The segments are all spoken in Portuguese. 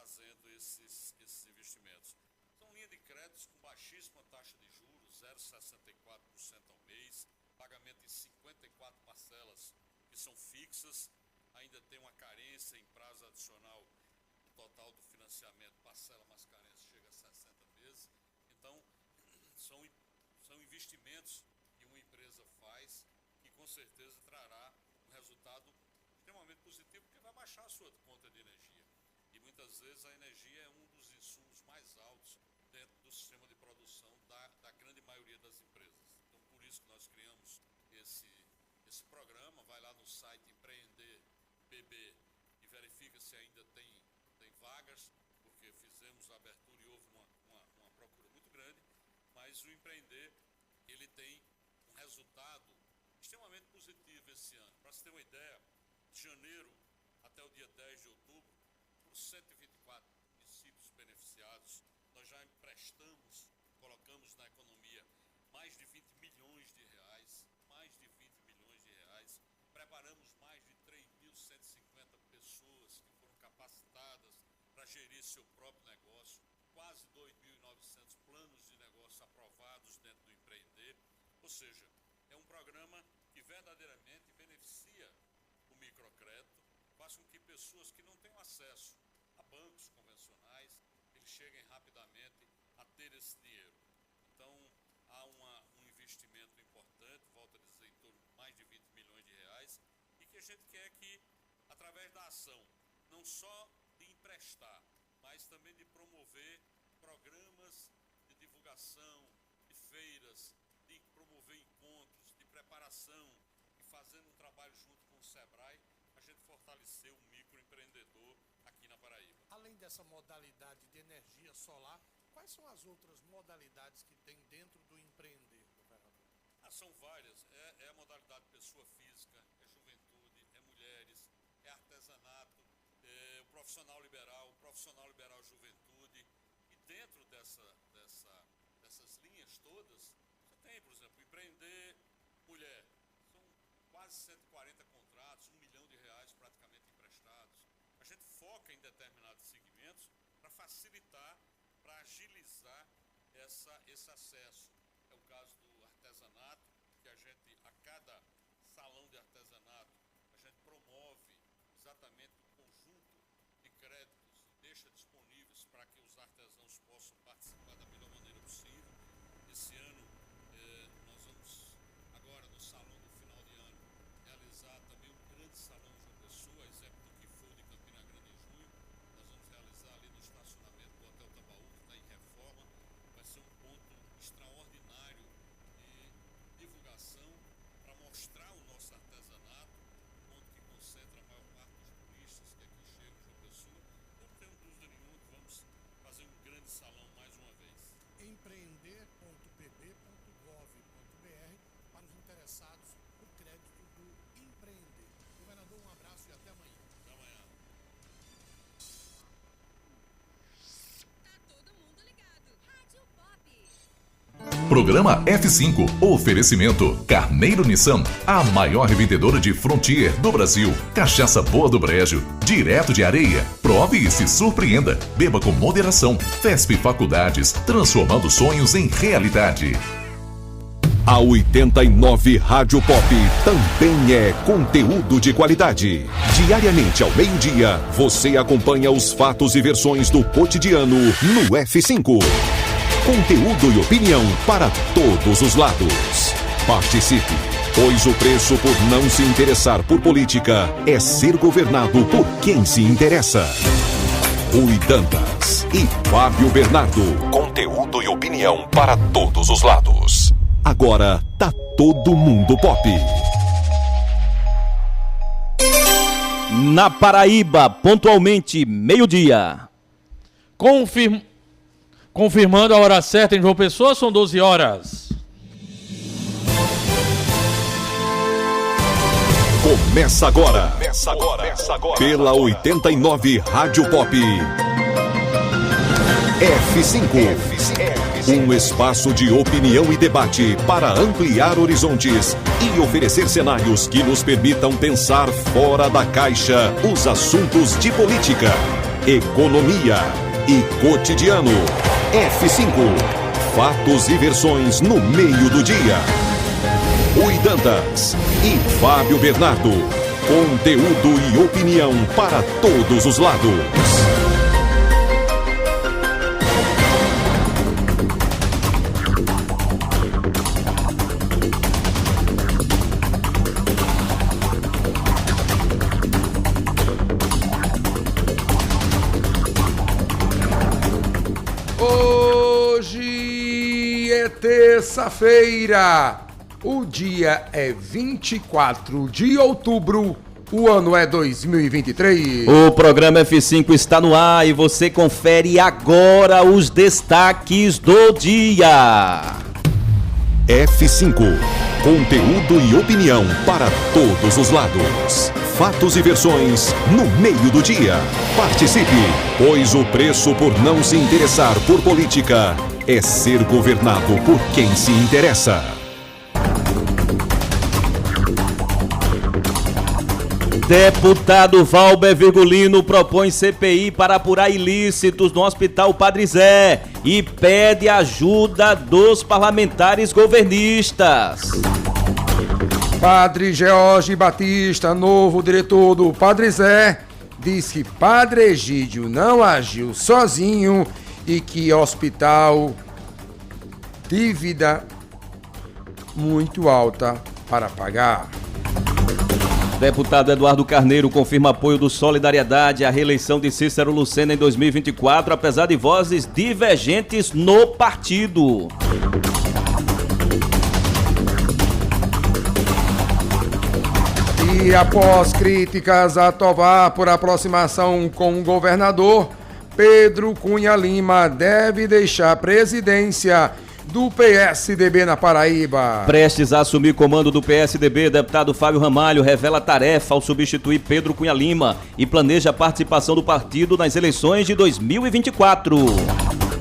fazendo esses investimentos. São linhas de créditos com baixíssima taxa de juros, 0,64% ao mês, pagamento em 54 parcelas que são fixas, ainda tem uma carência em prazo adicional, o total do financiamento, parcela mais carência, chega a 60 meses. Então, são investimentos que uma empresa faz que com certeza trará um resultado extremamente positivo, porque vai baixar a sua conta de energia. E muitas vezes a energia é um dos insumos mais altos dentro do sistema de produção da grande maioria das empresas. Então, por isso que nós criamos esse programa. Vai lá no site Empreender BB e verifica se ainda tem vagas, porque fizemos a abertura e houve uma procura muito grande, mas o Empreender, ele tem um resultado extremamente positivo esse ano. Para você ter uma ideia, de janeiro até o dia 10 de outubro, por 124 municípios beneficiados, nós já emprestamos, colocamos na economia mais de 20 milhões de reais, preparamos mais de 3.150 pessoas que foram capacitadas para gerir seu próprio negócio, quase 2.900 planos de negócio aprovados dentro do Empreender. Ou seja, é um programa que verdadeiramente beneficia o microcrédito, faz com que pessoas que não tenham acesso a bancos convencionais, eles cheguem rapidamente a ter esse dinheiro. Então, há um investimento importante, volto a dizer, em torno de mais de 20 milhões de reais, e que a gente quer que, através da ação, não só de emprestar, mas também de promover programas de divulgação, de feiras, de promover encontros, de preparação, e fazendo um trabalho junto com o Sebrae, a gente fortaleceu o microempreendedor aqui na Paraíba. Além dessa modalidade de energia solar, quais são as outras modalidades que tem dentro do Empreender, governador? São várias. É a modalidade pessoa física, é juventude, é mulheres, é artesanato, é o profissional liberal juventude. E dentro dessas linhas todas, você tem, por exemplo, Empreender Mulher. São quase 140 contratos, R$1 milhão praticamente emprestados. A gente foca em determinados segmentos para facilitar, para agilizar esse acesso. É o caso do artesanato, que a gente, a cada salão de artesanato, a gente promove exatamente um conjunto de créditos e deixa disponíveis para que os artesãos possam participar da melhor maneira possível. Esse ano, nós vamos, agora no salão do final de ano, realizar também um grande salão de João Pessoa, exemplo do que foi de Campina Grande em junho. Nós vamos realizar ali no estacionamento do Hotel Tambaú, que está em reforma. Vai ser um ponto extraordinário de divulgação para mostrar o nosso artesanato, ponto que concentra a maior parte dos turistas que aqui chegam em João Pessoa. Não tenho dúvida nenhuma que vamos fazer um grande salão mais uma vez. Empreender.pb.gov.br para os interessados no crédito do Empreender. Governador, um abraço e até amanhã. Até amanhã. Tá todo mundo ligado. Rádio Pop. Programa F5. Oferecimento Carneiro Nissan, a maior revendedora de Frontier do Brasil. Cachaça boa do Brejo, direto de Areia. Prove e se surpreenda. Beba com moderação. FESP Faculdades, transformando sonhos em realidade. A 89 Rádio Pop também é conteúdo de qualidade. Diariamente ao meio-dia, você acompanha os fatos e versões do cotidiano no F5. Conteúdo e opinião para todos os lados. Participe, pois o preço por não se interessar por política é ser governado por quem se interessa. Rui Dantas e Fábio Bernardo. Conteúdo e opinião para todos os lados. Agora tá todo mundo pop. Na Paraíba, pontualmente, meio-dia. Confirmando a hora certa em João Pessoa, são 12 horas. Começa agora. Pela 89 Rádio Pop. F5. Um espaço de opinião e debate para ampliar horizontes e oferecer cenários que nos permitam pensar fora da caixa os assuntos de política, economia e cotidiano. F5, fatos e versões no meio do dia. Rui Dantas e Fábio Bernardo. Conteúdo e opinião para todos os lados. Hoje é terça-feira, o dia é 24 de outubro, o ano é 2023. O programa F5 está no ar e você confere agora os destaques do dia. F5, conteúdo e opinião para todos os lados. Fatos e versões no meio do dia. Participe, pois o preço por não se interessar por política é ser governado por quem se interessa. Deputado Valber Virgulino propõe CPI para apurar ilícitos no Hospital Padre Zé e pede ajuda dos parlamentares governistas. Padre George Batista, novo diretor do Padre Zé, diz que Padre Egídio não agiu sozinho e que hospital dívida muito alta para pagar. Deputado Eduardo Carneiro confirma apoio do Solidariedade à reeleição de Cícero Lucena em 2024, apesar de vozes divergentes no partido. E após críticas a Tovar por aproximação com o governador, Pedro Cunha Lima deve deixar a presidência do PSDB na Paraíba. Prestes a assumir comando do PSDB, deputado Fábio Ramalho revela tarefa ao substituir Pedro Cunha Lima e planeja a participação do partido nas eleições de 2024.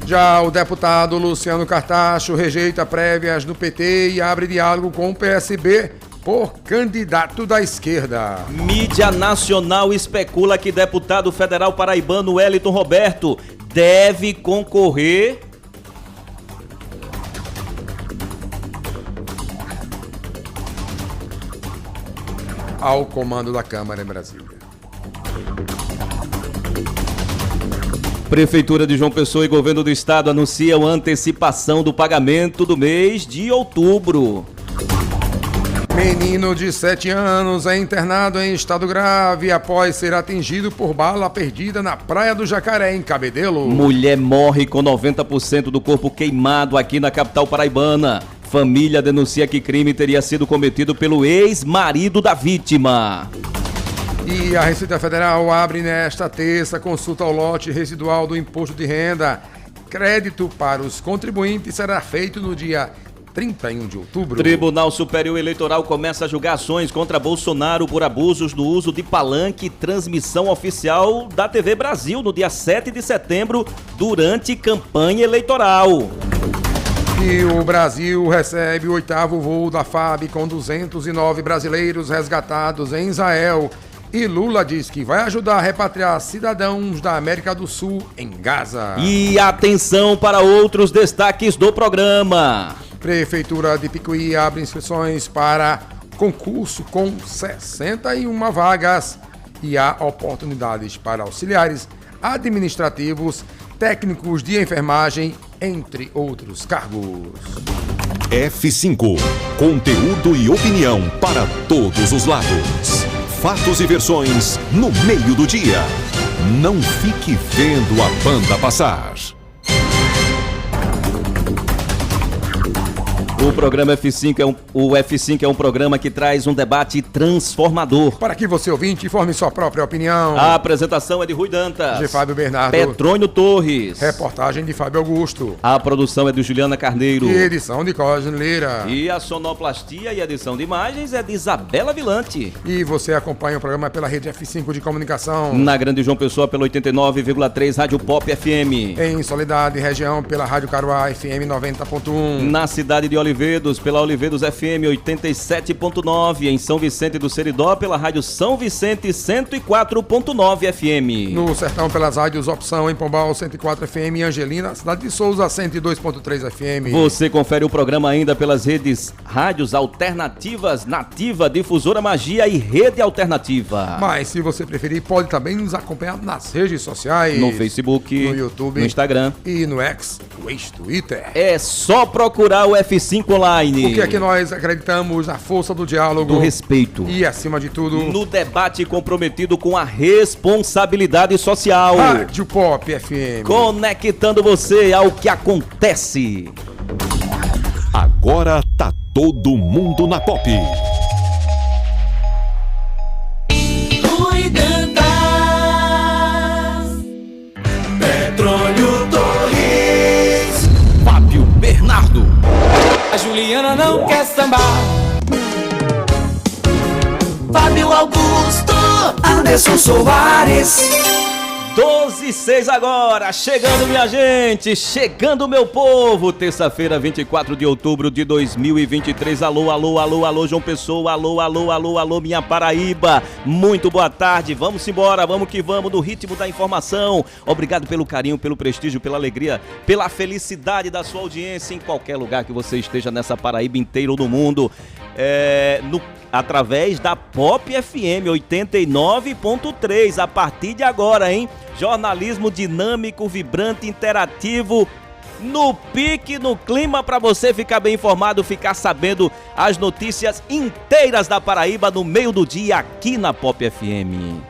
Já o deputado Luciano Cartacho rejeita prévias do PT e abre diálogo com o PSB por candidato da esquerda. Mídia nacional especula que deputado federal paraibano Wellington Roberto deve concorrer ao comando da Câmara em Brasília. Prefeitura de João Pessoa e Governo do Estado anunciam antecipação do pagamento do mês de outubro. Menino de 7 anos é internado em estado grave após ser atingido por bala perdida na Praia do Jacaré, em Cabedelo. Mulher morre com 90% do corpo queimado aqui na capital paraibana. Família denuncia que crime teria sido cometido pelo ex-marido da vítima. E a Receita Federal abre nesta terça consulta ao lote residual do imposto de renda. Crédito para os contribuintes será feito no dia 31 de outubro. Tribunal Superior Eleitoral começa a julgar ações contra Bolsonaro por abusos no uso de palanque e transmissão oficial da TV Brasil no dia 7 de setembro, durante campanha eleitoral. E o Brasil recebe o 8º voo da FAB com 209 brasileiros resgatados em Israel. E Lula diz que vai ajudar a repatriar cidadãos da América do Sul em Gaza. E atenção para outros destaques do programa. Prefeitura de Picuí abre inscrições para concurso com 61 vagas e há oportunidades para auxiliares administrativos, técnicos de enfermagem, entre outros cargos. F5, conteúdo e opinião para todos os lados. Fatos e versões no meio do dia. Não fique vendo a banda passar. O programa F5 é um programa que traz um debate transformador. Para que você, ouvinte, forme sua própria opinião. A apresentação é de Rui Dantas, de Fábio Bernardo, Petrônio Torres. Reportagem de Fábio Augusto. A produção é de Juliana Carneiro. E edição de Cosme Lira. E a sonoplastia e edição de imagens é de Isabela Vilante. E você acompanha o programa pela rede F5 de comunicação. Na Grande João Pessoa pelo 89,3 Rádio Pop FM. Em Soledade, região, pela Rádio Caruá FM 90.1. Na cidade de Olivedos, pela Olivedos FM 87.9, em São Vicente do Seridó, pela rádio São Vicente 104.9 FM. No Sertão, pelas rádios Opção em Pombal 104 FM, Angelina, Cidade de Souza 102.3 FM. Você confere o programa ainda pelas redes rádios alternativas, Nativa, Difusora Magia e Rede Alternativa. Mas se você preferir, pode também nos acompanhar nas redes sociais. No Facebook, no YouTube, no Instagram e no X, o ex-Twitter. É só procurar o F5 Online. Porque aqui nós acreditamos na força do diálogo, do respeito e, acima de tudo, no debate comprometido com a responsabilidade social. Rádio Pop FM, conectando você ao que acontece. Agora tá todo mundo na Pop. Petróleo Torres, Fábio Bernardo. a Juliana não quer sambar. Fábio Augusto, Anderson Soares. 12:06 agora, chegando minha gente, chegando meu povo, terça-feira 24 de outubro de 2023, alô, alô, alô, alô João Pessoa, alô, alô, alô, alô minha Paraíba, muito boa tarde, vamos embora, vamos que vamos no ritmo da informação, obrigado pelo carinho, pelo prestígio, pela alegria, pela felicidade da sua audiência em qualquer lugar que você esteja nessa Paraíba inteira ou no mundo, através da Pop FM 89.3, a partir de agora, hein? Jornalismo dinâmico, vibrante, interativo, no pique, no clima, para você ficar bem informado, ficar sabendo as notícias inteiras da Paraíba no meio do dia aqui na Pop FM.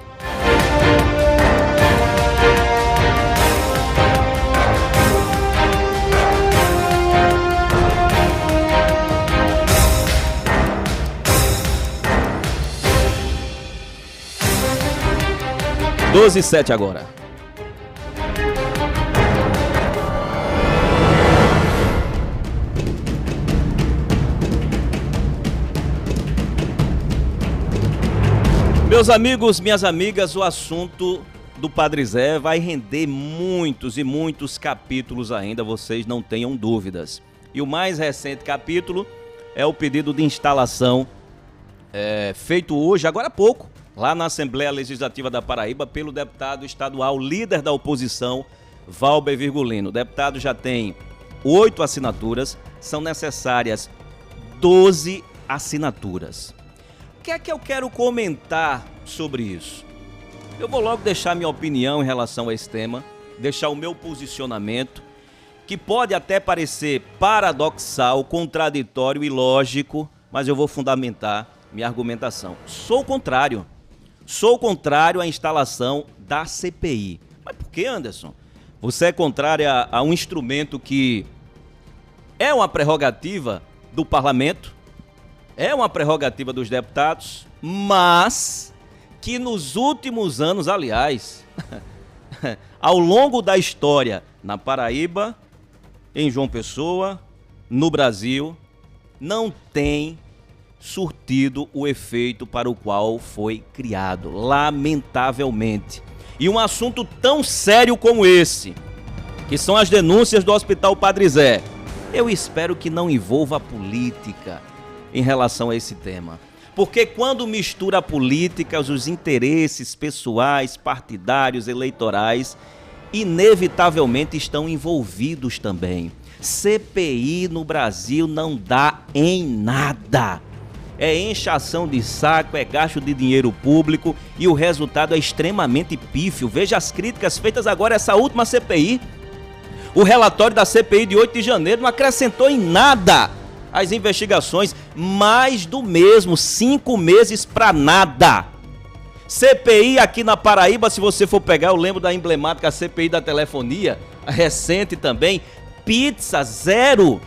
Doze e 7 agora. Meus amigos, minhas amigas, o assunto do Padre Zé vai render muitos e muitos capítulos ainda, vocês não tenham dúvidas. E o mais recente capítulo é o pedido de instalação feito hoje, agora há pouco, lá na Assembleia Legislativa da Paraíba, pelo deputado estadual, líder da oposição, Valber Virgulino. O deputado já tem 8 assinaturas, são necessárias 12 assinaturas. O que é que eu quero comentar sobre isso? Eu vou logo deixar minha opinião em relação a esse tema, deixar o meu posicionamento, que pode até parecer paradoxal, contraditório e ilógico, mas eu vou fundamentar minha argumentação. Sou contrário à instalação da CPI. Mas por que, Anderson? Você é contrário a um instrumento que é uma prerrogativa do parlamento, é uma prerrogativa dos deputados, mas que nos últimos anos, aliás, ao longo da história, na Paraíba, em João Pessoa, no Brasil, não tem surtido o efeito para o qual foi criado, lamentavelmente. E um assunto tão sério como esse, que são as denúncias do Hospital Padre Zé, eu espero que não envolva a política em relação a esse tema. Porque quando mistura a política, os interesses pessoais, partidários, eleitorais, inevitavelmente estão envolvidos também. CPI no Brasil não dá em nada. É enchação de saco, é gasto de dinheiro público e o resultado é extremamente pífio. Veja as críticas feitas agora a essa última CPI. O relatório da CPI de 8 de janeiro não acrescentou em nada as investigações, mais do mesmo, 5 meses para nada. CPI aqui na Paraíba, se você for pegar, eu lembro da emblemática CPI da telefonia, recente também, pizza zero.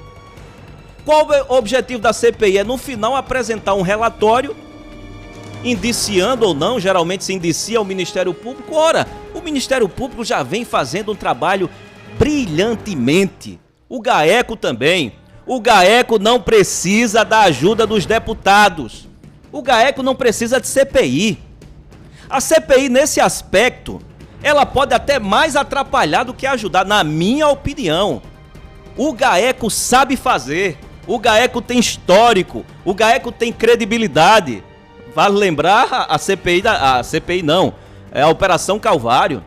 Qual é o objetivo da CPI? É no final apresentar um relatório, indiciando ou não, geralmente se indicia o Ministério Público. Ora, o Ministério Público já vem fazendo um trabalho brilhantemente. O GAECO também. O GAECO não precisa da ajuda dos deputados. O GAECO não precisa de CPI. A CPI, nesse aspecto, ela pode até mais atrapalhar do que ajudar, na minha opinião. O GAECO sabe fazer. O GAECO tem histórico, o GAECO tem credibilidade. Vale lembrar a CPI não, é a Operação Calvário.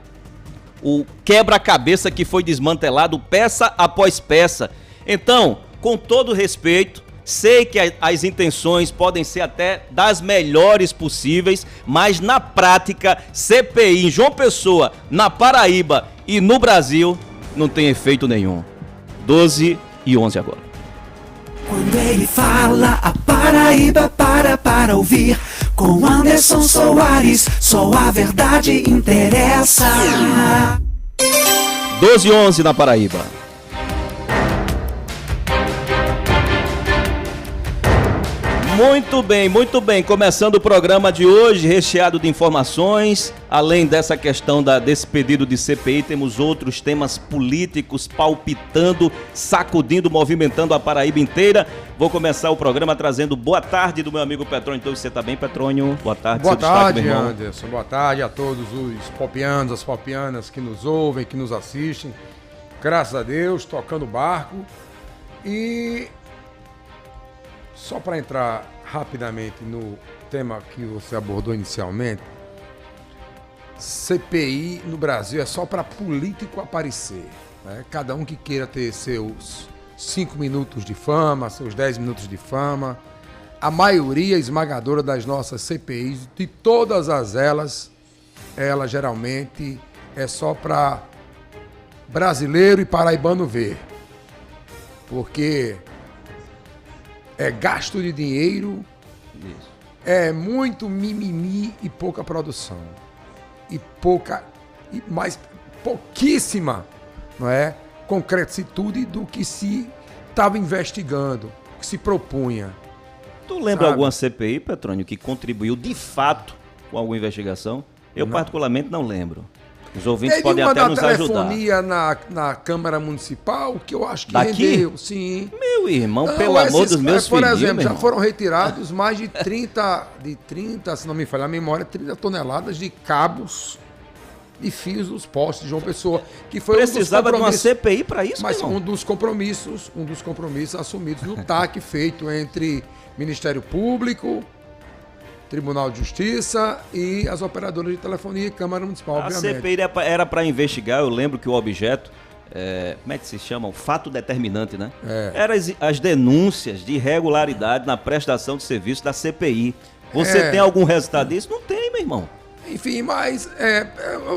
O quebra-cabeça que foi desmantelado peça após peça. Então, com todo respeito, sei que as intenções podem ser até das melhores possíveis, mas na prática, CPI em João Pessoa, na Paraíba e no Brasil, não tem efeito nenhum. 12h11 agora. Quando ele fala, a Paraíba para ouvir. Com Anderson Soares, só a verdade interessa. 12h11 na Paraíba. Muito bem. Começando o programa de hoje, recheado de informações. Além dessa questão desse pedido de CPI, temos outros temas políticos palpitando, sacudindo, movimentando a Paraíba inteira. Vou começar o programa trazendo boa tarde do meu amigo Petrônio. Então, você tá bem, Petrônio? Boa tarde. Boa tarde, Anderson. Boa tarde a todos os popianos, as popianas que nos ouvem, que nos assistem. Graças a Deus, tocando o barco. E só para entrar rapidamente no tema que você abordou inicialmente, CPI no Brasil é só para político aparecer, né? Cada um que queira ter seus 5 minutos de fama, seus 10 minutos de fama. A maioria esmagadora das nossas CPIs, de todas elas geralmente é só para brasileiro e paraibano ver. Porque é gasto de dinheiro, é muito mimimi e pouca produção. Mas pouquíssima, não é, concretitude do que se estava investigando, que se propunha. Tu lembra alguma CPI, Petrônio, que contribuiu de fato com alguma investigação? Eu particularmente não lembro. Os ouvintes podem até nos ajudar. Teve uma telefonia na Câmara Municipal, que eu acho que rendeu, sim. Meu irmão, pelo amor dos meus filhos, por exemplo, já foram retirados mais de 30, se não me falhar a memória, 30 toneladas de cabos e fios dos postes de João Pessoa. Que foi precisava de uma CPI para isso, mas um dos compromissos assumidos no TAC feito entre Ministério Público, Tribunal de Justiça e as operadoras de telefonia e Câmara Municipal, obviamente. A CPI era para investigar, eu lembro que o objeto, como é que se chama? O fato determinante, né? Eram as denúncias de irregularidade na prestação de serviço da CPI. Você tem algum resultado disso? Não tem, meu irmão. Enfim, mas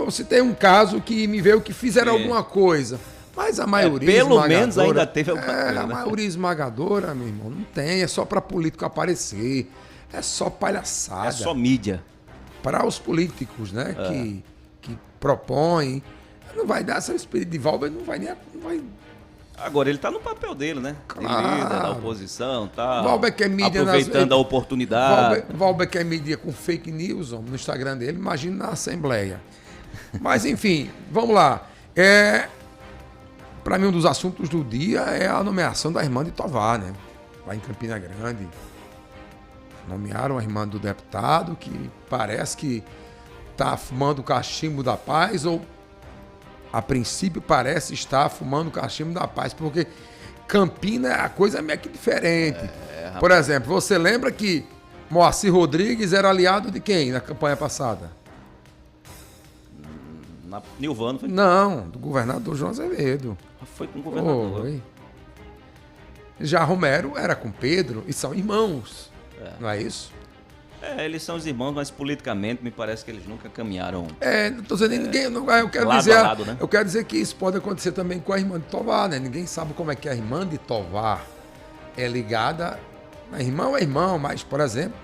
você tem um caso que me veio que fizeram alguma coisa. Mas a maioria pelo menos ainda teve alguma coisa. A maioria esmagadora, meu irmão, não tem. É só para político aparecer. É só palhaçada. É só mídia. Para os políticos, né? Que propõem. Não vai dar essa espírito de Valber, não vai. Agora, ele tá no papel dele, né? Claro. De líder da oposição, tá Valber quer mídia aproveitando a oportunidade. Valber quer mídia com fake news no Instagram dele, imagina na Assembleia. Mas, enfim, vamos lá. Para mim, um dos assuntos do dia é a nomeação da irmã de Tovar, né? Lá em Campina Grande. Nomearam a irmã do deputado, que parece que está fumando o cachimbo da paz, ou a princípio parece estar fumando o cachimbo da paz, porque Campina é a coisa meio que diferente. Por exemplo, você lembra que Moacir Rodrigues era aliado de quem na campanha passada? Nilvano foi? Não, do governador João Azevedo. Foi com o governador. Foi. Já Romero era com Pedro e são irmãos. Não é isso? Eles são os irmãos, mas politicamente me parece que eles nunca caminharam. Não estou dizendo ninguém. Eu quero lado dizer. a lado, né? Eu quero dizer que isso pode acontecer também com a irmã de Tovar, né? Ninguém sabe como é que a irmã de Tovar é ligada. Irmão é irmão, mas, por exemplo,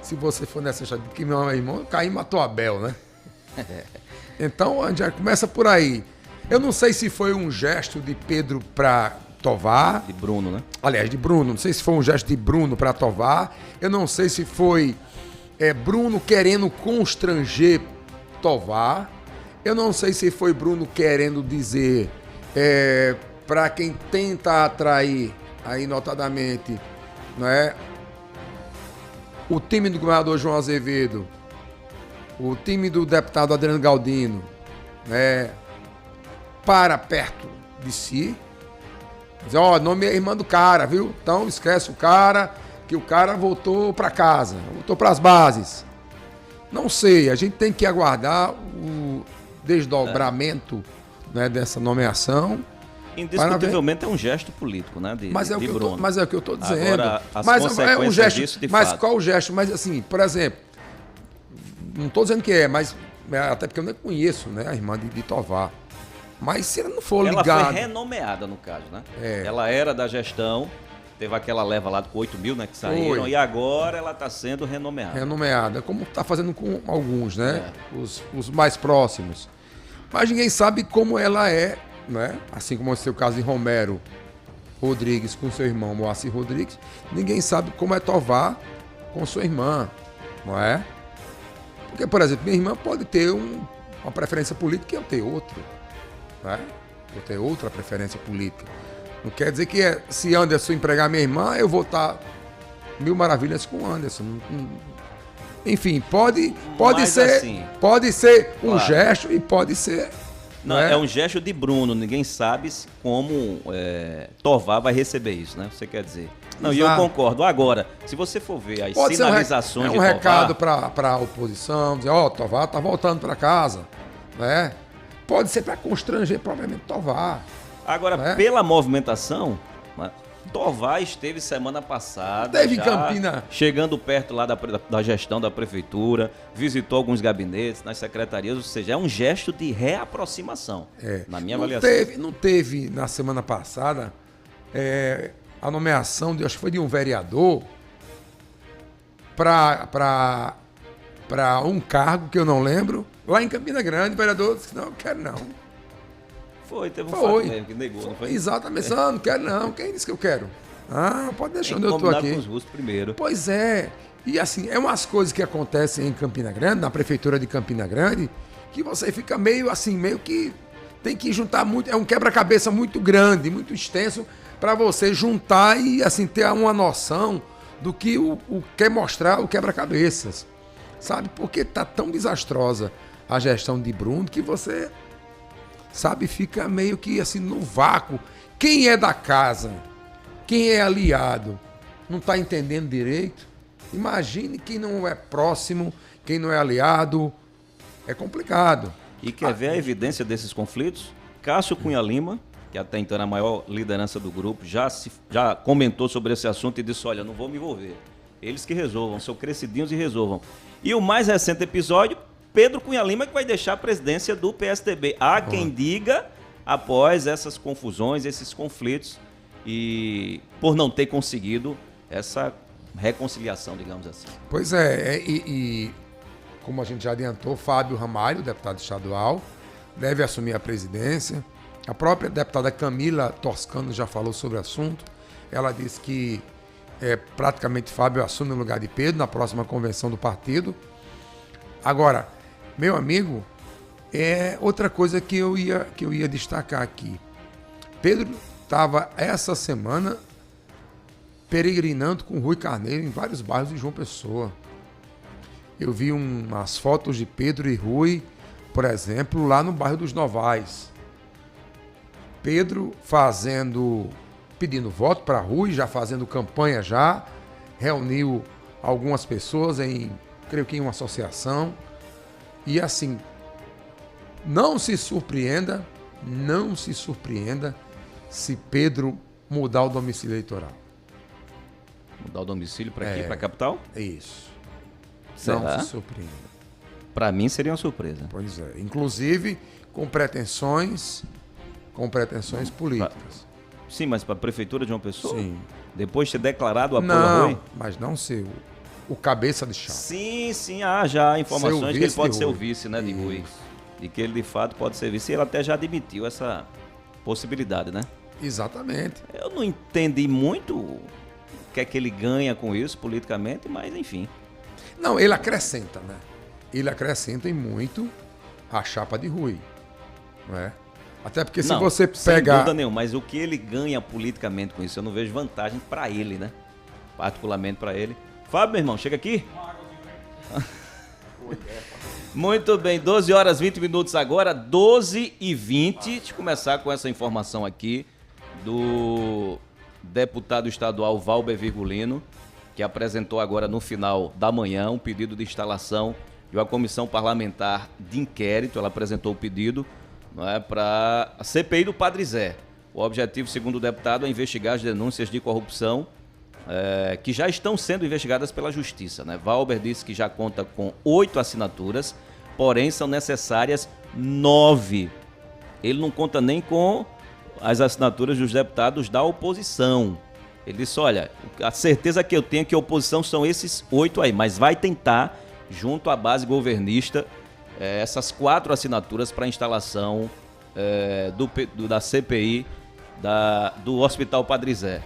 se você for nessa história de que irmão é irmão, Caim matou Abel, né? Então, a gente já começa por aí. Eu não sei se foi um gesto de Pedro para Tovar. De Bruno, né? Aliás, de Bruno. Não sei se foi um gesto de Bruno para Tovar. Eu não sei se foi Bruno querendo constranger Tovar. Eu não sei se foi Bruno querendo dizer para quem tenta atrair, aí notadamente, né, o time do governador João Azevedo, o time do deputado Adriano Galdino, para perto de si. Dizer, ó, nome é irmã do cara, viu? Então esquece o cara, que o cara voltou para casa, voltou para as bases. Não sei, a gente tem que aguardar o desdobramento, né, dessa nomeação. Indiscutivelmente é um gesto político, né? Mas é o que eu estou dizendo. Agora, as mas consequências é um gesto, disso, de mas fato. qual o gesto? Mas assim, por exemplo, não estou dizendo que é, mas até porque eu nem conheço, né, a irmã de Tovar. Mas se ela não for ligada... Ela foi renomeada, no caso, né? É. Ela era da gestão, teve aquela leva lá com 8 mil, né, que saíram, Foi. e agora ela está sendo renomeada. Renomeada, como está fazendo com alguns, né? Os mais próximos. Mas ninguém sabe como ela é, né? Assim como é o seu caso de Romero Rodrigues com seu irmão Moacir Rodrigues, ninguém sabe como é Tovar com sua irmã, não é? Porque, por exemplo, minha irmã pode ter uma preferência política e eu ter outra, né? Eu ter outra preferência política. Não quer dizer que se Anderson empregar minha irmã, eu vou estar mil maravilhas com Anderson. Enfim, pode ser, assim, pode ser um claro, gesto e pode ser... Não, né? é um gesto de Bruno, ninguém sabe como Tovar vai receber isso, né? Você quer dizer. Não, e eu concordo. Agora, se você for ver as Pode sinalizações ser de um Tovar... recado para a oposição, dizer, ó, Tovar tá voltando para casa, né? Pode ser para constranger provavelmente Tovar. Agora, né? Pela movimentação, né, Tovar esteve semana passada, Teve em Campina. chegando perto lá da gestão da prefeitura, visitou alguns gabinetes, nas secretarias, ou seja, é um gesto de reaproximação, na minha avaliação. Não teve na semana passada a nomeação, acho que foi de um vereador para um cargo que eu não lembro, lá em Campina Grande, o vereador disse, não, eu quero não. Teve um fato mesmo que negou, não foi? Exatamente, não quero não, quem disse que eu quero? Ah, pode deixar onde eu estou aqui. Com os russos primeiro. Pois é, e assim, é umas coisas que acontecem em Campina Grande, na prefeitura de Campina Grande, que você fica meio que tem que juntar muito, é um quebra-cabeça muito grande, muito extenso, para você juntar e assim ter uma noção do que o quer mostrar o quebra-cabeças, sabe? Porque tá tão desastrosa a gestão de Bruno que você, sabe, fica meio que assim no vácuo. Quem é da casa, quem é aliado, não tá entendendo direito. Imagine quem não é próximo, quem não é aliado, é complicado. E quer ver a evidência desses conflitos? Cássio Cunha Lima, que até então era a maior liderança do grupo, já comentou sobre esse assunto e disse, olha, não vou me envolver. Eles que resolvam, são crescidinhos e resolvam. E o mais recente episódio, Pedro Cunha Lima que vai deixar a presidência do PSDB. Há quem diga, após essas confusões, esses conflitos, e por não ter conseguido essa reconciliação, digamos assim. Pois é, e como a gente já adiantou, Fábio Ramalho, deputado estadual, deve assumir a presidência. A própria deputada Camila Toscano já falou sobre o assunto. Ela disse que praticamente Fábio assume o lugar de Pedro na próxima convenção do partido. Agora, meu amigo, outra coisa que eu ia destacar aqui. Pedro estava essa semana peregrinando com Rui Carneiro em vários bairros de João Pessoa. Eu vi umas fotos de Pedro e Rui, por exemplo, lá no bairro dos Novais. Pedro pedindo voto para Rui, já fazendo campanha já, reuniu algumas pessoas creio que em uma associação. E assim, não se surpreenda se Pedro mudar o domicílio eleitoral. Mudar o domicílio para aqui, para a capital? Isso. Será? Não se surpreenda. Para mim seria uma surpresa. Pois é. Inclusive com pretensões políticas. Sim, mas para a prefeitura de João Pessoa? Sim. Depois de ter declarado o apoio a Rui? Não, mas não ser o cabeça de chapa. Sim, há já informações que ele pode ser o vice, né, de Isso. Rui. E que ele de fato pode ser vice. E ele até já admitiu essa possibilidade, né? Exatamente. Eu não entendi muito o que é que ele ganha com isso politicamente, mas enfim. Não, ele acrescenta, né? Ele acrescenta em muito a chapa de Rui, não é? Até porque se você sem pegar... dúvida nenhuma, mas o que ele ganha politicamente com isso, eu não vejo vantagem para ele, né? Particularmente para ele. Fábio, meu irmão, chega aqui. Muito bem, 12 horas 20 minutos agora, 12h20. Deixa eu começar com essa informação aqui do deputado estadual Valber Virgulino, que apresentou agora no final da manhã um pedido de instalação de uma comissão parlamentar de inquérito. Ela apresentou o pedido, não é, para a CPI do Padre Zé. O objetivo, segundo o deputado, é investigar as denúncias de corrupção que já estão sendo investigadas pela Justiça, né? Valber disse que já conta com 8 assinaturas, porém são necessárias 9. Ele não conta nem com as assinaturas dos deputados da oposição. Ele disse, olha, a certeza que eu tenho é que a oposição são esses 8 aí, mas vai tentar, junto à base governista, essas 4 assinaturas para a instalação da CPI do Hospital Padre Zé.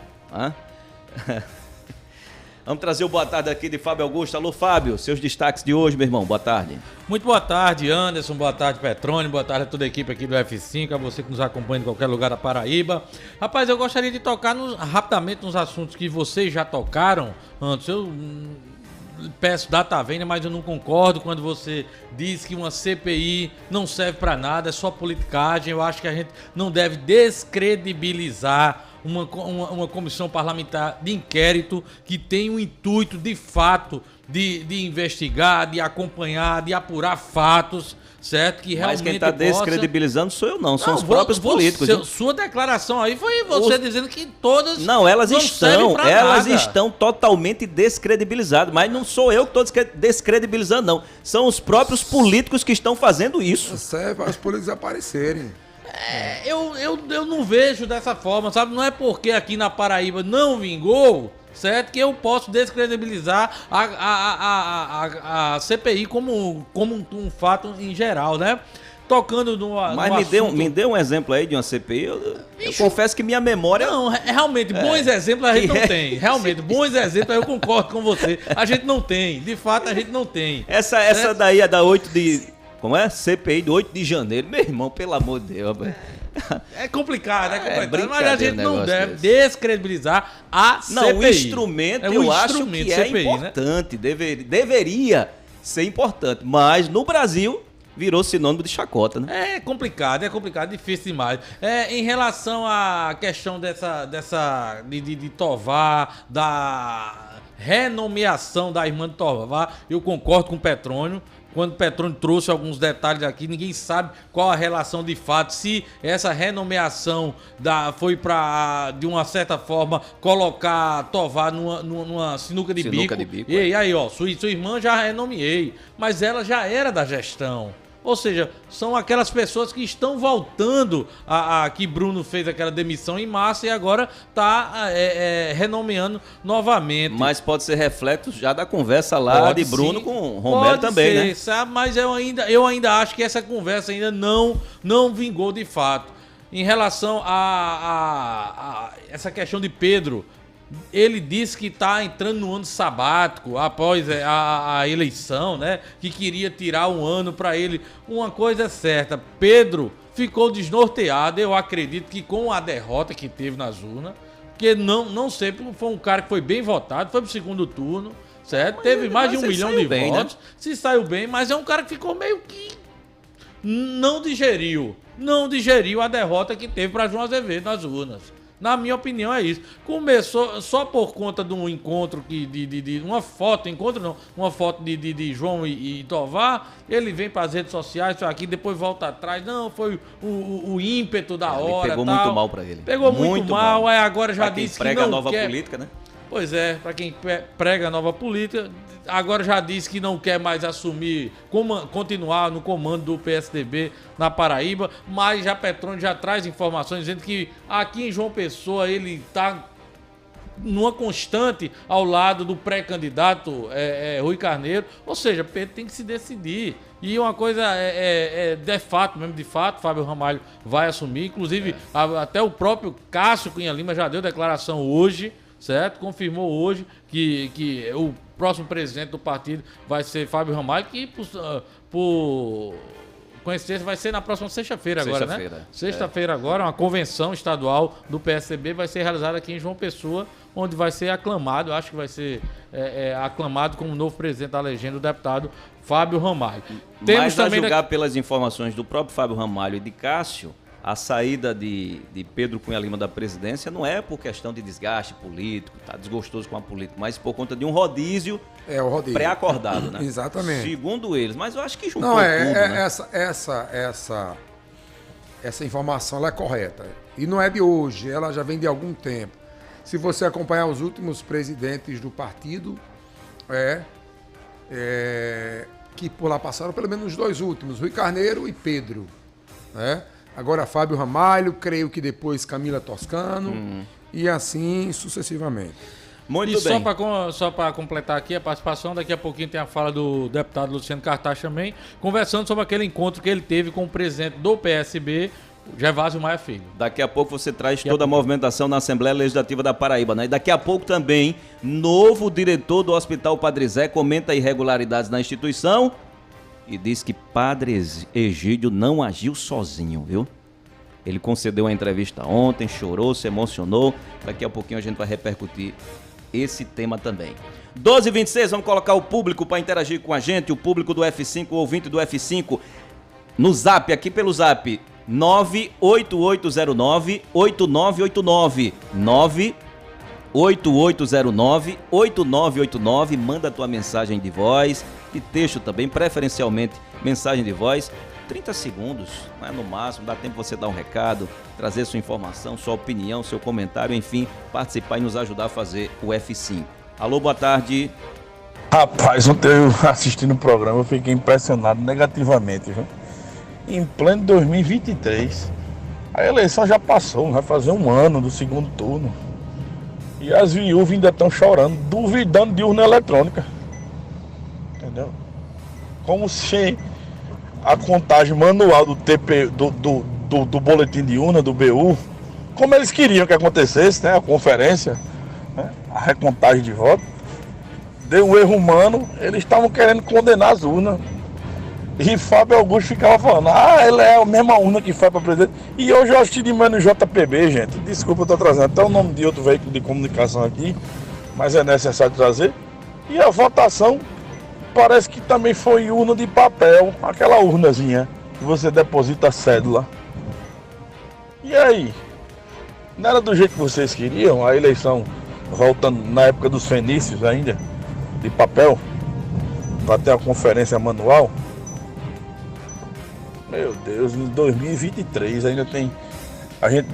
Vamos trazer o boa tarde aqui de Fábio Augusto. Alô, Fábio, seus destaques de hoje, meu irmão. Boa tarde. Muito boa tarde, Anderson. Boa tarde, Petrônio. Boa tarde a toda a equipe aqui do F5, a você que nos acompanha em qualquer lugar da Paraíba. Rapaz, eu gostaria de tocar rapidamente nos assuntos que vocês já tocaram antes. Eu peço data vênia, mas eu não concordo quando você diz que uma CPI não serve para nada, é só politicagem. Eu acho que a gente não deve descredibilizar uma comissão parlamentar de inquérito que tem o intuito, de fato, de investigar, de acompanhar, de apurar fatos, certo? Que realmente mas quem está descredibilizando sou eu não, são os próprios políticos. Sua declaração aí foi você dizendo que todas não, elas estão totalmente descredibilizadas, mas não sou eu que estou descredibilizando, não. São os próprios políticos que estão fazendo isso. Serve para os políticos aparecerem. Eu não vejo dessa forma, sabe? Não é porque aqui na Paraíba não vingou, certo? Que eu posso descredibilizar a CPI como um fato em geral, né? Tocando no mas me dê um exemplo aí de uma CPI. Eu confesso que minha memória... Não, realmente, bons exemplos a gente não tem. Realmente, bons exemplos, eu concordo com você. A gente não tem, de fato a gente não tem. Essa daí é da 8 de... Como é? CPI do 8 de janeiro. Meu irmão, pelo amor de Deus. É complicado, mas a gente não deve descredibilizar a CPI. Não, o instrumento eu acho que é CPI, importante, né? Deveria ser importante, mas no Brasil virou sinônimo de chacota, né? É complicado, difícil demais. Em relação à questão de Tovar, da renomeação da irmã de Tovar, eu concordo com o Petrônio. Quando o Petrônio trouxe alguns detalhes aqui, ninguém sabe qual a relação de fato, se essa renomeação foi para, de uma certa forma, colocar Tovar numa sinuca de bico. E aí, ó, sua irmã já renomeei, mas ela já era da gestão. Ou seja, são aquelas pessoas que estão voltando que Bruno fez aquela demissão em massa e agora está renomeando novamente. Mas pode ser reflexo já da conversa lá de Bruno com o Romero também, né? Sabe? Mas eu ainda acho que essa conversa ainda não vingou de fato. Em relação a essa questão de Pedro, ele disse que está entrando no ano sabático após a eleição, né? Que queria tirar um ano para ele. Uma coisa é certa, Pedro ficou desnorteado, eu acredito que com a derrota que teve nas urnas, porque não sei, foi um cara que foi bem votado, foi pro segundo turno, certo? Mas teve mais de 1 milhão de votos, né? Se saiu bem, mas é um cara que ficou meio que não digeriu a derrota que teve para João Azevedo nas urnas. Na minha opinião é isso. Começou só por conta de um encontro uma foto de João e Tovar. Ele vem para as redes sociais, isso aqui, depois volta atrás. Não, foi o ímpeto da hora. Pegou muito mal para ele. Pegou muito mal. Agora já disse que não quer. Prega a nova política, né? Pois é, para quem prega a nova política, agora já disse que não quer mais continuar no comando do PSDB na Paraíba, mas já Petrônio já traz informações dizendo que aqui em João Pessoa ele está numa constante ao lado do pré-candidato Rui Carneiro, ou seja, Pedro tem que se decidir. E uma coisa de fato, Fábio Ramalho vai assumir, inclusive até o próprio Cássio Cunha Lima já deu declaração hoje, certo? Confirmou hoje que o próximo presidente do partido vai ser Fábio Ramalho, que por coincidência vai ser na próxima sexta-feira agora, né? Sexta-feira agora, uma convenção estadual do PSDB vai ser realizada aqui em João Pessoa, onde vai ser aclamado, eu acho que vai ser aclamado como novo presidente da legenda, o deputado Fábio Ramalho. Mas a julgar pelas informações do próprio Fábio Ramalho e de Cássio, a saída de Pedro Cunha Lima da presidência não é por questão de desgaste político, tá desgostoso com a política, mas por conta de um rodízio, o rodízio pré-acordado, né? Exatamente. Segundo eles, mas eu acho que juntou Não, tudo, né? Essa informação ela é correta. E não é de hoje, ela já vem de algum tempo. Se você acompanhar os últimos presidentes do partido, que por lá passaram, pelo menos os dois últimos, Rui Carneiro e Pedro, né? Agora Fábio Ramalho, creio que depois Camila Toscano, e assim sucessivamente. Muito e bem. Só para completar aqui a participação, daqui a pouquinho tem a fala do deputado Luciano Cartaz também, conversando sobre aquele encontro que ele teve com o presidente do PSB, Gervásio Maia Filho. Daqui a pouco você traz toda a movimentação na Assembleia Legislativa da Paraíba, né? E daqui a pouco também, novo diretor do Hospital Padre Zé comenta irregularidades na instituição e diz que Padre Egídio não agiu sozinho, viu? Ele concedeu uma entrevista ontem, chorou, se emocionou. Daqui a pouquinho a gente vai repercutir esse tema também. 12h26, vamos colocar o público para interagir com a gente, o público do F5, o ouvinte do F5, no zap, aqui pelo zap, 98809-8989, 98809-8989, manda a tua mensagem de voz, de texto também, preferencialmente mensagem de voz, 30 segundos, né, no máximo, dá tempo você dar um recado, trazer sua informação, sua opinião, seu comentário, enfim, participar e nos ajudar a fazer o F5. Alô, boa tarde. Rapaz, ontem eu assistindo o programa, eu fiquei impressionado negativamente, viu? Em pleno 2023, a eleição já passou, vai fazer um ano do segundo turno. E as viúvas ainda estão chorando, duvidando de urna eletrônica. Entendeu? Como se a contagem manual do TP, do boletim de urna, do BU, como eles queriam que acontecesse, né? A conferência, né? A recontagem de voto, deu um erro humano, eles estavam querendo condenar as urnas. E Fábio Augusto ficava falando, ela é a mesma urna que foi para presidente. E hoje eu assisti de manhã no JPB, gente. Desculpa, eu estou trazendo até o nome de outro veículo de comunicação aqui, mas é necessário trazer. E a votação parece que também foi urna de papel, aquela urnazinha que você deposita a cédula. E aí? Não era do jeito que vocês queriam? A eleição voltando na época dos fenícios ainda, de papel, para ter a conferência manual? Meu Deus, em 2023 ainda tem... A gente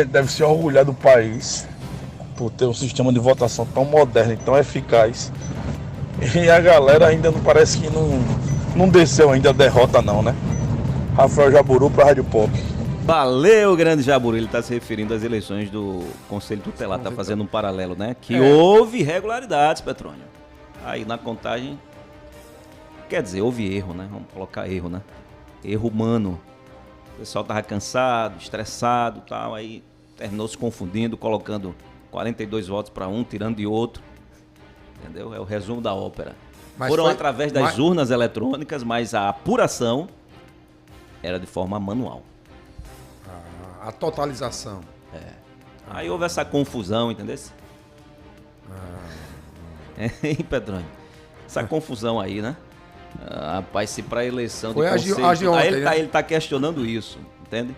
deve se orgulhar do país por ter um sistema de votação tão moderno e tão eficaz. E a galera ainda não parece que não desceu ainda a derrota não, né? Rafael Jaburu para a Rádio Pop. Valeu, grande Jaburu. Ele está se referindo às eleições do Conselho Tutelar, está fazendo um paralelo, né? Que houve irregularidades, Petrônio. Aí na contagem, quer dizer, houve erro, né? Vamos colocar erro, né? Erro humano. O pessoal estava cansado, estressado e tal, aí terminou se confundindo, colocando 42 votos para um, tirando de outro. Entendeu? É o resumo da ópera. Foram através das urnas eletrônicas, mas a apuração era de forma manual. A totalização. Aí houve essa confusão, entendeu? Hein, Petrônio? Essa confusão aí, né? Rapaz, se para a eleição de conselho... Ele está questionando isso, entende?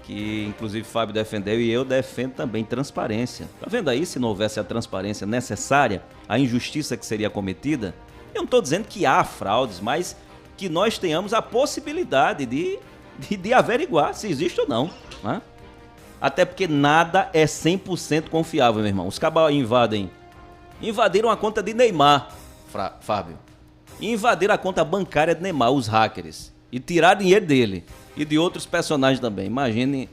Que inclusive Fábio defendeu e eu defendo também transparência. Tá vendo aí, se não houvesse a transparência necessária, a injustiça que seria cometida? Eu não estou dizendo que há fraudes, mas que nós tenhamos a possibilidade de averiguar se existe ou não, né? Até porque nada é 100% confiável, meu irmão. Os cabas invadiram a conta de Neymar, Fábio. Invadiram a conta bancária de Neymar, os hackers, e tiraram dinheiro dele e de outros personagens também. Imagine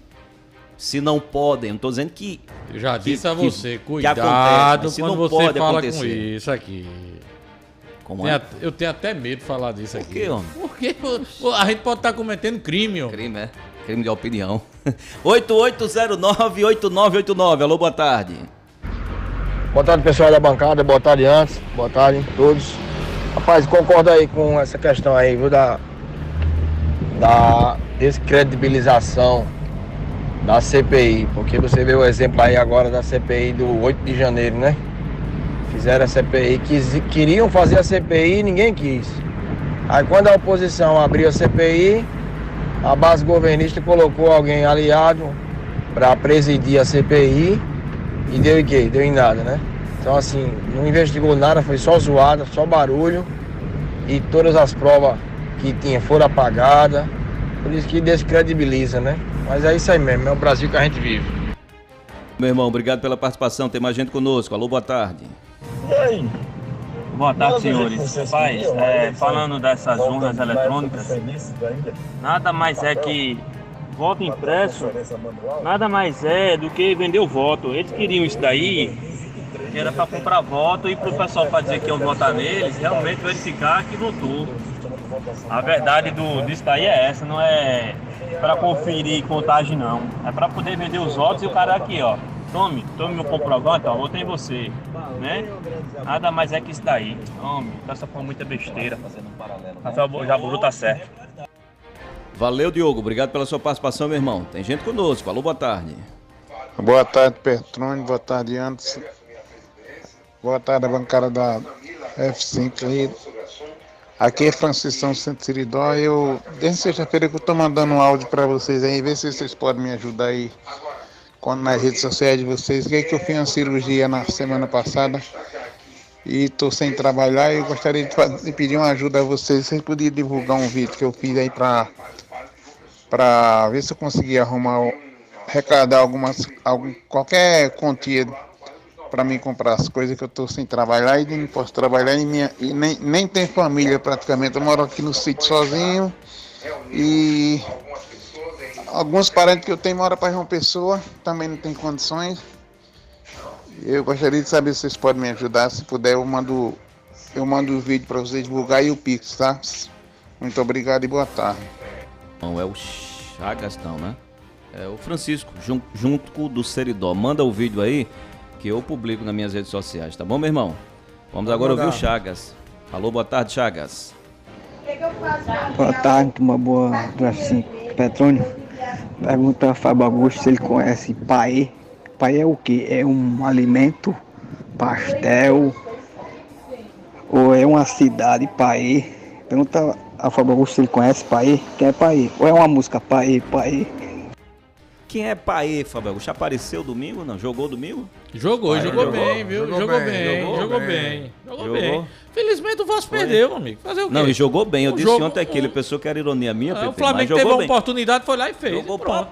se não podem. Não estou dizendo que... Eu já disse a você, cuidado acontece, quando você fala com isso aqui. Como é? Eu tenho até medo de falar disso aqui. Por quê, homem? Porque a gente pode estar cometendo crime, ó. Crime, é. Crime de opinião. 8809-8989. Alô, boa tarde. Boa tarde, pessoal da bancada. Boa tarde, antes. Boa tarde a todos. Rapaz, concordo aí com essa questão aí, viu, da descredibilização da CPI, porque você vê o exemplo aí agora da CPI do 8 de janeiro, né? Fizeram a CPI, queriam fazer a CPI e ninguém quis. Aí quando a oposição abriu a CPI, a base governista colocou alguém aliado para presidir a CPI e deu em quê? Deu em nada, né? Então assim, não investigou nada, foi só zoada, só barulho e todas as provas que tinha foram apagadas, por isso que descredibiliza, né? Mas é isso aí mesmo, é o Brasil que a gente vive. Meu irmão, obrigado pela participação, tem mais gente conosco. Alô, boa tarde. E aí? Boa tarde, senhores. Rapaz, falando dessas urnas eletrônicas, nada mais é que voto impresso, nada mais é do que vender o voto. Eles queriam isso daí, que era para comprar voto e para o pessoal para dizer que iam votar neles, realmente verificar que votou. A verdade disso daí é essa, não é para conferir contagem não. É para poder vender os votos e o cara aqui, ó. Tome meu comprovante, ó, votei em você, né? Nada mais é que isso daí. Tome, essa foi muita besteira. Rafael Jaburu tá certo. Valeu, Diogo, obrigado pela sua participação, meu irmão. Tem gente conosco, alô, boa tarde. Boa tarde, Petrônio, boa tarde, Anderson. Boa tarde, a bancada da F5 aí. Aqui é Francisco Santo Siridó. Desde sexta-feira que eu tô mandando um áudio para vocês aí, ver se vocês podem me ajudar aí nas redes sociais de vocês. Que eu fiz uma cirurgia na semana passada e estou sem trabalhar e eu gostaria de pedir uma ajuda a vocês. Vocês podiam divulgar um vídeo que eu fiz aí para ver se eu conseguia arrecadar qualquer quantia para mim comprar as coisas, que eu estou sem trabalhar e não posso trabalhar e nem tenho família praticamente. Eu moro aqui no sítio sozinho e alguns parentes que eu tenho moram para João Pessoa, também não tem condições. Eu gostaria de saber se vocês podem me ajudar. Se puder, eu mando o vídeo para vocês divulgar e o Pix, tá? Muito obrigado e boa tarde. Não é o Chagas, não, né? É o Francisco, junto com o do Seridó. Manda o vídeo aí que eu publico nas minhas redes sociais, tá bom, meu irmão? Vamos agora ouvir o Chagas. Alô, boa tarde, Chagas. Boa tarde, uma boa assim, Petrônio. Pergunta a Fábio Augusto se ele conhece paê. Paê é o quê? É um alimento, pastel, ou é uma cidade, paê? Pergunta a Fábio Augusto se ele conhece paê. Quem é paê? Ou é uma música paê, paê? Quem é paê, Fábio Augusto? Apareceu domingo, não? Jogou domingo? Jogou bem, viu? Jogou bem. Felizmente o Vasco perdeu, amigo. Fazer o quê? Não, e jogou bem. Eu disse ontem que ele pensou que era ironia minha, Pepe, o Flamengo teve uma oportunidade, foi lá e fez. Jogou pau a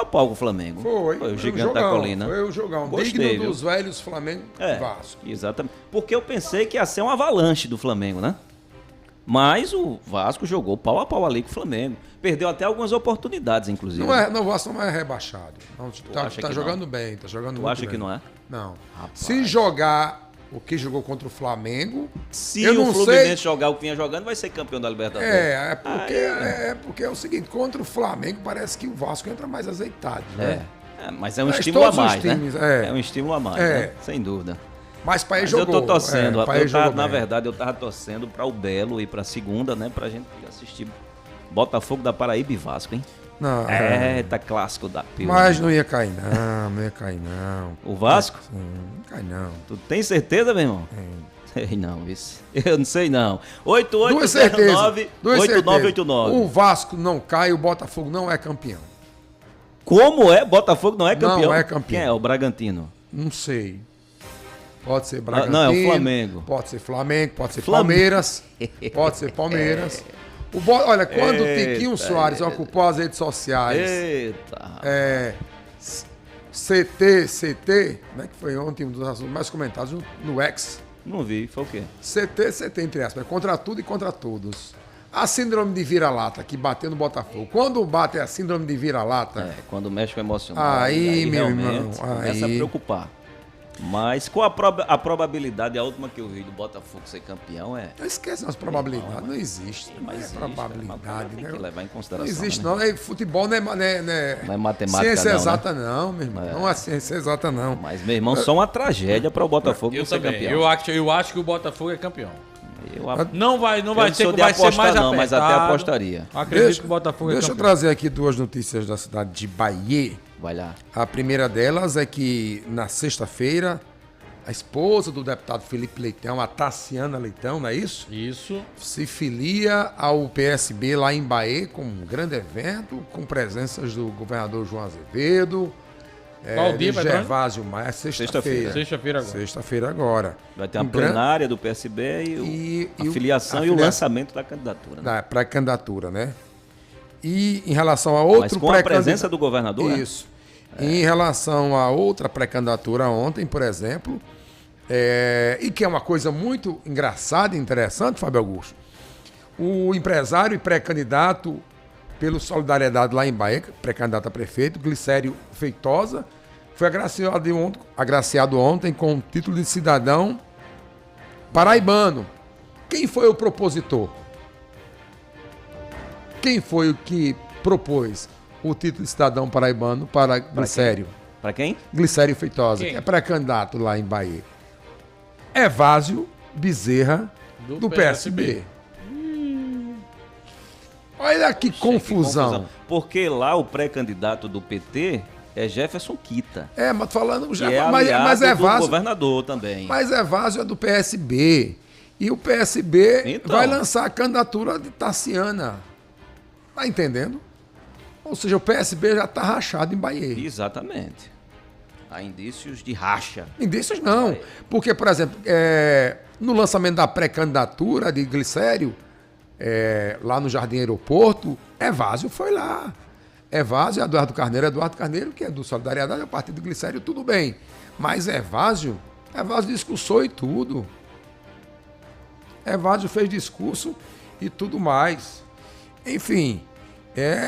pau com o Flamengo. Foi o gigante da colina. Foi o jogão. Gostei, digno dos velhos Flamengo e Vasco. Exatamente. Porque eu pensei que ia ser um avalanche do Flamengo, né? Mas o Vasco jogou pau a pau ali com o Flamengo. Perdeu até algumas oportunidades, inclusive. O Vasco não é rebaixado. Tá jogando bem, tá jogando muito bem. Tu acha que não é? Não. Rapaz. Se jogar o que jogou contra o Flamengo... Se o Fluminense jogar o que vinha jogando, vai ser campeão da Libertadores. Porque é o seguinte, contra o Flamengo parece que o Vasco entra mais azeitado, né? Mas é um estímulo a mais, né? É um estímulo a mais, né? Sem dúvida. Mas Paê jogou. Eu tô torcendo. Na verdade, eu tava torcendo para o Belo ir pra segunda, né? Pra gente assistir Botafogo da Paraíba e Vasco, hein? Não, tá clássico da pila. Mas não ia cair, não. O Vasco? Não cai, não. Tu tem certeza, meu irmão? Sei não, isso. Eu não sei não. 8809-8989. O Vasco não cai, o Botafogo não é campeão. Como é? Botafogo não é campeão? Não é campeão. Quem é? O Bragantino? Não sei. Pode ser Bragantino. Não, é o Flamengo. Pode ser Flamengo, pode ser Palmeiras. Pode ser Palmeiras. Olha, quando o Tiquinho Soares ocupou as redes sociais. CT, né, que foi ontem um dos assuntos mais comentados no X. Não vi, foi o quê? CT, entre aspas, contra tudo e contra todos. A síndrome de vira-lata que bateu no Botafogo. Quando bate a síndrome de vira-lata... quando mexe com o emocional. Aí meu irmão, começa a preocupar. Mas com a probabilidade, a última que eu vi do Botafogo ser campeão Esquece as probabilidades, não existe. Não existe probabilidade, tem que levar em consideração. Não existe, né? não. Futebol não é matemática, ciência exata, não, meu irmão. Não é ciência exata, não. Mas, meu irmão, só uma tragédia para o Botafogo não ser campeão. Eu acho que o Botafogo é campeão. Não vai ser mais não, mas até apostaria. Acredito que o Botafogo é campeão. Deixa eu trazer aqui duas notícias da cidade de Bahia. Vai lá. A primeira delas é que na sexta-feira a esposa do deputado Felipe Leitão, a Tassiana Leitão, não é isso? Isso. Se filia ao PSB lá em Bahia com um grande evento, com presenças do governador João Azevedo, Qual dia, Gervásio Maia, sexta-feira. Sexta-feira agora. Sexta-feira agora. Vai ter uma plenária do PSB e a filiação e o lançamento da candidatura. Né? Da pré-candidatura, né? E em relação a outro... Mas com a presença do governador? Isso. Em relação a outra pré-candidatura ontem, por exemplo, e que é uma coisa muito engraçada e interessante, Fábio Augusto, o empresário e pré-candidato pelo Solidariedade lá em Bahia, pré-candidato a prefeito, Glicério Feitosa, foi agraciado ontem com o título de cidadão paraibano. Quem foi o propositor? Quem foi o que propôs o título de cidadão paraibano para Glicério? Para quem? Glicério Feitosa, que é pré-candidato lá em Bahia. Evásio Bezerra, do PSB. Olha que confusão. Porque lá o pré-candidato do PT é Jefferson Quita. Mas tô falando já, mas é do governador também. Mas Evásio é do PSB. E o PSB vai lançar a candidatura de Tassiana. Tá entendendo? Ou seja, o PSB já tá rachado em Bahia. Exatamente. Há indícios de racha. Indícios não. Porque, por exemplo, no lançamento da pré-candidatura de Glicério, lá no Jardim Aeroporto, Evásio foi lá. Evásio, Eduardo Carneiro, que é do Solidariedade, é o partido de Glicério, tudo bem. Mas Evásio discursou e tudo. Evásio fez discurso e tudo mais. Enfim,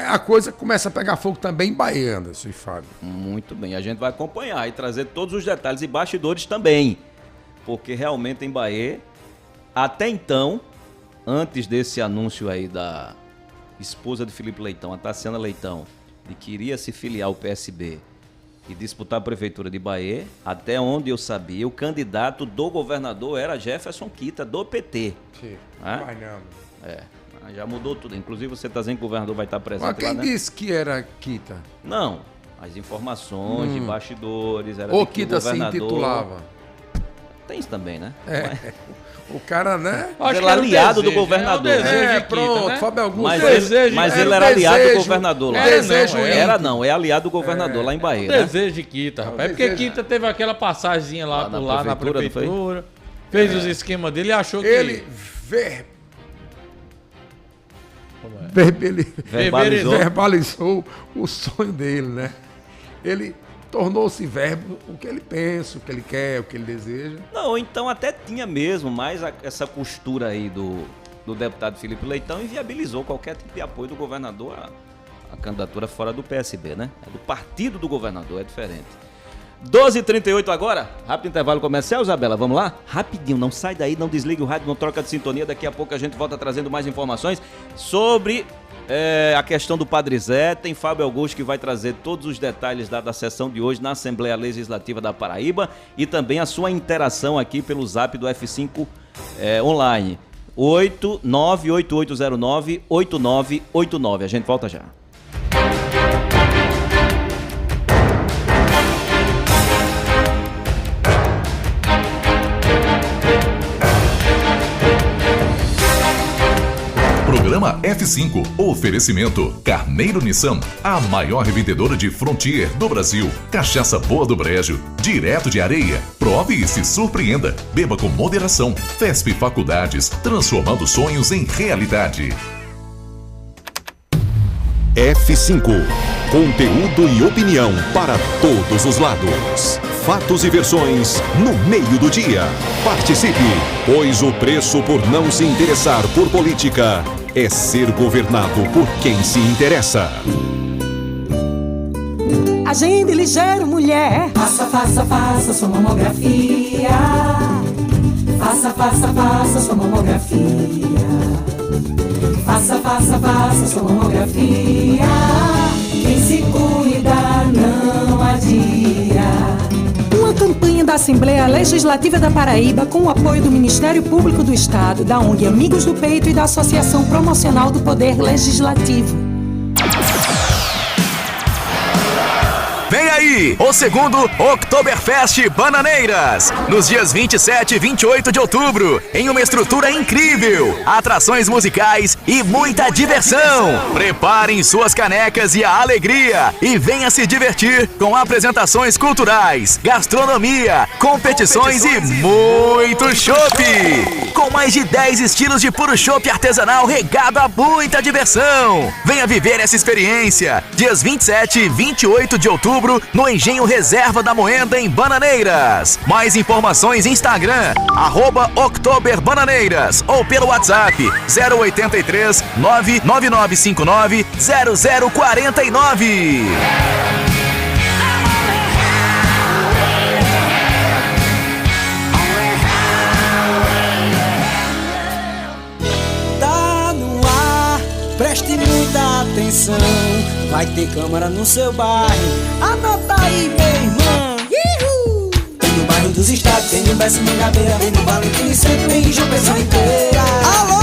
a coisa começa a pegar fogo também em Bahia, Anderson e Fábio. Muito bem, a gente vai acompanhar e trazer todos os detalhes e bastidores também. Porque realmente em Bahia, até então, antes desse anúncio aí da esposa de Felipe Leitão, a Tassiana Leitão, de que iria se filiar ao PSB e disputar a prefeitura de Bahia, até onde eu sabia, o candidato do governador era Jefferson Quita, do PT. Sim, mas não. Já mudou tudo. Inclusive você está dizendo que o governador vai estar presente mas quem lá, né? disse que era Quita? Não, as informações de bastidores... Era ou Quita se intitulava? Tem isso também, né? O cara, né? Ele era aliado do governador. Pronto, né? Fábio Augusto. Mas ele era aliado do governador lá. É aliado do governador lá em Bahia. O desejo de Quita, rapaz. Porque Quita teve aquela passagemzinha lá na prefeitura, fez os esquemas dele e achou que... Ele verbalizou o sonho dele, né? Ele tornou-se verbo o que ele pensa, o que ele quer, o que ele deseja. Não, então até tinha mesmo, mas essa postura aí do deputado Felipe Leitão inviabilizou qualquer tipo de apoio do governador à candidatura fora do PSB, né? Do partido do governador, é diferente. 12h38 agora, rápido intervalo comercial, Isabela, vamos lá? Rapidinho, não sai daí, não desligue o rádio, não troca de sintonia, daqui a pouco a gente volta trazendo mais informações sobre a questão do Padre Zé. Tem Fábio Augusto que vai trazer todos os detalhes da sessão de hoje na Assembleia Legislativa da Paraíba e também a sua interação aqui pelo zap do F5 online, 98809-8989, a gente volta já. Programa F5. Oferecimento Carneiro Nissan, a maior revendedora de Frontier do Brasil. Cachaça Boa do Brejo, direto de Areia. Prove e se surpreenda. Beba com moderação. FESP Faculdades, transformando sonhos em realidade. F5. Conteúdo e opinião para todos os lados. Fatos e versões no meio do dia. Participe, pois o preço por não se interessar por política é ser governado por quem se interessa. Agende ligeiro, mulher. Faça sua mamografia. Faça sua mamografia. Faça sua mamografia. Quem se cuida não adia. Uma campanha da Assembleia Legislativa da Paraíba com o apoio do Ministério Público do Estado, da ONG Amigos do Peito e da Associação Promocional do Poder Legislativo. Vem aí, o segundo Oktoberfest Bananeiras, nos dias 27 e 28 de outubro, em uma estrutura incrível, atrações musicais e muita diversão. Preparem suas canecas e a alegria e venha se divertir com apresentações culturais, gastronomia, competições e muito chopp. Com mais de 10 estilos de puro chopp artesanal regado a muita diversão. Venha viver essa experiência, dias 27 e 28 de outubro, no Engenho Reserva da Moenda, em Bananeiras. Mais informações Instagram, @Oktoberbananeiras ou pelo WhatsApp 083 99959 0049. Preste muita atenção, vai ter câmara no seu bairro. Anota aí, meu irmão. Ihu! Tem no bairro dos Estados, tem no Bessa Mangabeira, tem no Valentim e sempre tem em João Pessoa inteira. Alô,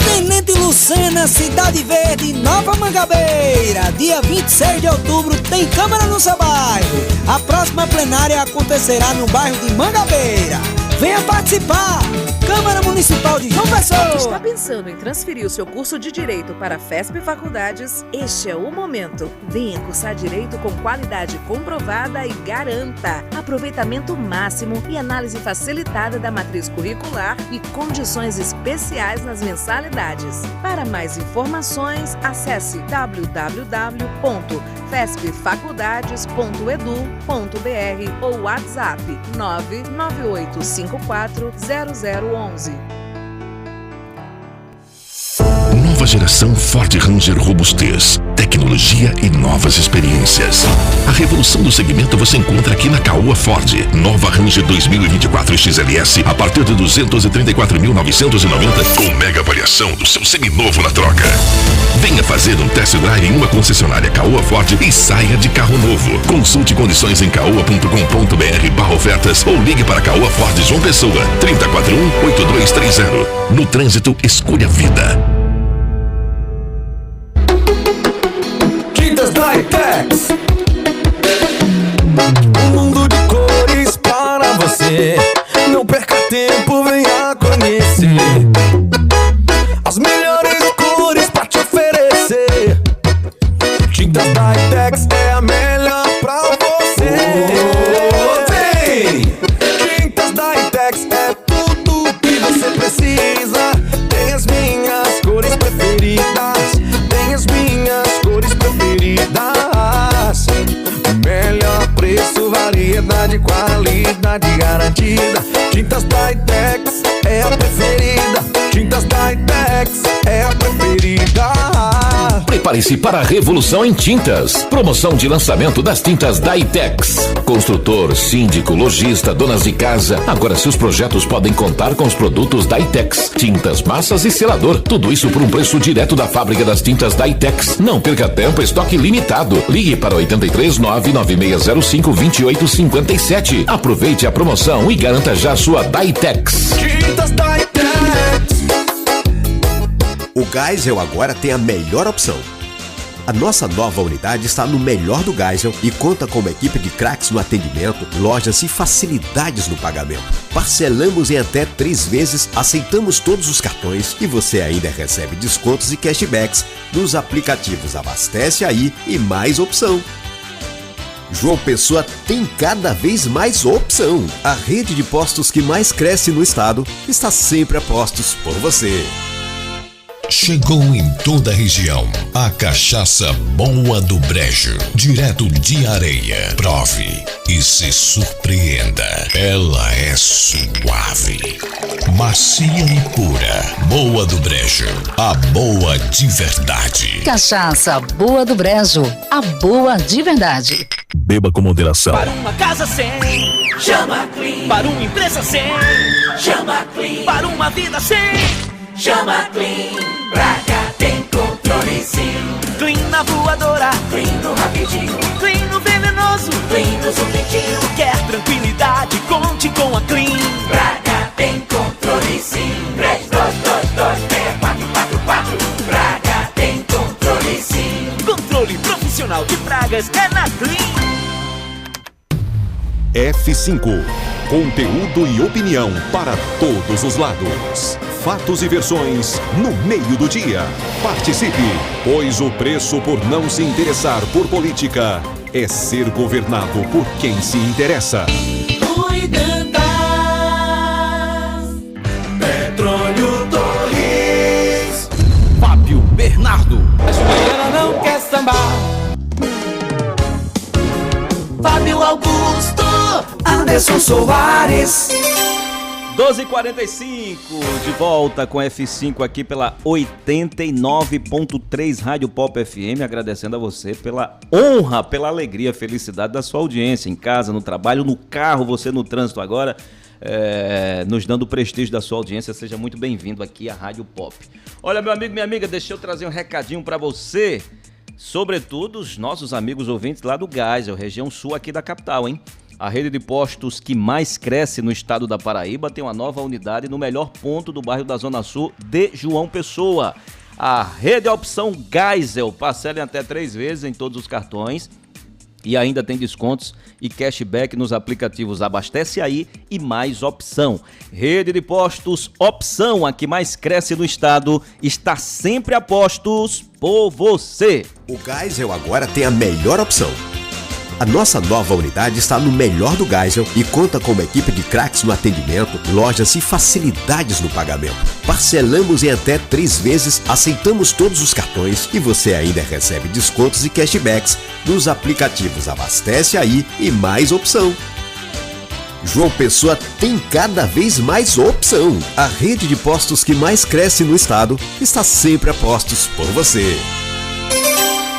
Tenente Lucena, Cidade Verde, Nova Mangabeira. Dia 26 de outubro tem câmara no seu bairro. A próxima plenária acontecerá no bairro de Mangabeira. Venha participar! Câmara Municipal de João Pessoa. Está pensando em transferir o seu curso de Direito para a FESP Faculdades? Este é o momento. Venha cursar Direito com qualidade comprovada e garanta aproveitamento máximo e análise facilitada da matriz curricular e condições especiais nas mensalidades. Para mais informações, acesse www.fespfaculdades.edu.br ou WhatsApp 998540011. Nova geração Ford Ranger Robustez. Tecnologia e novas experiências. A revolução do segmento você encontra aqui na Caoa Ford. Nova Ranger 2024 XLS a partir de 234.990 com mega avaliação do seu seminovo na troca. Venha fazer um test drive em uma concessionária Caoa Ford e saia de carro novo. Consulte condições em caoa.com.br/ofertas ou ligue para Caoa Ford João Pessoa 3041-8230. No trânsito, escolha a vida. Tintas Ditex, um mundo de cores para você. Não perca tempo, venha conhecer as melhores cores para te oferecer. Tintas Ditex é a melhor pra você. Vem! Tintas Ditex é tudo que você precisa. Tem as minhas cores preferidas. Tem as minhas cores preferidas. Melhor preço, variedade, qualidade garantida. Tintas Ditex é a preferida. Tintas Ditex é a preferida. Prepare-se para a revolução em tintas. Promoção de lançamento das tintas Ditex. Construtor, síndico, lojista, donas de casa. Agora seus projetos podem contar com os produtos Ditex. Tintas, massas e selador. Tudo isso por um preço direto da fábrica das tintas Ditex. Não perca tempo, estoque limitado. Ligue para 83 99605 2857. Aproveite a promoção e garanta já sua Ditex. Tintas Ditex. O Geisel agora tem a melhor opção. A nossa nova unidade está no melhor do Geisel e conta com uma equipe de craques no atendimento, lojas e facilidades no pagamento. Parcelamos em até 3 vezes, aceitamos todos os cartões e você ainda recebe descontos e cashbacks nos aplicativos Abastece Aí e Mais Opção. João Pessoa tem cada vez mais opção. A rede de postos que mais cresce no estado está sempre a postos por você. Chegou em toda a região a cachaça Boa do Brejo, direto de Areia. Prove e se surpreenda. Ela é suave, macia e pura. Boa do Brejo, a boa de verdade. Cachaça Boa do Brejo, a boa de verdade. Beba com moderação. Para uma casa sem, chama Clean. Para uma empresa sem, chama Clean. Para uma vida sem, chama Clean. Pra cá tem controle sim. Clean na voadora, Clean no rapidinho, Clean no venenoso, Clean no zumbitinho. Quer tranquilidade, conte com a Clean. Pra cá tem controle sim. 32226444. Pra cá tem controle sim. Controle profissional de pragas é na Clean. F5. Conteúdo e opinião para todos os lados. Fatos e versões no meio do dia. Participe, pois o preço por não se interessar por política é ser governado por quem se interessa. Petróleo Torres. Fábio Bernardo. A Juliana não quer sambar. Fábio Augusto. Anderson Soares. 12h45, de volta com F5 aqui pela 89.3 Rádio Pop FM, agradecendo a você pela honra, pela alegria, felicidade da sua audiência, em casa, no trabalho, no carro, você no trânsito agora, nos dando o prestígio da sua audiência. Seja muito bem-vindo aqui à Rádio Pop. Olha, meu amigo, minha amiga, deixa eu trazer um recadinho para você, sobretudo os nossos amigos ouvintes lá do Geisel, região sul aqui da capital, hein? A rede de postos que mais cresce no estado da Paraíba tem uma nova unidade no melhor ponto do bairro da Zona Sul de João Pessoa. A rede é a opção Geisel, parcela em até 3 vezes em todos os cartões e ainda tem descontos e cashback nos aplicativos Abastece Aí e Mais Opção. Rede de postos Opção, a que mais cresce no estado, está sempre a postos por você. O Geisel agora tem a melhor opção. A nossa nova unidade está no melhor do Geisel e conta com uma equipe de craques no atendimento, lojas e facilidades no pagamento. Parcelamos em até 3 vezes, aceitamos todos os cartões e você ainda recebe descontos e cashbacks nos aplicativos Abastece Aí e Mais Opção. João Pessoa tem cada vez mais opção. A rede de postos que mais cresce no estado está sempre a postos por você.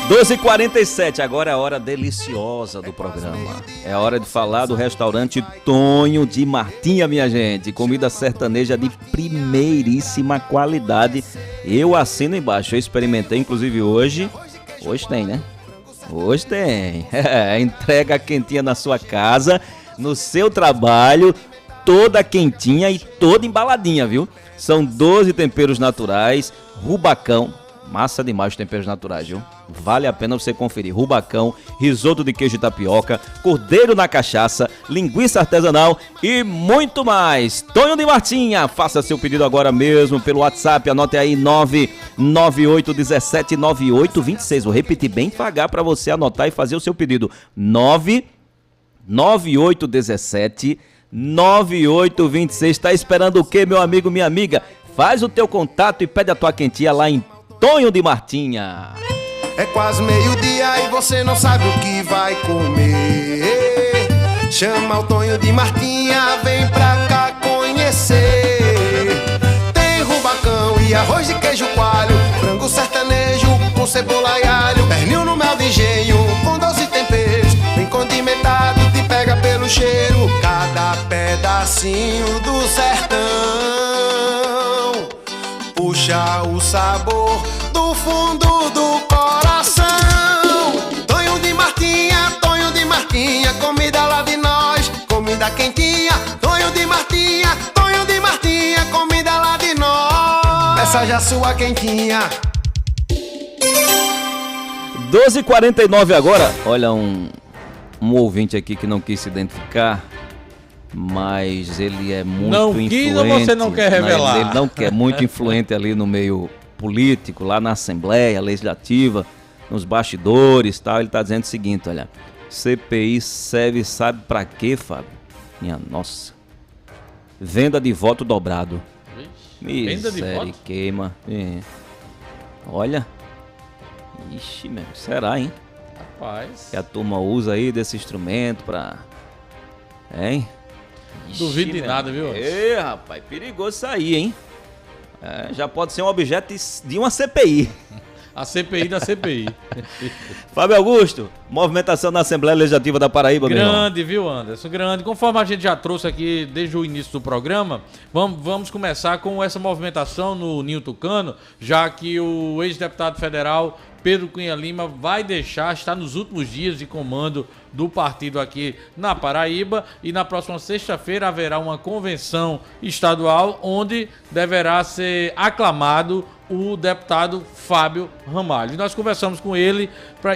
12h47, agora é a hora deliciosa do programa. É a hora de falar do restaurante Tonho de Martinha, minha gente. Comida sertaneja de primeiríssima qualidade. Eu assino embaixo, eu experimentei inclusive hoje. Hoje tem, né? Hoje tem. Entrega quentinha na sua casa, no seu trabalho, toda quentinha e toda embaladinha, viu? São 12 temperos naturais, rubacão. Massa demais os temperos naturais, viu? Vale a pena você conferir. Rubacão, risoto de queijo e tapioca, cordeiro na cachaça, linguiça artesanal e muito mais. Tonho de Martinha, faça seu pedido agora mesmo pelo WhatsApp. Anote aí 998179826. Vou repetir bem devagar para você anotar e fazer o seu pedido. 998179826. Tá esperando o quê, meu amigo, minha amiga? Faz o teu contato e pede a tua quentinha lá em Tonho de Martinha. É quase meio-dia e você não sabe o que vai comer. Chama o Tonho de Martinha, vem pra cá conhecer. Tem rubacão e arroz de queijo coalho, frango sertanejo com cebola e alho, pernil no mel de engenho com 12 temperos, bem condimentado, te pega pelo cheiro. Cada pedacinho do sertão puxa o sabor do fundo do coração. Tonho de Martinha, comida lá de nós, comida quentinha. Tonho de Martinha, comida lá de nós. Essa já sua quentinha. 12h49 agora. Olha, um ouvinte aqui que não quis se identificar, mas ele é muito influente. Não quis ou você não quer revelar? Ele não quer, muito influente ali no meio político, lá na Assembleia Legislativa, nos bastidores e tal. Ele tá dizendo o seguinte, olha, CPI serve, sabe pra quê, Fábio? Minha nossa. Venda de voto dobrado. Venda de voto? Queima. É. Olha. Ixi, meu, será, hein? Rapaz. Que a turma usa aí desse instrumento pra... Hein? Duvido de nada, viu? Ê, rapaz, perigoso isso aí, hein? Já pode ser um objeto de uma CPI. A CPI da CPI. Fábio Augusto, movimentação na Assembleia Legislativa da Paraíba, grande, viu, Anderson? Grande. Conforme a gente já trouxe aqui desde o início do programa, vamos começar com essa movimentação no Ninho Tucano, já que o ex-deputado federal Pedro Cunha Lima vai está nos últimos dias de comando do partido aqui na Paraíba, e na próxima sexta-feira haverá uma convenção estadual onde deverá ser aclamado o deputado Fábio Ramalho. E nós conversamos com ele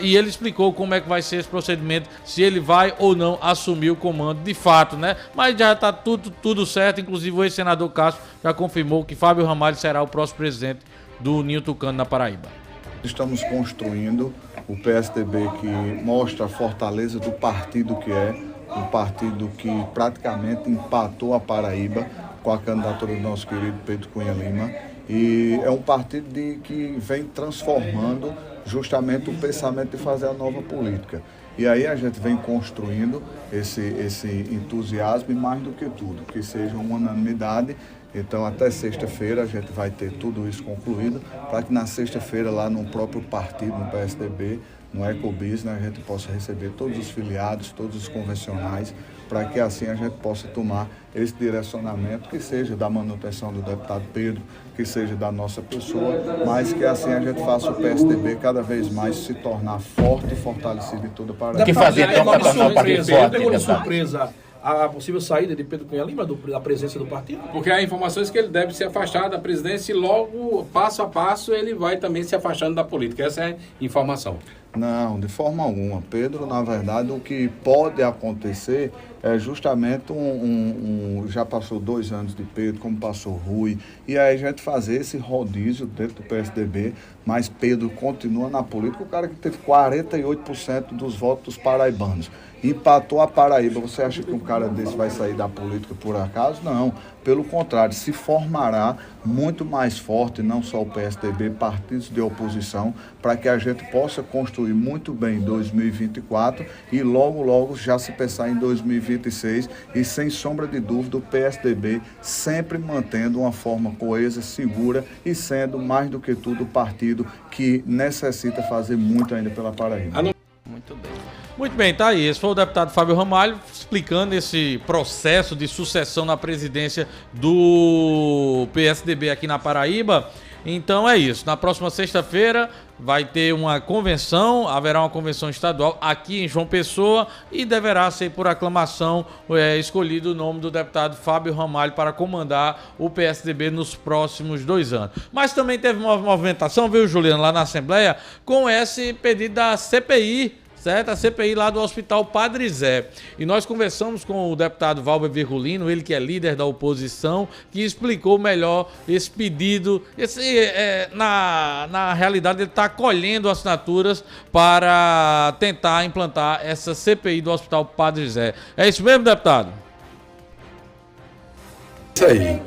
e ele explicou como é que vai ser esse procedimento, se ele vai ou não assumir o comando de fato, né? Mas já está tudo certo, inclusive o ex-senador Castro já confirmou que Fábio Ramalho será o próximo presidente do Ninho Tucano na Paraíba. Estamos construindo o PSDB que mostra a fortaleza do partido que é, um partido que praticamente empatou a Paraíba com a candidatura do nosso querido Pedro Cunha Lima. E é um partido que vem transformando justamente o pensamento de fazer a nova política. E aí a gente vem construindo esse entusiasmo e mais do que tudo, que seja uma unanimidade. Então até sexta-feira a gente vai ter tudo isso concluído, para que na sexta-feira lá no próprio partido, no PSDB, no Ecobusiness, a gente possa receber todos os filiados, todos os convencionais, para que assim a gente possa tomar esse direcionamento, que seja da manutenção do deputado Pedro, que seja da nossa pessoa, mas que assim a gente faça o PSDB cada vez mais se tornar forte e fortalecido em toda a Paraíba. Que fazer então para tornar o partido forte? Pegou de surpresa a possível saída de Pedro Cunha Lima da presença do partido? Porque há informações que ele deve se afastar da presidência e logo, passo a passo, ele vai também se afastando da política. Essa é a informação. Não, de forma alguma. Pedro, na verdade, o que pode acontecer é justamente já passou 2 anos de Pedro, como passou Rui, e aí a gente fazer esse rodízio dentro do PSDB, mas Pedro continua na política, o cara que teve 48% dos votos paraibanos. Empatou a Paraíba. Você acha que um cara desse vai sair da política por acaso? Não. Pelo contrário, se formará muito mais forte, não só o PSDB, partidos de oposição, para que a gente possa construir muito bem 2024 e logo já se pensar em 2026 e, sem sombra de dúvida, o PSDB sempre mantendo uma forma coesa, segura e sendo, mais do que tudo, o partido que necessita fazer muito ainda pela Paraíba. Muito bem. Muito bem, tá aí. Esse foi o deputado Fábio Ramalho explicando esse processo de sucessão na presidência do PSDB aqui na Paraíba. Então é isso. Na próxima sexta-feira vai ter uma convenção, haverá uma convenção estadual aqui em João Pessoa e deverá ser por aclamação escolhido o nome do deputado Fábio Ramalho para comandar o PSDB nos próximos 2 anos. Mas também teve uma movimentação, viu, Juliano, lá na Assembleia, com esse pedido da CPI, certo? A CPI lá do Hospital Padre Zé. E nós conversamos com o deputado Valber Virgulino, ele que é líder da oposição, que explicou melhor esse pedido. Na realidade, ele está colhendo assinaturas para tentar implantar essa CPI do Hospital Padre Zé. É isso mesmo, deputado? Isso aí.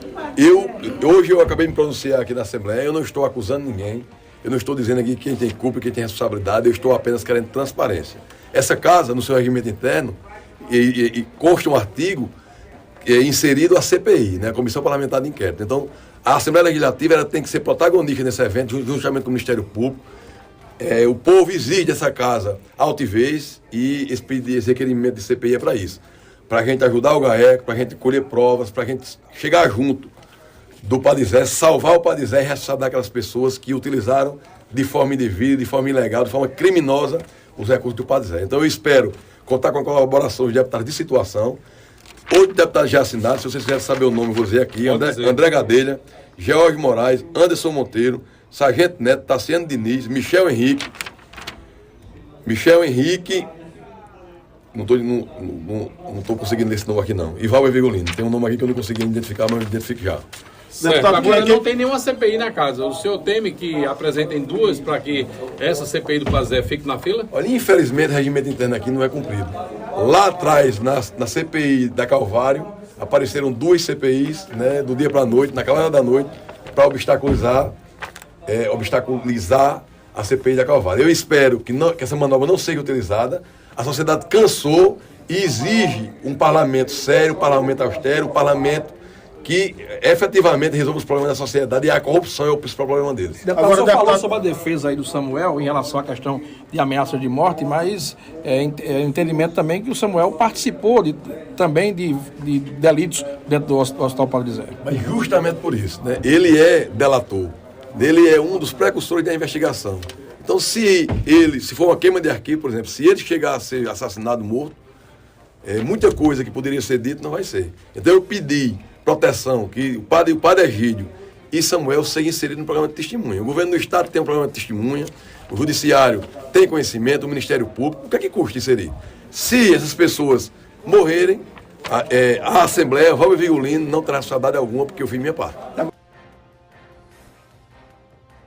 Hoje eu acabei de me pronunciar aqui na Assembleia, eu não estou acusando ninguém. Eu não estou dizendo aqui quem tem culpa e quem tem responsabilidade, eu estou apenas querendo transparência. Essa casa, no seu regimento interno, consta um artigo inserido a CPI, né, a Comissão Parlamentar de Inquérito. Então, a Assembleia Legislativa ela tem que ser protagonista nesse evento, juntamente com o Ministério Público. O povo exige dessa casa altivez e esse requerimento de CPI é para isso. Para a gente ajudar o GAECO, para a gente colher provas, para a gente chegar junto do Padre Zé, salvar o Padre Zé e ressuscitar aquelas pessoas que utilizaram de forma indevida, de forma ilegal, de forma criminosa os recursos do Padre Zé. Então eu espero contar com a colaboração dos deputados de situação. 8 deputados já assinados, se vocês quiserem saber o nome, vou dizer aqui: André Gadelha, George Moraes, Anderson Monteiro, Sargento Neto, Tassiano Diniz, Michel Henrique, não estou conseguindo ler esse nome aqui não, e Valber Virgulino. Tem um nome aqui que eu não consegui identificar, mas eu identifico já. Certo. Agora não tem nenhuma CPI na casa. O senhor teme que apresentem 2 para que essa CPI do Padre Zé fique na fila? Olha, infelizmente o regimento interno aqui não é cumprido. Lá atrás, na CPI da Calvário, apareceram 2 CPIs, né, do dia para a noite, naquela hora da noite, para obstaculizar a CPI da Calvário. Eu espero que essa manobra não seja utilizada. A sociedade cansou e exige um parlamento sério, um parlamento austero, um parlamento que efetivamente resolva os problemas da sociedade, e a corrupção é o principal problema deles. Agora, o senhor falou sobre a defesa aí do Samuel em relação à questão de ameaça de morte, mas entendimento também que o Samuel participou também de delitos dentro do Hospital Padre Zé. Mas justamente por isso, né? Ele é delator, ele é um dos precursores da investigação. Então, se for uma queima de arquivo, por exemplo, se ele chegar a ser assassinado, morto, muita coisa que poderia ser dita não vai ser. Então eu pedi proteção, que o padre Egídio e Samuel sejam inseridos no programa de testemunha. O governo do Estado tem um programa de testemunha, o Judiciário tem conhecimento, o Ministério Público, o que é que custa isso aí? Se essas pessoas morrerem, a Assembleia, Valber Virgulino, não terá saudade alguma, porque eu fiz minha parte.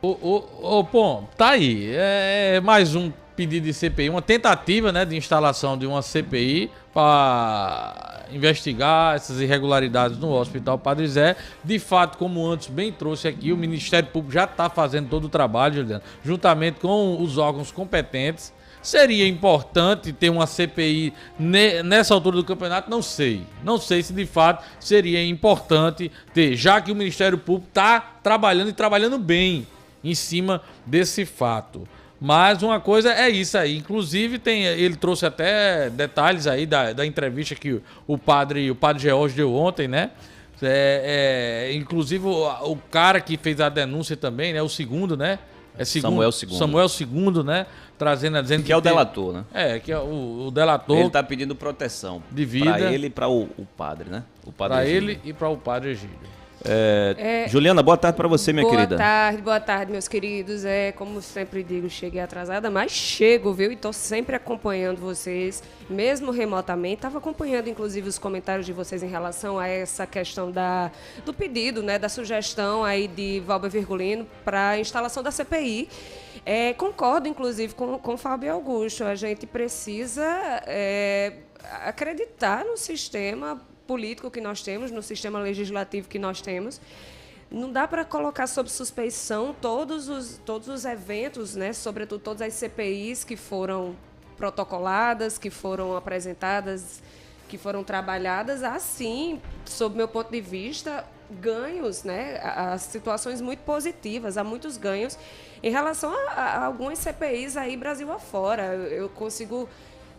Pom, tá aí. É mais um pedido de CPI, uma tentativa, né, de instalação de uma CPI para investigar essas irregularidades no Hospital Padre Zé. De fato, como antes bem trouxe aqui, o Ministério Público já está fazendo todo o trabalho, Juliano, juntamente com os órgãos competentes. Seria importante ter uma CPI nessa altura do campeonato? Não sei. Não sei se de fato seria importante ter, já que o Ministério Público está trabalhando e trabalhando bem em cima desse fato. Mas uma coisa é isso aí. Inclusive, ele trouxe até detalhes aí da entrevista que o padre George deu ontem, né? Inclusive, o cara que fez a denúncia também, né? O segundo, né? Samuel II, né? Dizendo que é o delator, né? Que é o delator. Ele está pedindo proteção de vida para ele e para o padre, né? Para ele e para o padre Egídio. Juliana, boa tarde para você, minha querida. Boa tarde, meus queridos. Como sempre digo, cheguei atrasada, mas chego, viu? E estou sempre acompanhando vocês, mesmo remotamente. Estava acompanhando, inclusive, os comentários de vocês em relação a essa questão do pedido, né? Da sugestão aí de Valber Virgulino para a instalação da CPI. Concordo, inclusive, com o Fábio Augusto. A gente precisa acreditar no sistema político que nós temos, no sistema legislativo que nós temos. Não dá para colocar sob suspeição todos os eventos, né, sobretudo todas as CPIs que foram protocoladas, que foram apresentadas, que foram trabalhadas, assim, sob meu ponto de vista, ganhos, né, as situações muito positivas, há muitos ganhos em relação a algumas CPIs aí Brasil afora. Eu consigo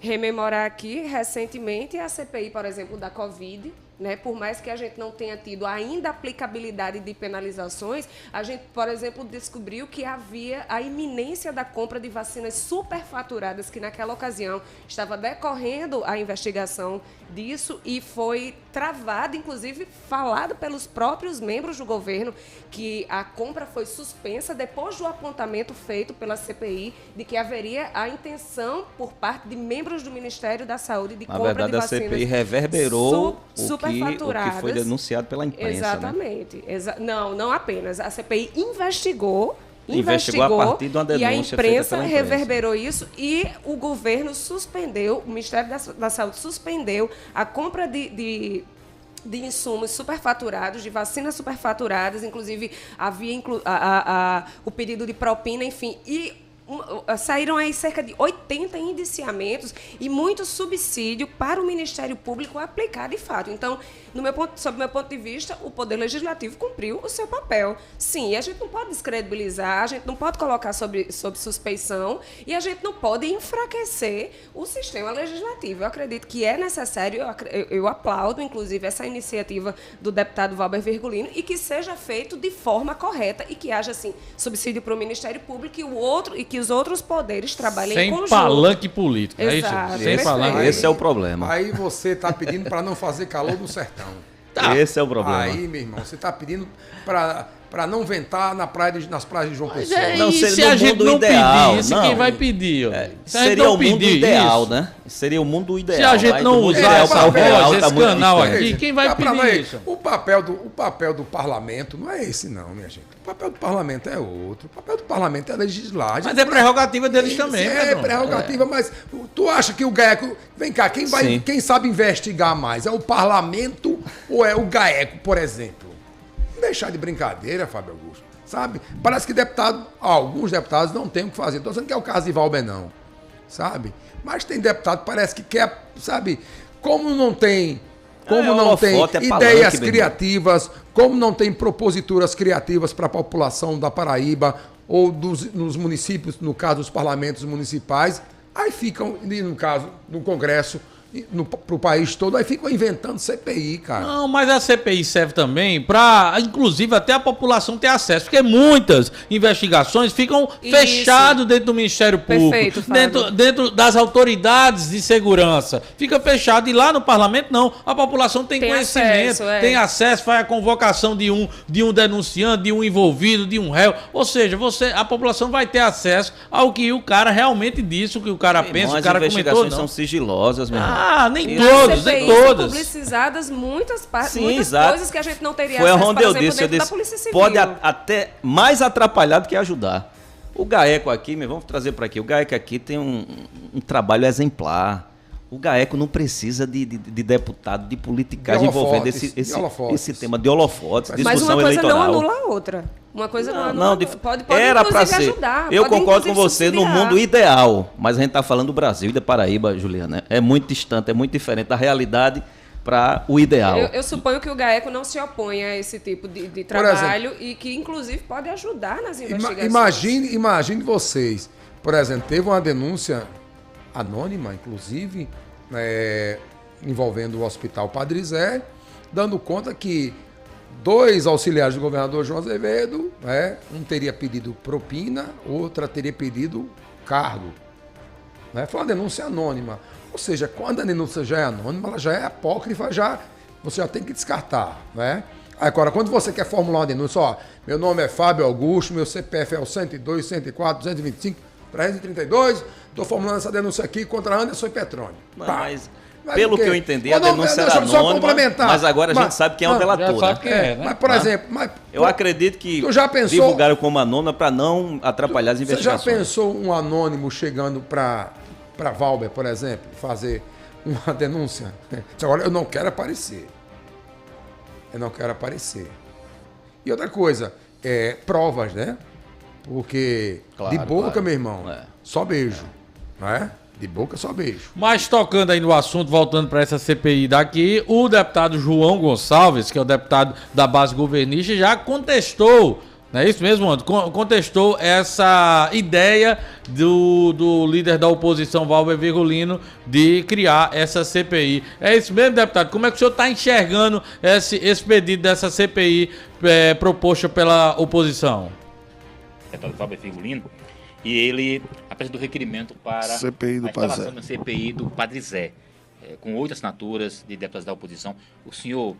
rememorar aqui, recentemente, a CPI, por exemplo, da Covid, né? Por mais que a gente não tenha tido ainda aplicabilidade de penalizações, a gente, por exemplo, descobriu que havia a iminência da compra de vacinas superfaturadas, que naquela ocasião estava decorrendo a investigação disso e foi travado, inclusive falado pelos próprios membros do governo, que a compra foi suspensa depois do apontamento feito pela CPI de que haveria a intenção por parte de membros do Ministério da Saúde de compra de vacinas. Na verdade, a CPI reverberou o que foi denunciado pela imprensa. Exatamente. Né? Não apenas. A CPI investigou a partir de uma denúncia. E a imprensa reverberou isso e o governo suspendeu, o Ministério da Saúde suspendeu a compra de insumos superfaturados, de vacinas superfaturadas, inclusive havia o pedido de propina, enfim, e saíram aí cerca de 80 indiciamentos e muito subsídio para o Ministério Público aplicar de fato. Então, sob meu ponto de vista, o Poder Legislativo cumpriu o seu papel. Sim, a gente não pode descredibilizar, a gente não pode colocar sob suspeição e a gente não pode enfraquecer o sistema legislativo. Eu acredito que é necessário, eu aplaudo, inclusive, essa iniciativa do deputado Valber Virgulino e que seja feito de forma correta e que haja, assim, subsídio para o Ministério Público e que os outros poderes trabalhem em conjunto. Sem palanque político, Exato, é isso? Sem palanque. Esse é o problema. Aí você está pedindo para não fazer calor no sertão. Esse é o problema. Aí, meu irmão, você está pedindo para não ventar nas praias de João Pessoa. Não, se a gente não ideal, pedir isso, quem vai pedir? Seria o mundo ideal, né? Seria o mundo ideal. Se a gente não usar esse canal aqui, quem vai pedir isso? O papel do parlamento não é esse não, minha gente. O papel do parlamento é outro. O papel do parlamento é legislar. Mas é prerrogativa deles também, É prerrogativa, mas tu acha que o GAECO... Vem cá, quem sabe investigar mais? É o parlamento ou é o GAECO, por exemplo? Não deixar de brincadeira, Fábio Augusto. Sabe? Parece que alguns deputados não têm o que fazer. Estou dizendo que é o caso de Valber, não. Sabe? Mas tem deputado que parece que quer, sabe? Como não tem ideias criativas, como não tem proposituras criativas para a população da Paraíba ou nos municípios, no caso dos parlamentos municipais, aí ficam, no caso, no Congresso, pro país todo, aí ficam inventando CPI, cara. Não, mas a CPI serve também para, inclusive, até a população ter acesso, porque muitas investigações ficam fechadas dentro do Ministério Público, dentro das autoridades de segurança. Fica fechado e lá no parlamento não. A população tem conhecimento, tem acesso, faz a convocação de um denunciante, de um envolvido, de um réu. Ou seja, a população vai ter acesso ao que o cara realmente disse, o que o cara pensa, o cara comentou. As investigações são sigilosas, meu irmão. Nem todas, nem todas. Publicizadas muitas exato. coisas que a gente não teria acesso, por exemplo, dentro da Polícia Civil. Pode até mais atrapalhar do que ajudar. O GAECO aqui, vamos trazer para aqui, o GAECO aqui tem um trabalho exemplar. O GAECO não precisa de deputado, de politicagem envolvendo esse tema de holofotes, discussão eleitoral. Mas uma coisa não anula a outra. Uma coisa não anula a outra. Pode era para ser. Ajudar. Eu concordo com você no mundo ideal, mas a gente está falando do Brasil e da Paraíba, Juliana. É muito distante, é muito diferente da realidade para o ideal. Eu suponho que o GAECO não se opõe a esse tipo de trabalho e que, inclusive, pode ajudar nas investigações. Imagine vocês, por exemplo, teve uma denúncia anônima, inclusive, envolvendo o Hospital Padre Zé, dando conta que 2 auxiliares do governador João Azevedo, um teria pedido propina, outra teria pedido cargo. Foi uma denúncia anônima. Ou seja, quando a denúncia já é anônima, ela já é apócrifa, você já tem que descartar. Agora, quando você quer formular uma denúncia, meu nome é Fábio Augusto, meu CPF é o 102, 104, 225, 332, estou formulando essa denúncia aqui contra Anderson e Petrônio. Mas pelo que eu entendi, a denúncia era anônima, mas agora a gente sabe quem é o delator. Mas, por exemplo... eu acredito que divulgaram como anônima para não atrapalhar as investigações. Você já pensou um anônimo chegando para Valber, por exemplo, fazer uma denúncia? Agora, eu não quero aparecer. E outra coisa, provas, né? Porque de boca, meu irmão, só beijo. De boca, só beijo. Mas tocando aí no assunto, voltando para essa CPI daqui, o deputado João Gonçalves, que é o deputado da base governista, já contestou, não é isso mesmo, André? Contestou essa ideia do líder da oposição, Valber Virgulino, de criar essa CPI. É isso mesmo, deputado? Como é que o senhor está enxergando esse pedido dessa CPI proposta pela oposição? Deputado Valber Virgulino, e ele apresentou requerimento para CPI do a instalação da CPI do Padre Zé, com 8 assinaturas de deputados da oposição. O senhor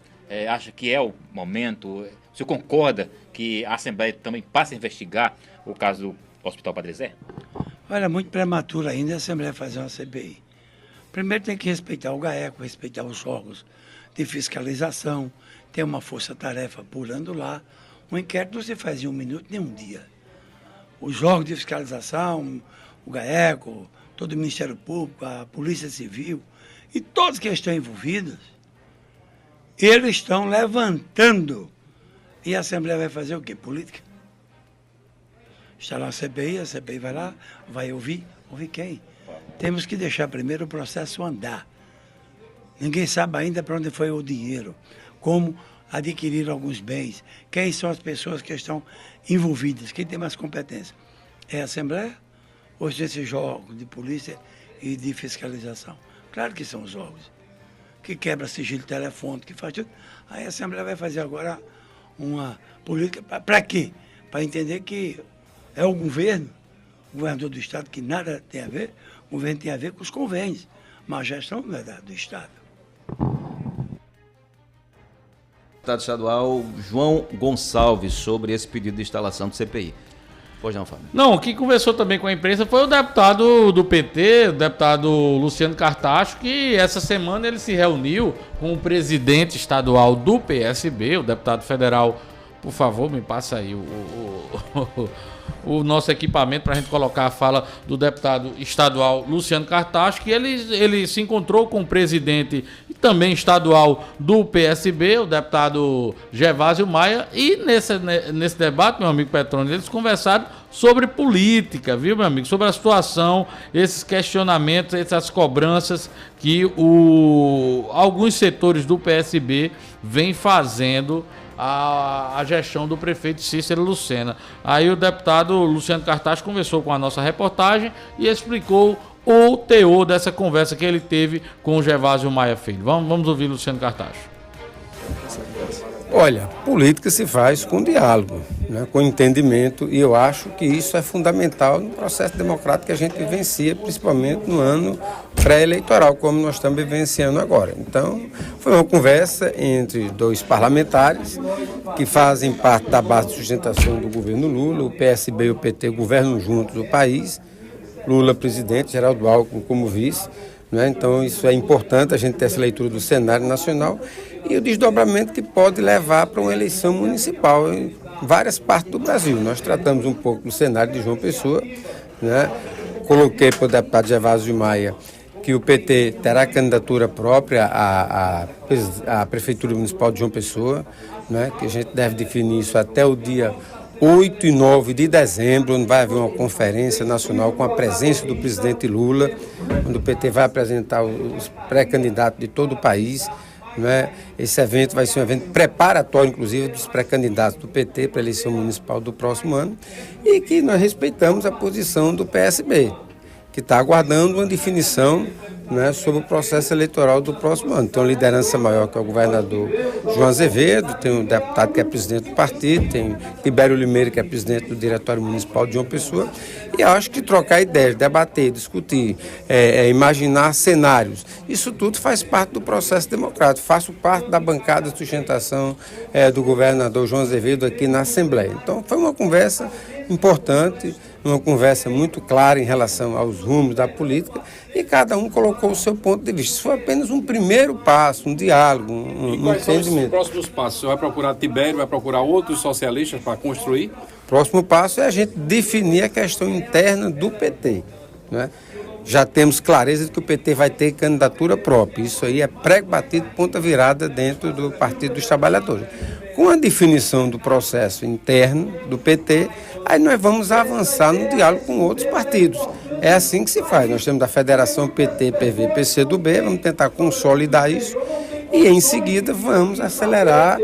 acha que é o momento, o senhor concorda que a Assembleia também passe a investigar o caso do Hospital Padre Zé? Olha, muito prematuro ainda a Assembleia fazer uma CPI. Primeiro tem que respeitar o GAECO, respeitar os órgãos de fiscalização, ter uma força-tarefa apurando lá. Um inquérito não se faz em 1 minuto nem 1 dia. Os órgãos de fiscalização, o GAECO, todo o Ministério Público, a Polícia Civil e todos que estão envolvidos, eles estão levantando. E a Assembleia vai fazer o quê? Política. Está lá a CPI vai lá, vai ouvir quem? Temos que deixar primeiro o processo andar. Ninguém sabe ainda para onde foi o dinheiro, como adquirir alguns bens, quem são as pessoas que estão envolvidas, quem tem mais competência. É a Assembleia ou são esses órgãos de polícia e de fiscalização? Claro que são os órgãos que quebra sigilo telefônico, que faz tudo. Aí a Assembleia vai fazer agora uma política, para quê? Para entender que é o governador do Estado, que nada tem a ver, o governo tem a ver com os convênios, mas a gestão não é do Estado. Deputado estadual João Gonçalves sobre esse pedido de instalação do CPI. Pois não, Fábio. Não, quem conversou também com a imprensa foi o deputado do PT, o deputado Luciano Cartacho, que essa semana ele se reuniu com o presidente estadual do PSB, o deputado federal. Por favor, me passa aí o nosso equipamento para a gente colocar a fala do deputado estadual Luciano Cartacho, que ele se encontrou com o presidente e também estadual do PSB, o deputado Gervásio Maia, e nesse debate, meu amigo Petrônio, eles conversaram sobre política, viu, meu amigo? Sobre a situação, esses questionamentos, essas cobranças que alguns setores do PSB vêm fazendo a gestão do prefeito Cícero Lucena. Aí o deputado Luciano Cartacho conversou com a nossa reportagem e explicou o teor dessa conversa que ele teve com o Gervásio Maia Filho. Vamos ouvir Luciano Cartacho. Olha, política se faz com diálogo, né, com entendimento, e eu acho que isso é fundamental no processo democrático que a gente vivencia, principalmente no ano pré-eleitoral, como nós estamos vivenciando agora. Então, foi uma conversa entre dois parlamentares que fazem parte da base de sustentação do governo Lula. O PSB e o PT governam juntos o país, Lula presidente, Geraldo Alckmin como vice. Então, isso é importante, a gente ter essa leitura do cenário nacional e o desdobramento que pode levar para uma eleição municipal em várias partes do Brasil. Nós tratamos um pouco do cenário de João Pessoa, né? Coloquei para o deputado Gervásio Maia que o PT terá candidatura própria à Prefeitura Municipal de João Pessoa, né? Que a gente deve definir isso até o dia 8 e 9 de dezembro, onde vai haver uma conferência nacional com a presença do presidente Lula, onde o PT vai apresentar os pré-candidatos de todo o país. Né? Esse evento vai ser um evento preparatório, inclusive, dos pré-candidatos do PT para a eleição municipal do próximo ano, e que nós respeitamos a posição do PSB, que está aguardando uma definição, né, sobre o processo eleitoral do próximo ano. Tem uma liderança maior, que é o governador João Azevedo, tem um deputado que é presidente do partido, tem Tibério Limeira, que é presidente do Diretório Municipal de João Pessoa, e acho que trocar ideias, debater, discutir, imaginar cenários, isso tudo faz parte do processo democrático. Faço parte da bancada de sustentação do governador João Azevedo aqui na Assembleia. Então, foi uma conversa importante, uma conversa muito clara em relação aos rumos da política, e cada um colocou o seu ponto de vista. Isso foi apenas um primeiro passo, um diálogo, um quais entendimento. são os próximos passos? Você vai procurar Tibério, vai procurar outros socialistas para construir? Próximo passo é a gente definir a questão interna do PT, né? Já temos clareza de que o PT vai ter candidatura própria. Isso aí é prego batido, ponta virada dentro do Partido dos Trabalhadores. Com a definição do processo interno do PT, aí nós vamos avançar no diálogo com outros partidos. É assim que se faz. Nós temos a Federação PT, PV, PCdoB, vamos tentar consolidar isso e, em seguida, vamos acelerar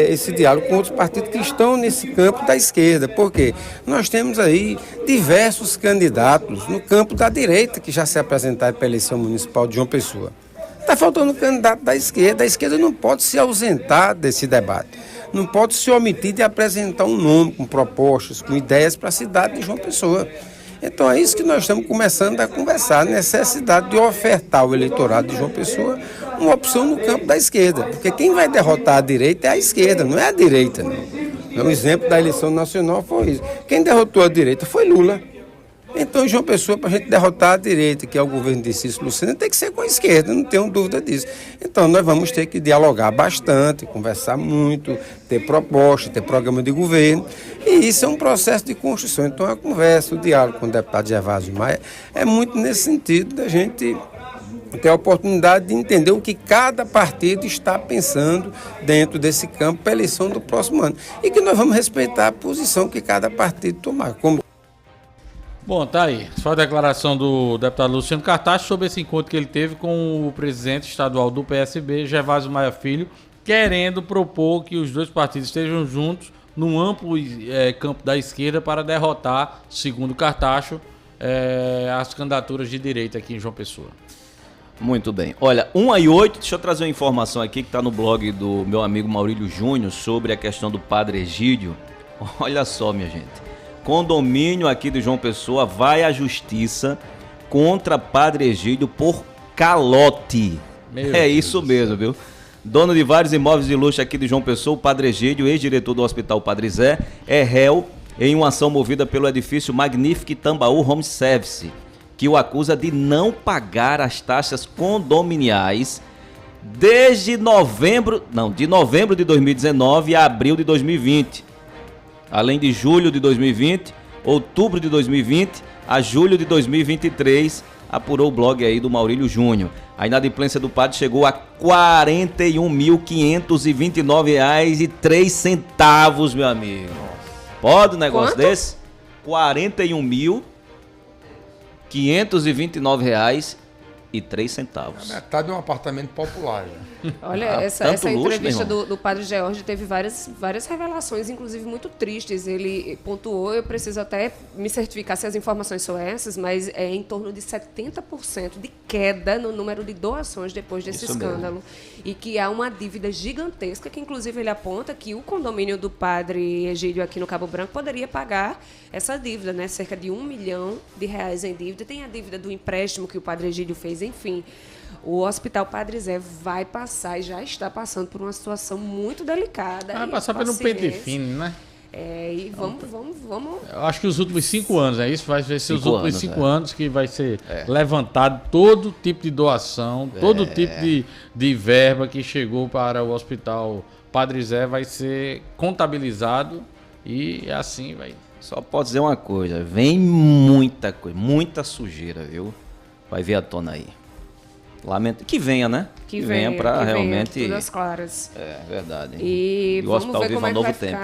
esse diálogo com outros partidos que estão nesse campo da esquerda. Por quê? Nós temos aí diversos candidatos no campo da direita que já se apresentaram para a eleição municipal de João Pessoa. Está faltando um candidato da esquerda. A esquerda não pode se ausentar desse debate. Não pode se omitir de apresentar um nome com propostas, com ideias para a cidade de João Pessoa. Então é isso que nós estamos começando a conversar, a necessidade de ofertar ao eleitorado de João Pessoa uma opção no campo da esquerda. Porque quem vai derrotar a direita é a esquerda, não é a direita. Não. Um exemplo da eleição nacional foi isso. Quem derrotou a direita foi Lula. Então, João Pessoa, para a gente derrotar a direita, que é o governo de Cícero Lucena, tem que ser com a esquerda, não tenho dúvida disso. Então, nós vamos ter que dialogar bastante, conversar muito, ter proposta, ter programa de governo, e isso é um processo de construção. Então, a conversa, o diálogo com o deputado Gervásio Maia é muito nesse sentido da gente ter a oportunidade de entender o que cada partido está pensando dentro desse campo para a eleição do próximo ano. E que nós vamos respeitar a posição que cada partido tomar. Bom, tá aí. Só a declaração do deputado Luciano Cartacho sobre esse encontro que ele teve com o presidente estadual do PSB, Gervásio Maia Filho, querendo propor que os dois partidos estejam juntos num amplo campo da esquerda para derrotar, segundo Cartacho, as candidaturas de direita aqui em João Pessoa. Muito bem. Olha, 1h08, deixa eu trazer uma informação aqui que está no blog do meu amigo Maurílio Júnior sobre a questão do Padre Egídio. Olha só, minha gente. Condomínio aqui de João Pessoa vai à justiça contra Padre Egídio por calote. Isso mesmo, viu? Dono de vários imóveis de luxo aqui de João Pessoa, o Padre Egídio, ex-diretor do Hospital Padre Zé, é réu em uma ação movida pelo edifício Magnifique Tambaú Home Service, que o acusa de não pagar as taxas condominiais desde novembro de 2019 a abril de 2020. Além de julho de 2020, outubro de 2020 a julho de 2023, apurou o blog aí do Maurílio Júnior. A inadimplência do padre chegou a R$ 41.529,03, meu amigo. Pode um negócio desse? R$ 41.529,03. É metade de um apartamento popular. Já. Olha, essa entrevista do Padre George teve várias revelações, inclusive muito tristes. Ele pontuou, eu preciso até me certificar se as informações são essas, mas é em torno de 70% de queda no número de doações depois desse escândalo. E que há uma dívida gigantesca, que inclusive ele aponta que o condomínio do Padre Egídio aqui no Cabo Branco poderia pagar essa dívida, né? Cerca de R$1 milhão em dívida. Tem a dívida do empréstimo que o Padre Egídio fez, enfim. O Hospital Padre Zé vai passar e já está passando por uma situação muito delicada. Vai passar pelo pente fino, né? E vamos. Eu acho que os últimos 5 anos, é isso? Vai ser os últimos 5 anos que vai ser levantado todo tipo de doação, todo tipo de verba que chegou para o Hospital Padre Zé vai ser contabilizado e assim vai. Só pode dizer uma coisa, vem muita coisa, muita sujeira, viu? Vai vir à tona aí. Lamento que venha, né? Que venha para realmente tudo às claras. É verdade. E o Hospital ver vive como um novo tempo.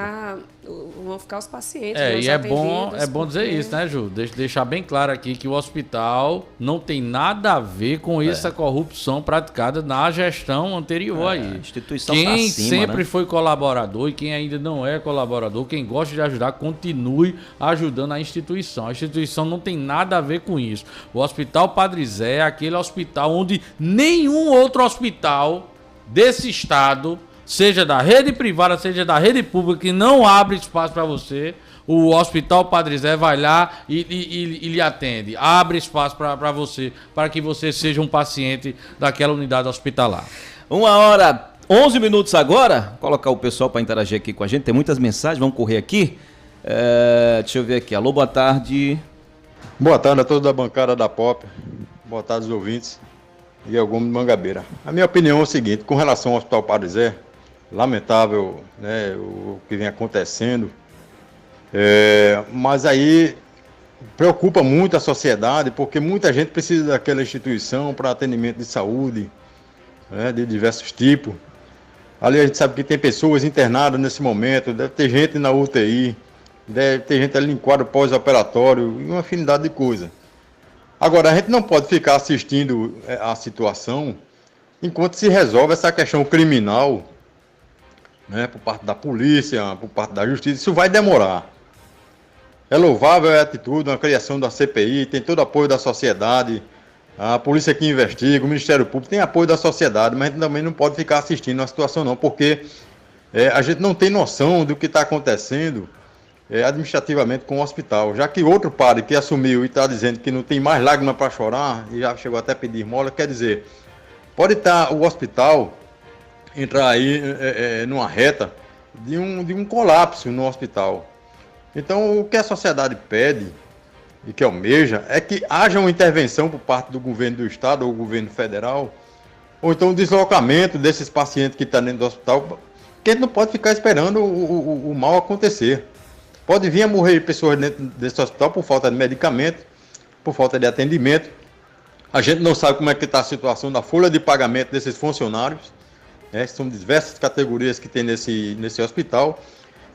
Vão ficar os pacientes. E é bom dizer isso, né, Ju? Deixar bem claro aqui que o hospital não tem nada a ver com essa corrupção praticada na gestão anterior aí. A instituição quem pra cima, sempre né? foi colaborador e quem ainda não é colaborador, quem gosta de ajudar, continue ajudando a instituição. A instituição não tem nada a ver com isso. O Hospital Padre Zé é aquele hospital onde nenhum outro hospital desse estado, seja da rede privada, seja da rede pública, que não abre espaço para você, o Hospital Padre Zé vai lá e lhe atende. Abre espaço para você, para que você seja um paciente daquela unidade hospitalar. 1h11 agora. Vou colocar o pessoal para interagir aqui com a gente. Tem muitas mensagens, vamos correr aqui. Deixa eu ver aqui. Alô, boa tarde. Boa tarde a todos da bancada da Pop. Boa tarde aos ouvintes. E algum de Mangabeira. A minha opinião é o seguinte, com relação ao Hospital Padre Zé, lamentável, né, o que vem acontecendo, mas aí preocupa muito a sociedade, porque muita gente precisa daquela instituição para atendimento de saúde, né, de diversos tipos. Ali a gente sabe que tem pessoas internadas nesse momento, deve ter gente na UTI, deve ter gente ali em quadro pós-operatório e uma afinidade de coisa. Agora, a gente não pode ficar assistindo a situação enquanto se resolve essa questão criminal, né, por parte da polícia, por parte da justiça. Isso vai demorar. É louvável a atitude, a criação da CPI, tem todo o apoio da sociedade, a polícia que investiga, o Ministério Público tem apoio da sociedade, mas a gente também não pode ficar assistindo a situação não, porque a gente não tem noção do que está acontecendo administrativamente com o hospital, já que outro padre que assumiu e está dizendo que não tem mais lágrima para chorar, e já chegou até a pedir esmola, quer dizer, pode estar o hospital entrar aí numa reta de um colapso no hospital. Então, o que a sociedade pede e que almeja é que haja uma intervenção por parte do governo do estado ou governo federal, ou então o deslocamento desses pacientes que estão dentro do hospital, porque a gente não pode ficar esperando o mal acontecer. Pode vir a morrer pessoas dentro desse hospital por falta de medicamento, por falta de atendimento. A gente não sabe como é que está a situação da folha de pagamento desses funcionários. São diversas categorias que tem nesse hospital.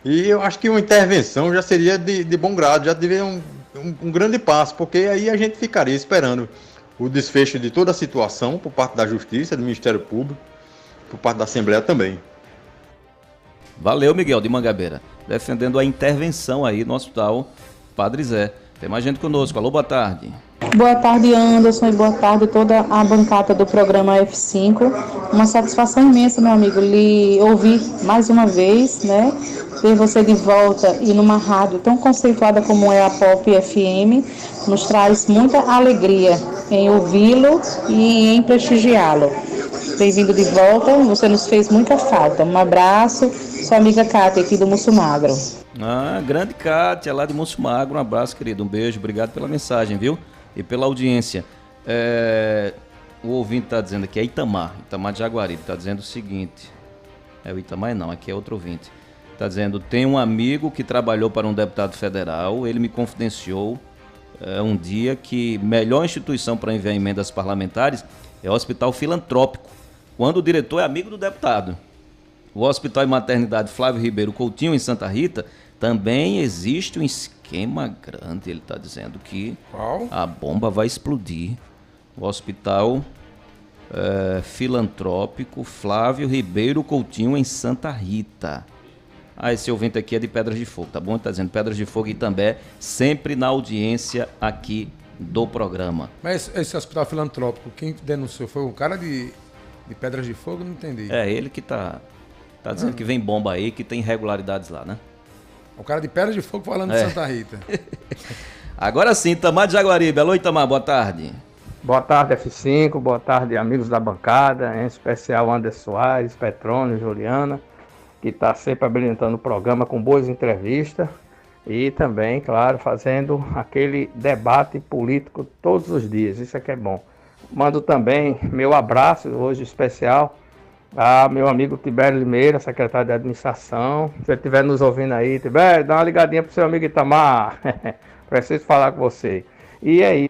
E eu acho que uma intervenção já seria de bom grado, já deveria um grande passo, porque aí a gente ficaria esperando o desfecho de toda a situação por parte da Justiça, do Ministério Público, por parte da Assembleia também. Valeu, Miguel de Mangabeira, defendendo a intervenção aí no Hospital Padre Zé. Tem mais gente conosco. Alô, boa tarde. Boa tarde, Anderson, e boa tarde toda a bancada do programa F5. Uma satisfação imensa, meu amigo, lhe ouvir mais uma vez, né? Ter você de volta e numa rádio tão conceituada como é a Pop FM, nos traz muita alegria em ouvi-lo e em prestigiá-lo. Bem-vindo de volta, você nos fez muita falta. Um abraço, sua amiga Cátia aqui do Musso Magro. Grande Cátia, lá de Musso Magro, um abraço, querido, um beijo, obrigado pela mensagem, viu? E pela audiência. O ouvinte está dizendo aqui, é Itamar de Jaguaribe, está dizendo o seguinte, o Itamar não, aqui é outro ouvinte, está dizendo, tem um amigo que trabalhou para um deputado federal, ele me confidenciou um dia que melhor instituição para enviar emendas parlamentares é o Hospital Filantrópico, quando o diretor é amigo do deputado. O Hospital e Maternidade Flávio Ribeiro Coutinho, em Santa Rita, também existe um esquema grande. Ele está dizendo que a bomba vai explodir. o Hospital Filantrópico Flávio Ribeiro Coutinho, em Santa Rita. Esse ouvinte aqui é de Pedras de Fogo, tá bom? Está dizendo Pedras de Fogo e Itambé, sempre na audiência aqui do programa. Mas esse hospital filantrópico, quem denunciou foi o cara de Pedras de Fogo? Não entendi. É ele que tá dizendo que vem bomba aí, que tem irregularidades lá, né? O cara de Pedras de Fogo falando de Santa Rita. Agora sim, Itamar de Jaguaribe. Alô, Itamar, boa tarde. Boa tarde, F5, boa tarde, amigos da bancada, em especial Anderson Soares, Petrônio, Juliana, que está sempre habilitando o programa com boas entrevistas e também, claro, fazendo aquele debate político todos os dias, isso é que é bom. Mando também meu abraço hoje especial a meu amigo Tibério Limeira, secretário de administração. Se ele estiver nos ouvindo aí, Tibério, dá uma ligadinha pro seu amigo Itamar, preciso falar com você. E é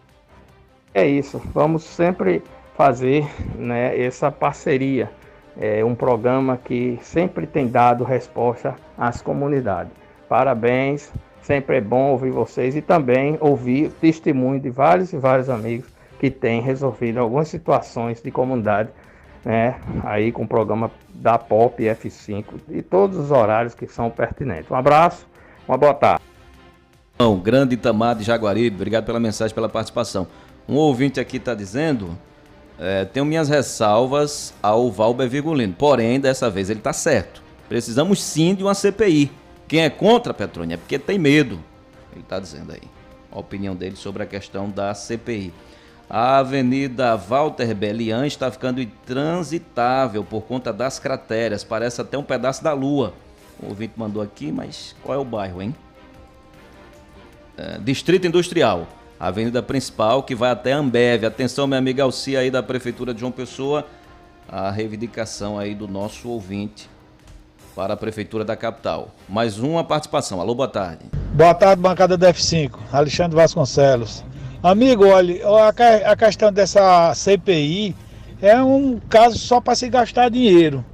isso, vamos sempre fazer, né, essa parceria. É um programa que sempre tem dado resposta às comunidades. Parabéns, sempre é bom ouvir vocês e também ouvir o testemunho de vários e vários amigos que têm resolvido algumas situações de comunidade, né, aí com o programa da POP F5 e todos os horários que são pertinentes. Um abraço, uma boa tarde. Grande Itamar de Jaguaribe, obrigado pela mensagem, pela participação. Um ouvinte aqui está dizendo... tenho minhas ressalvas ao Valber Virgulino, porém, dessa vez ele está certo. Precisamos sim de uma CPI. Quem é contra, Petrônia, é porque tem medo. Ele está dizendo aí a opinião dele sobre a questão da CPI. A Avenida Walter Belian está ficando intransitável por conta das crateras. Parece até um pedaço da lua. O ouvinte mandou aqui, mas qual é o bairro, hein? Distrito Industrial. A avenida principal que vai até Ambev. Atenção, minha amiga Alcia aí da Prefeitura de João Pessoa. A reivindicação aí do nosso ouvinte para a Prefeitura da capital. Mais uma participação. Alô, boa tarde. Boa tarde, bancada da F5. Alexandre Vasconcelos. Amigo, olha, a questão dessa CPI é um caso só para se gastar dinheiro.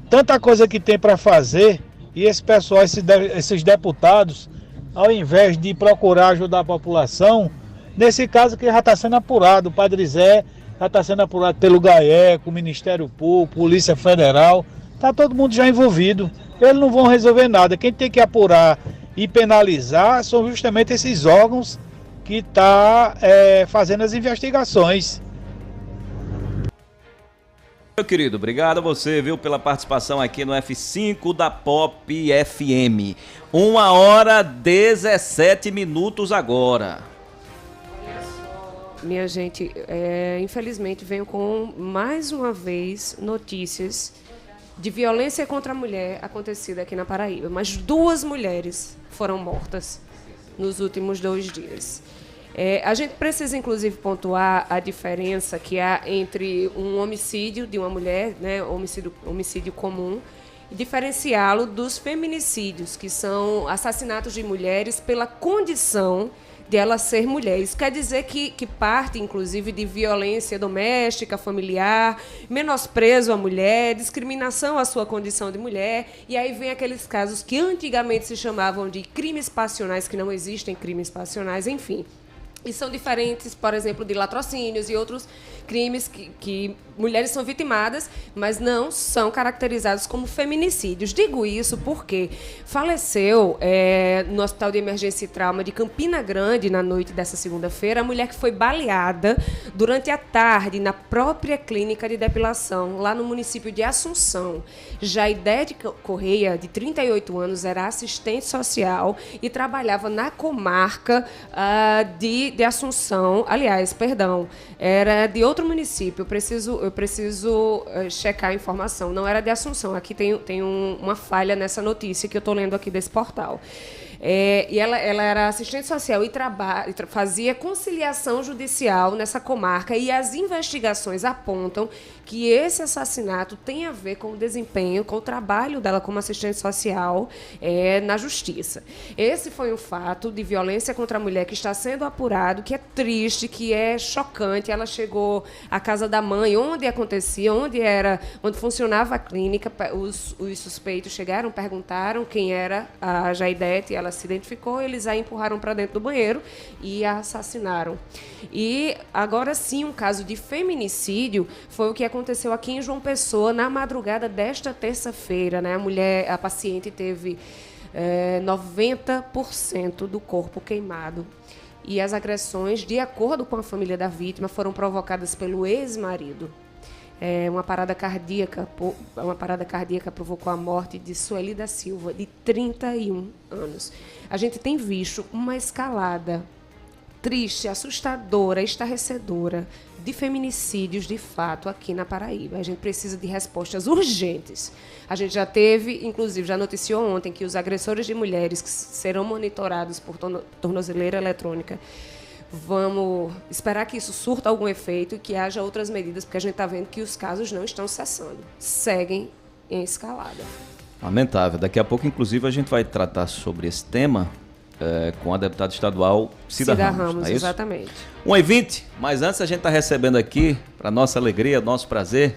Tanta coisa que tem para fazer e esse pessoal, esses deputados, ao invés de procurar ajudar a população, nesse caso que já está sendo apurado, o Padre Zé já está sendo apurado pelo GAECO, Ministério Público, Polícia Federal, está todo mundo já envolvido. Eles não vão resolver nada. Quem tem que apurar e penalizar são justamente esses órgãos que estão fazendo as investigações. Meu querido, obrigado a você, viu, pela participação aqui no F5 da Pop FM. 1h17 agora. Minha gente, infelizmente venho com mais uma vez notícias de violência contra a mulher acontecida aqui na Paraíba. Mas 2 mulheres foram mortas nos últimos 2 dias. A gente precisa, inclusive, pontuar a diferença que há entre um homicídio de uma mulher, né, homicídio comum, e diferenciá-lo dos feminicídios, que são assassinatos de mulheres pela condição de ela ser mulher. Isso quer dizer que parte, inclusive, de violência doméstica, familiar, menosprezo à mulher, discriminação à sua condição de mulher. E aí vem aqueles casos que antigamente se chamavam de crimes passionais, que não existem crimes passionais, enfim. E são diferentes, por exemplo, de latrocínios e outros crimes que mulheres são vitimadas, mas não são caracterizados como feminicídios. Digo isso porque faleceu no Hospital de Emergência e Trauma de Campina Grande, na noite dessa segunda-feira, a mulher que foi baleada durante a tarde na própria clínica de depilação, lá no município de Assunção. Jaidete Correia, de 38 anos, era assistente social e trabalhava na comarca de Assunção. Aliás, perdão, era de outro município. Eu preciso checar a informação. Não era de Assunção. Aqui tem uma falha nessa notícia que eu estou lendo aqui desse portal. E ela era assistente social e fazia conciliação judicial nessa comarca, e as investigações apontam que esse assassinato tem a ver com o desempenho, com o trabalho dela como assistente social na justiça. Esse foi um fato de violência contra a mulher que está sendo apurado, que é triste, que é chocante. Ela chegou à casa da mãe, onde acontecia, onde funcionava a clínica. Os suspeitos chegaram, perguntaram quem era a Jaidete, ela ela se identificou, eles a empurraram para dentro do banheiro e a assassinaram. E agora sim, um caso de feminicídio foi o que aconteceu aqui em João Pessoa na madrugada desta terça-feira, né? A paciente teve 90% do corpo queimado. E as agressões, de acordo com a família da vítima, foram provocadas pelo ex-marido. Uma parada cardíaca provocou a morte de Sueli da Silva, de 31 anos. A gente tem visto uma escalada triste, assustadora, estarrecedora de feminicídios de fato aqui na Paraíba. A gente precisa de respostas urgentes. A gente já teve, inclusive, já noticiou ontem que os agressores de mulheres que serão monitorados por tornozeleira eletrônica. Vamos esperar que isso surta algum efeito e que haja outras medidas, porque a gente está vendo que os casos não estão cessando, seguem em escalada. Lamentável. Daqui a pouco, inclusive, a gente vai tratar sobre esse tema com a deputada estadual Cida Ramos. É isso? Exatamente. 1h20, mas antes a gente está recebendo aqui, para nossa alegria, nosso prazer,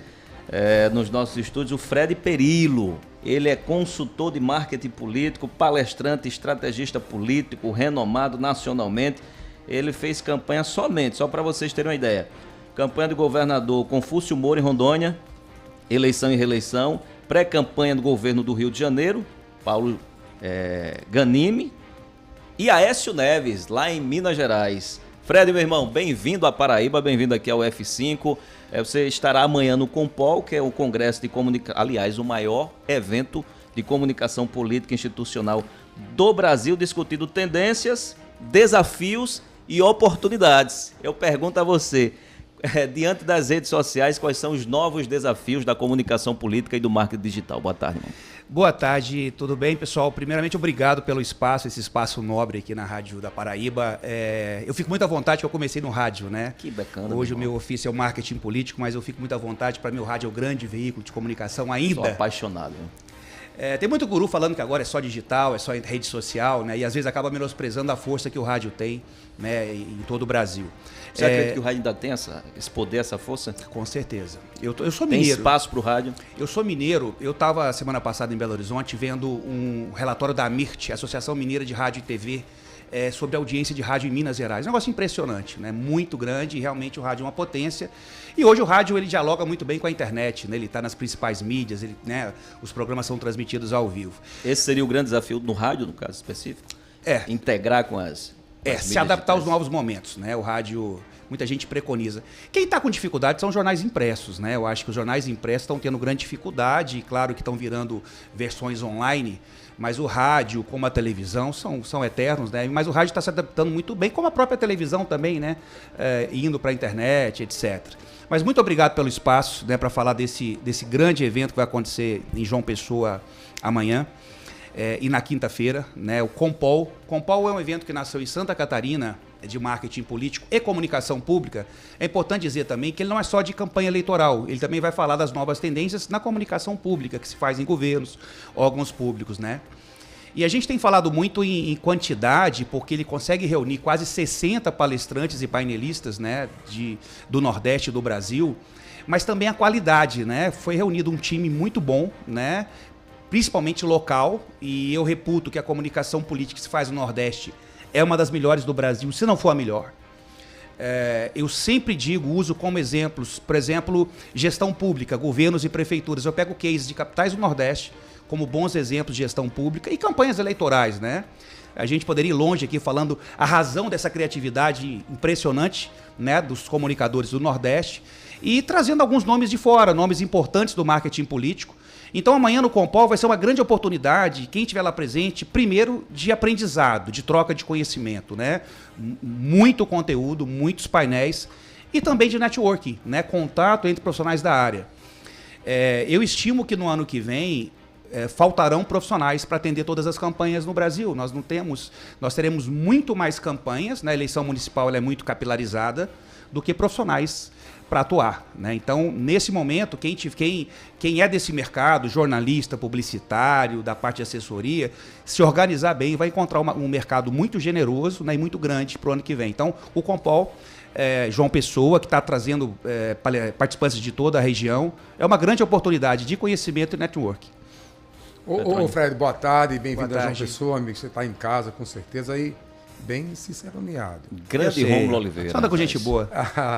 nos nossos estúdios, o Fred Perillo. Ele é consultor de marketing político, palestrante, estrategista político, renomado nacionalmente. Ele fez campanha só para vocês terem uma ideia. Campanha do governador Confúcio Moura em Rondônia, eleição e reeleição, pré-campanha do governo do Rio de Janeiro, Paulo Ganime, e Aécio Neves, lá em Minas Gerais. Fred, meu irmão, bem-vindo à Paraíba, bem-vindo aqui ao F5. Você estará amanhã no Compol, que é o Congresso de Comunicação, aliás, o maior evento de comunicação política institucional do Brasil, discutindo tendências, desafios e oportunidades. Eu pergunto a você, diante das redes sociais, quais são os novos desafios da comunicação política e do marketing digital? Boa tarde, irmão. Boa tarde, tudo bem, pessoal? Primeiramente, obrigado pelo espaço, esse espaço nobre aqui na Rádio da Paraíba. Eu fico muito à vontade, que eu comecei no rádio, né? Que bacana. Hoje o meu ofício é o marketing político, mas eu fico muito à vontade. Para mim, o rádio é o grande veículo de comunicação ainda. Sou apaixonado. Tem muito guru falando que agora é só digital, é só rede social, né? E às vezes acaba menosprezando a força que o rádio tem, né, em todo o Brasil. Você acredita que o rádio ainda tem esse poder, essa força? Com certeza. Eu sou mineiro. Tem espaço para o rádio? Eu sou mineiro. Eu estava semana passada em Belo Horizonte vendo um relatório da AMIRT, Associação Mineira de Rádio e TV, sobre a audiência de rádio em Minas Gerais. Um negócio impressionante, né? Muito grande, e realmente o rádio é uma potência. E hoje o rádio ele dialoga muito bem com a internet, né? Ele está nas principais mídias, né? Os programas são transmitidos ao vivo. Esse seria o grande desafio no rádio, no caso específico? Integrar com as se adaptar aos novos momentos, né? O rádio, muita gente preconiza. Quem está com dificuldade são os jornais impressos, né? Eu acho que os jornais impressos estão tendo grande dificuldade, e claro que estão virando versões online, mas o rádio, como a televisão, são eternos, né? Mas o rádio está se adaptando muito bem, como a própria televisão também, né? Indo para a internet, etc. Mas muito obrigado pelo espaço, né, para falar desse grande evento que vai acontecer em João Pessoa amanhã. E na quinta-feira, né, o Compol. Compol é um evento que nasceu em Santa Catarina, de marketing político e comunicação pública. É importante dizer também que ele não é só de campanha eleitoral, ele também vai falar das novas tendências na comunicação pública que se faz em governos, órgãos públicos, né? E a gente tem falado muito em quantidade, porque ele consegue reunir quase 60 palestrantes e painelistas, né, do Nordeste do Brasil, mas também a qualidade, né? Foi reunido um time muito bom, né, principalmente local, e eu reputo que a comunicação política que se faz no Nordeste é uma das melhores do Brasil, se não for a melhor. Eu sempre uso como exemplos, por exemplo, gestão pública, governos e prefeituras. Eu pego cases de capitais do Nordeste como bons exemplos de gestão pública e campanhas eleitorais, né? A gente poderia ir longe aqui falando a razão dessa criatividade impressionante, né, dos comunicadores do Nordeste, e trazendo alguns nomes de fora, nomes importantes do marketing político. Então amanhã no Compol vai ser uma grande oportunidade, quem estiver lá presente, primeiro de aprendizado, de troca de conhecimento, né? Muito conteúdo, muitos painéis e também de networking, né? Contato entre profissionais da área. Eu estimo que no ano que vem faltarão profissionais para atender todas as campanhas no Brasil. Nós teremos muito mais campanhas, né? A eleição municipal ela é muito capilarizada, do que profissionais para atuar, né? Então, nesse momento, quem é desse mercado, jornalista, publicitário, da parte de assessoria, se organizar bem, vai encontrar um mercado muito generoso, né, e muito grande para o ano que vem. Então, o Compol, João Pessoa, que está trazendo participantes de toda a região, é uma grande oportunidade de conhecimento e networking. Ô Fred, boa tarde, bem-vindo Boa a João tarde. Pessoa, amigo. Você está em casa, com certeza, aí bem ciceroneado. Grande Rômulo Oliveira. Só anda com gente boa.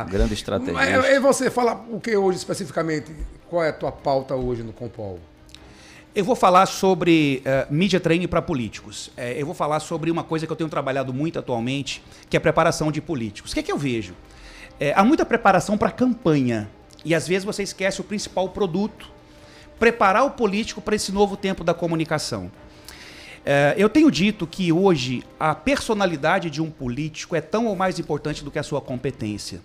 Grande estrategista. E você fala o que hoje especificamente? Qual é a tua pauta hoje no Compol? Eu vou falar sobre media training para políticos. Eu vou falar sobre uma coisa que eu tenho trabalhado muito atualmente, que é a preparação de políticos. O que é que eu vejo? Há muita preparação para campanha e às vezes você esquece o principal produto, preparar o político para esse novo tempo da comunicação. Eu tenho dito que hoje a personalidade de um político é tão ou mais importante do que a sua competência.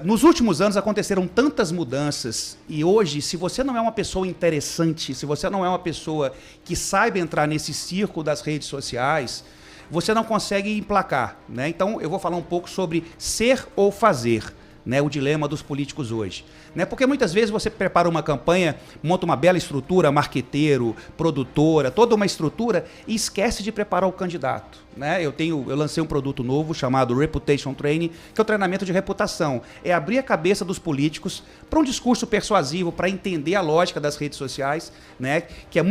Nos últimos anos aconteceram tantas mudanças e hoje, se você não é uma pessoa interessante, se você não é uma pessoa que saiba entrar nesse circo das redes sociais, você não consegue emplacar, né? Então eu vou falar um pouco sobre ser ou fazer, né? O dilema dos políticos hoje, né? Porque muitas vezes você prepara uma campanha, monta uma bela estrutura, marqueteiro, produtora, toda uma estrutura e esquece de preparar o candidato, né? Eu lancei um produto novo chamado Reputation Training, que é o treinamento de reputação. É abrir a cabeça dos políticos para um discurso persuasivo, para entender a lógica das redes sociais, né? Que é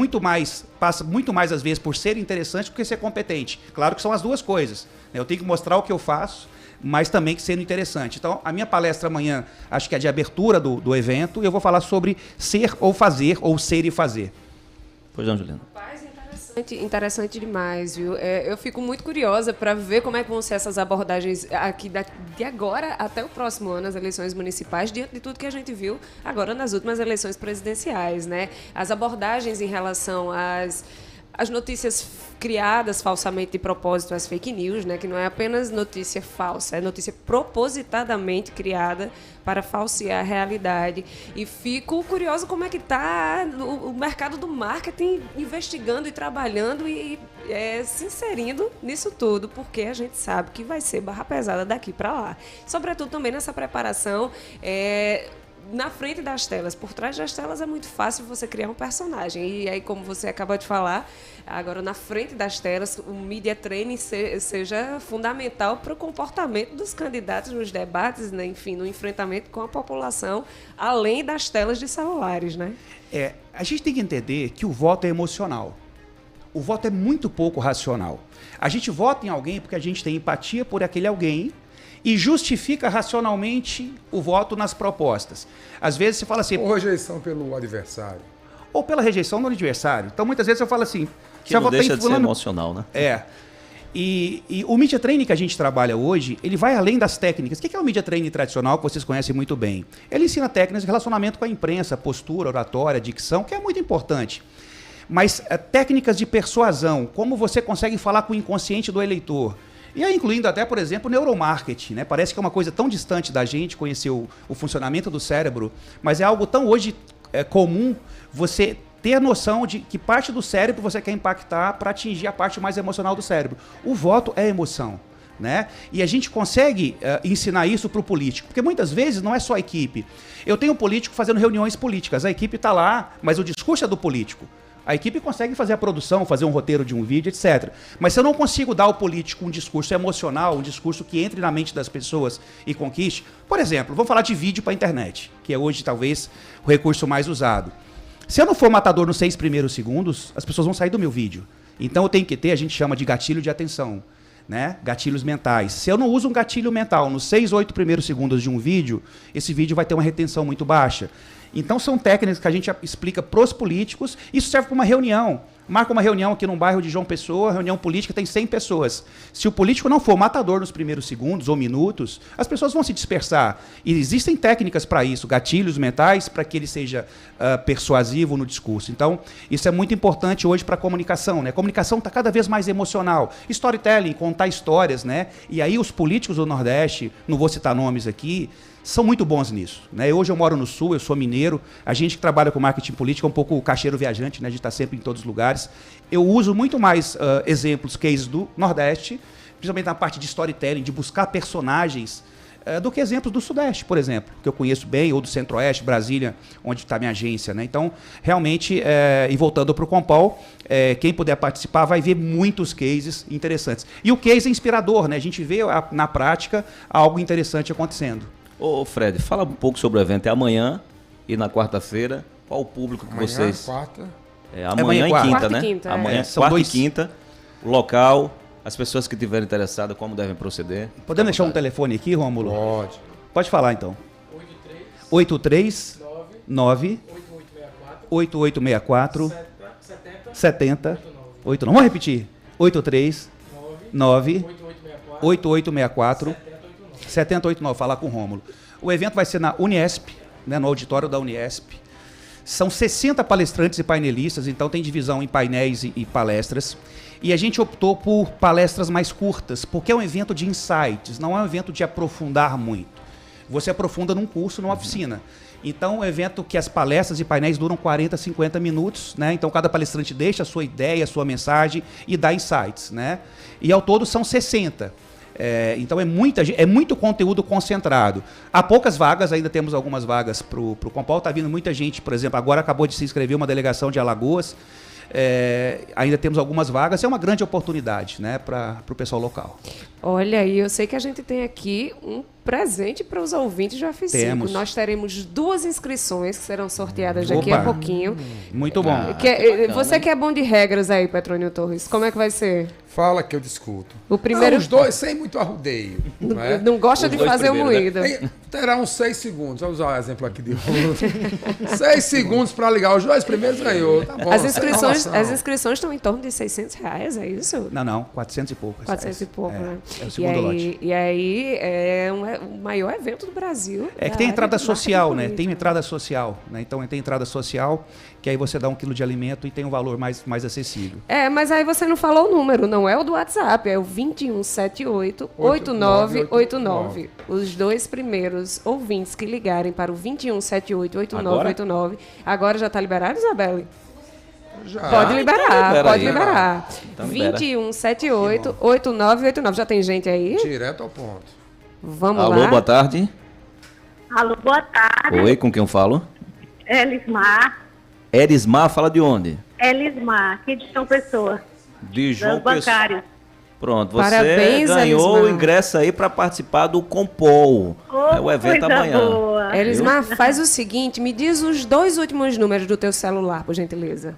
passa muito mais às vezes por ser interessante do que ser competente. Claro que são as duas coisas, né? Eu tenho que mostrar o que eu faço, mas também que sendo interessante. Então, a minha palestra amanhã, acho que é de abertura do evento, e eu vou falar sobre ser ou fazer, ou ser e fazer. Pois não, Juliana. Interessante demais, viu? Eu fico muito curiosa para ver como é que vão ser essas abordagens aqui de agora até o próximo ano, as eleições municipais, diante de tudo que a gente viu agora nas últimas eleições presidenciais, né? As abordagens em relação às notícias criadas falsamente de propósito, as fake news, né, que não é apenas notícia falsa, é notícia propositadamente criada para falsear a realidade. E fico curiosa como é que está o mercado do marketing investigando e trabalhando e se inserindo nisso tudo, porque a gente sabe que vai ser barra pesada daqui para lá. Sobretudo também nessa preparação na frente das telas. Por trás das telas é muito fácil você criar um personagem. E aí, como você acabou de falar, agora na frente das telas, o media training seja fundamental para o comportamento dos candidatos nos debates, né? Enfim, no enfrentamento com a população, além das telas de celulares, né? A gente tem que entender que o voto é emocional. O voto é muito pouco racional. A gente vota em alguém porque a gente tem empatia por aquele alguém e justifica racionalmente o voto nas propostas. Às vezes você fala assim... Ou rejeição pelo adversário. Ou pela rejeição do adversário. Então, muitas vezes eu falo assim... Que não deixa de ser emocional, né? E o media training que a gente trabalha hoje, ele vai além das técnicas. O que é o media training tradicional, que vocês conhecem muito bem? Ele ensina técnicas de relacionamento com a imprensa, postura, oratória, dicção, que é muito importante. Mas técnicas de persuasão, como você consegue falar com o inconsciente do eleitor. E aí, incluindo até, por exemplo, o neuromarketing, né? Parece que é uma coisa tão distante da gente conhecer o funcionamento do cérebro, mas é algo tão hoje comum você ter a noção de que parte do cérebro você quer impactar para atingir a parte mais emocional do cérebro. O voto é emoção, né? E a gente consegue ensinar isso para o político, porque muitas vezes não é só a equipe. Eu tenho um político fazendo reuniões políticas, a equipe está lá, mas o discurso é do político. A equipe consegue fazer a produção, fazer um roteiro de um vídeo, etc. Mas se eu não consigo dar ao político um discurso emocional, um discurso que entre na mente das pessoas e conquiste... Por exemplo, vamos falar de vídeo para a internet, que é hoje talvez o recurso mais usado. Se eu não for matador nos 6 primeiros segundos, as pessoas vão sair do meu vídeo. Então eu tenho que ter, a gente chama de gatilho de atenção, né? Gatilhos mentais. Se eu não uso um gatilho mental nos 6, 8 primeiros segundos de um vídeo, esse vídeo vai ter uma retenção muito baixa. Então são técnicas que a gente explica para os políticos. Isso serve para uma reunião. Marca uma reunião aqui num bairro de João Pessoa, reunião política, tem 100 pessoas. Se o político não for matador nos primeiros segundos ou minutos, as pessoas vão se dispersar. E existem técnicas para isso, gatilhos mentais, para que ele seja persuasivo no discurso. Então, isso é muito importante hoje para a comunicação, né? A comunicação está cada vez mais emocional. Storytelling, contar histórias, né? E aí os políticos do Nordeste, não vou citar nomes aqui, são muito bons nisso, né? Hoje eu moro no Sul, eu sou mineiro, a gente que trabalha com marketing político é um pouco caixeiro viajante, né? A gente está sempre em todos os lugares. Eu uso muito mais exemplos, cases do Nordeste, principalmente na parte de storytelling, de buscar personagens, do que exemplos do Sudeste, por exemplo, que eu conheço bem, ou do Centro-Oeste, Brasília, onde está minha agência, né? Então, realmente, e voltando para o Compol, quem puder participar vai ver muitos cases interessantes. E o case é inspirador, né? A gente vê na prática algo interessante acontecendo. Ô Fred, fala um pouco sobre o evento. É amanhã e na quarta-feira. Qual o público que amanhã, vocês... quarta. Amanhã e quinta, Quarta né? e quinta, Amanhã, São quarta dois- e quinta. O local, as pessoas que estiverem interessadas, como devem proceder. Podemos deixar um telefone aqui, Rômulo? Pode. Pode falar, então. 83-9 8864 70 8. Vamos repetir. 83-9 8864 7089. Falar com o Rômulo. O evento vai ser na Uniesp, né, no auditório da Uniesp. São 60 palestrantes e painelistas, então tem divisão em painéis e palestras. E a gente optou por palestras mais curtas, porque é um evento de insights, não é um evento de aprofundar muito. Você aprofunda num curso, numa oficina. Então, é um evento que as palestras e painéis duram 40, 50 minutos, né? Então, cada palestrante deixa a sua ideia, a sua mensagem e dá insights, né? E ao todo são 60. Então é muito conteúdo concentrado. Há poucas vagas, ainda temos algumas vagas para o Compol. Está vindo muita gente, por exemplo, agora acabou de se inscrever uma delegação de Alagoas. Ainda temos algumas vagas. É uma grande oportunidade, né, para o pessoal local. Olha aí, eu sei que a gente tem aqui um presente para os ouvintes do F5. Temos. Nós teremos 2 inscrições que serão sorteadas daqui a pouquinho. Muito bom. Você que é bom de regras aí, Petrônio Torres, como é que vai ser? Fala que eu discuto. O primeiro... Os dois, sem muito arrudeio. Não gosta de fazer o moído. Terá uns 6 segundos. Vamos usar o exemplo aqui de 6 segundos para ligar. Os 2 primeiros ganhou. Tá bom. As inscrições estão em torno de R$600, é isso? Não, 400 e pouco. 400 e pouco, né? É o segundo lote. E aí é o maior evento do Brasil. É que tem entrada social, né? Tem entrada social, né? Então tem entrada social, que aí você dá 1 quilo de alimento e tem um valor mais acessível. Mas aí você não falou o número, não é o do WhatsApp, é o 2178-8989. Os 2 primeiros ouvintes que ligarem para o 2178-8989. Agora já está liberado, Isabelle? Já. Pode liberar, pode liberar. Então libera. 2178-8989. Já tem gente aí? Direto ao ponto. Vamos Alô, lá. boa tarde. Alô, boa tarde. Oi, com quem eu falo? Elismar. Erismar, fala de onde? Elismar, aqui de João Pessoa. De João Das bancárias. Pronto, você Parabéns, ganhou Elismar. o ingresso aí para participar do Compol. É o evento coisa amanhã. boa. Elismar, faz o seguinte, me diz os 2 últimos números do teu celular, por gentileza.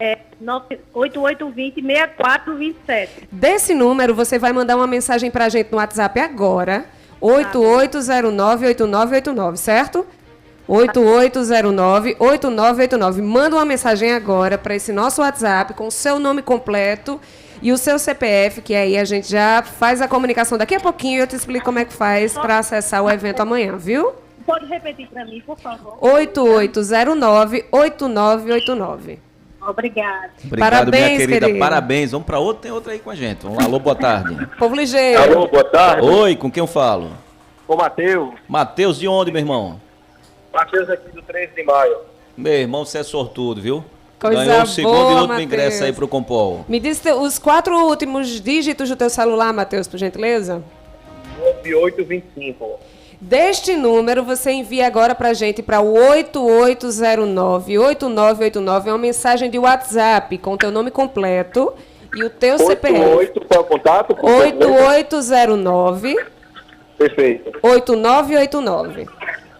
8820-6427. Desse número, você vai mandar uma mensagem pra gente no WhatsApp agora, 8809-8989, certo? 8809-8989. Manda uma mensagem agora para esse nosso WhatsApp com o seu nome completo e o seu CPF, que aí a gente já faz a comunicação daqui a pouquinho e eu te explico como é que faz para acessar o evento amanhã, viu? Pode repetir para mim, por favor? 8809-8989. Obrigada. Obrigado, Parabéns, minha querida. querido. Parabéns. Vamos para outro, tem outro aí com a gente. Vamos lá, alô, boa tarde. Povo ligeiro. Alô, boa tarde. Oi, com quem eu falo? Com o Matheus. Matheus, de onde, meu irmão? Matheus aqui do 13 de maio. Meu irmão, você é sortudo, viu? Coisa Ganhou o segundo boa, e último Matheus. ingresso aí pro Compol. Me diz os 4 últimos dígitos do teu celular, Matheus, por gentileza. 9825. Deste número, você envia agora pra gente para o 8809-8989. É uma mensagem de WhatsApp com o teu nome completo e o teu CPF. 88, qual é o contato? 8809 Perfeito. 8989.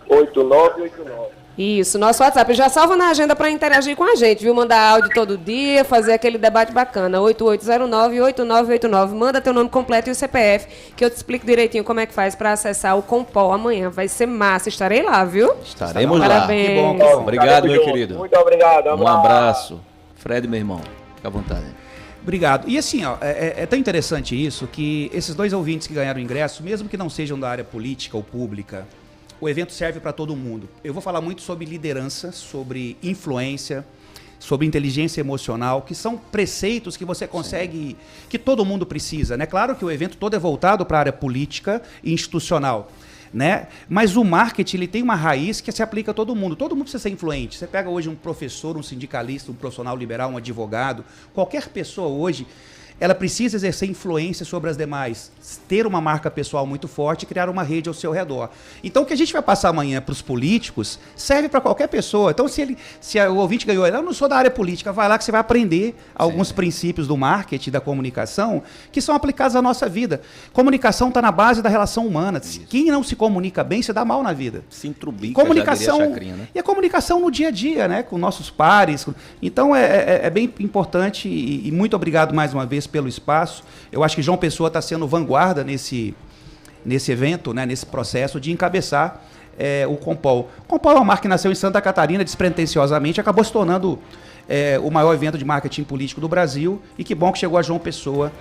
8989. Isso, nosso WhatsApp. Já salva na agenda para interagir com a gente, viu? Mandar áudio todo dia, fazer aquele debate bacana. 8809-8989. Manda teu nome completo e o CPF, que eu te explico direitinho como é que faz para acessar o Compol amanhã. Vai ser massa. Estarei lá, viu? Estaremos lá. Parabéns. Que bom. Obrigado, meu querido. Muito obrigado. Um abraço. Fred, meu irmão. Fica à vontade. Obrigado. E assim, ó, é tão interessante isso que esses 2 ouvintes que ganharam o ingresso, mesmo que não sejam da área política ou pública, o evento serve para todo mundo. Eu vou falar muito sobre liderança, sobre influência, sobre inteligência emocional, que são preceitos que você consegue, que todo mundo precisa, né? Claro que o evento todo é voltado para a área política e institucional, né? Mas o marketing, ele tem uma raiz que se aplica a todo mundo. Todo mundo precisa ser influente. Você pega hoje um professor, um sindicalista, um profissional liberal, um advogado, qualquer pessoa hoje, ela precisa exercer influência sobre as demais, ter uma marca pessoal muito forte e criar uma rede ao seu redor. Então, o que a gente vai passar amanhã para os políticos serve para qualquer pessoa. Então, se o ouvinte ganhou, eu não sou da área política, vai lá que você vai aprender alguns princípios do marketing, da comunicação, que são aplicados à nossa vida. Comunicação está na base da relação humana. Quem não se comunica bem, se dá mal na vida. Se intrubica, Comunicação, já diria a Chacrinha, né? E a comunicação no dia a dia, né? Com nossos pares. Então é bem importante e muito obrigado mais uma vez pelo espaço. Eu acho que João Pessoa está sendo vanguarda nesse evento, né? Nesse processo de encabeçar o Compol. O Compol é uma marca que nasceu em Santa Catarina, despretensiosamente, acabou se tornando o maior evento de marketing político do Brasil, e que bom que chegou a João Pessoa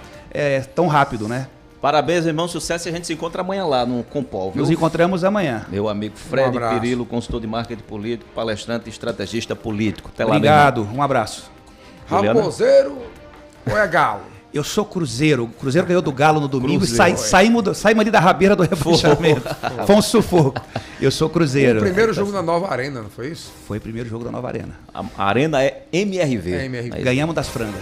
tão rápido, né? Parabéns, irmão, sucesso, e a gente se encontra amanhã lá no Compol, viu? Nos encontramos amanhã. Meu amigo Fred Pirillo, consultor de marketing político, palestrante e estrategista político. Até lá, obrigado, um abraço. Raposeiro ou é Galo? Eu sou Cruzeiro. O Cruzeiro ganhou do Galo no domingo e saímos ali da rabeira do rebaixamento. Foi um sufoco. Eu sou Cruzeiro. O primeiro jogo da Nova Arena, não foi isso? Foi o primeiro jogo da Nova Arena. A arena é MRV. Ganhamos das frangas.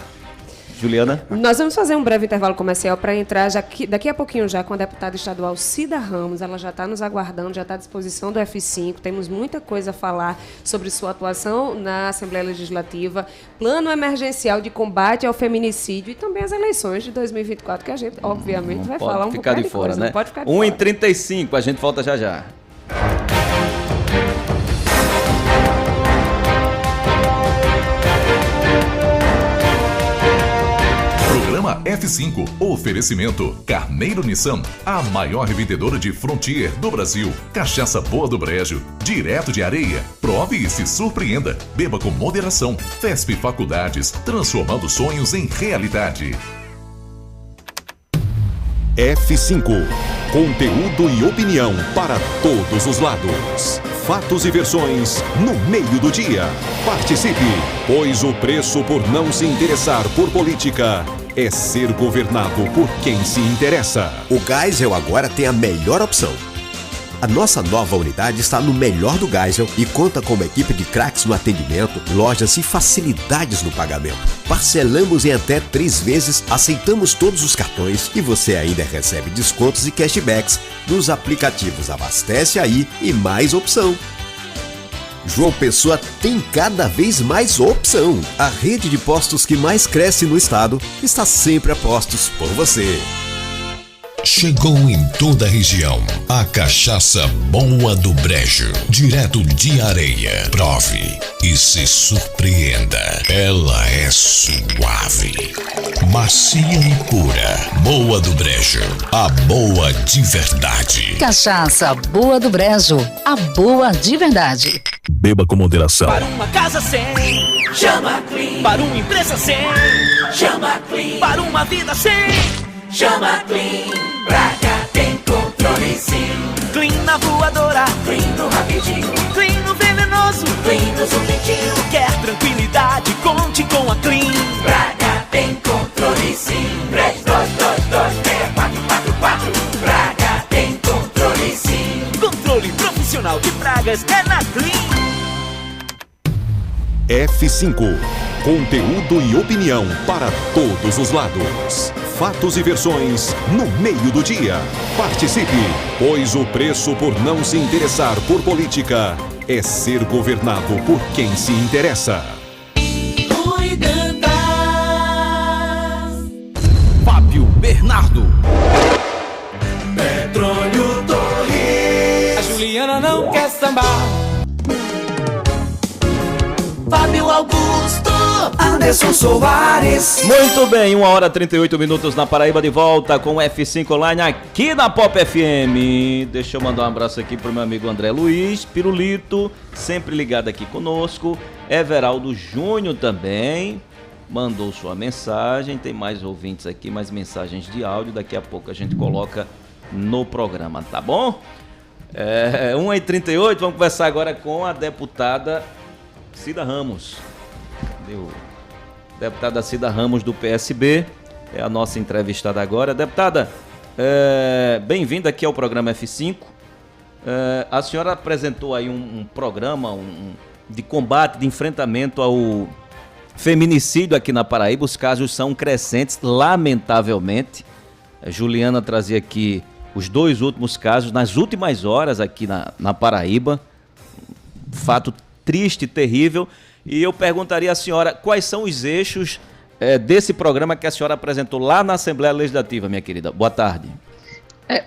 Juliana? Nós vamos fazer um breve intervalo comercial para entrar daqui a pouquinho já com a deputada estadual Cida Ramos. Ela já está nos aguardando, já está à disposição do F5. Temos muita coisa a falar sobre sua atuação na Assembleia Legislativa, plano emergencial de combate ao feminicídio e também as eleições de 2024, que a gente, obviamente, vai falar um pouco de fora, coisa, né? Não pode ficar de fora. 1h35, a gente volta já já. Programa F5, oferecimento Carneiro Nissan, a maior revendedora de Frontier do Brasil. Cachaça Boa do Brejo, direto de Areia. Prove e se surpreenda. Beba com moderação. FESP Faculdades, transformando sonhos em realidade. F5, conteúdo e opinião para todos os lados. Fatos e versões no meio do dia. Participe, pois o preço por não se interessar por política é ser governado por quem se interessa. O Geisel agora tem a melhor opção. A nossa nova unidade está no melhor do Geisel e conta com uma equipe de craques no atendimento, lojas e facilidades no pagamento. Parcelamos em até 3 vezes, aceitamos todos os cartões e você ainda recebe descontos e cashbacks nos aplicativos Abastece Aí e Mais Opção. João Pessoa tem cada vez mais opção. A rede de postos que mais cresce no estado está sempre a postos por você. Chegou em toda a região a cachaça Boa do Brejo, direto de Areia. Prove e se surpreenda. Ela é suave, macia e pura. Boa do Brejo, a boa de verdade. Cachaça Boa do Brejo, a boa de verdade. Beba com moderação. Para uma casa sem, chama Clean. Para uma empresa sem, chama Clean. Para uma vida sem, chama Clean. Pra cá tem controle sim. Clean na voadora, Clean no rapidinho, Clean no venenoso, Clean no zumbidinho. Quer tranquilidade, conte com a Clean. Pra cá tem controle sim. 32226444. Pra cá tem controle sim. Controle profissional de pragas é na Clean. F5, conteúdo e opinião para todos os lados. Fatos e versões no meio do dia. Participe, pois o preço por não se interessar por política é ser governado por quem se interessa. Fábio Bernardo. Petróleo Torres. A Juliana não quer sambar. Fábio Augusto, Anderson Soares. Muito bem, 1h38 na Paraíba, de volta com o F5 Online aqui na Pop FM. Deixa eu mandar um abraço aqui pro meu amigo André Luiz, Pirulito, sempre ligado aqui conosco. Everaldo Júnior também mandou sua mensagem. Tem mais ouvintes aqui, mais mensagens de áudio. Daqui a pouco a gente coloca no programa, tá bom? 1h38, vamos conversar agora com a deputada Cida Ramos. Deputada Cida Ramos do PSB é a nossa entrevistada agora. Deputada, bem-vinda aqui ao programa F5. A senhora apresentou aí um programa de combate, de enfrentamento ao feminicídio aqui na Paraíba. Os casos são crescentes, lamentavelmente. A Juliana trazia aqui os 2 últimos casos nas últimas horas aqui na Paraíba. Fato triste, terrível, e eu perguntaria à senhora quais são os eixos desse programa que a senhora apresentou lá na Assembleia Legislativa, minha querida. Boa tarde.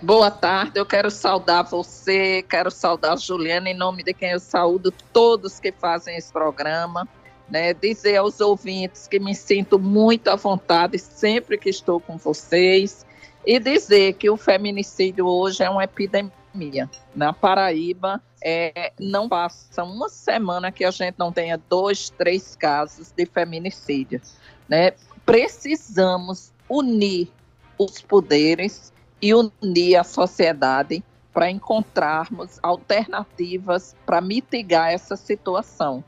Boa tarde, eu quero saudar você, quero saudar a Juliana, em nome de quem eu saúdo todos que fazem esse programa, né? Dizer aos ouvintes que me sinto muito à vontade sempre que estou com vocês e dizer que o feminicídio hoje é uma epidemia. Na Paraíba, não passa uma semana que a gente não tenha 2, 3 casos de feminicídio, né? Precisamos unir os poderes e unir a sociedade para encontrarmos alternativas para mitigar essa situação.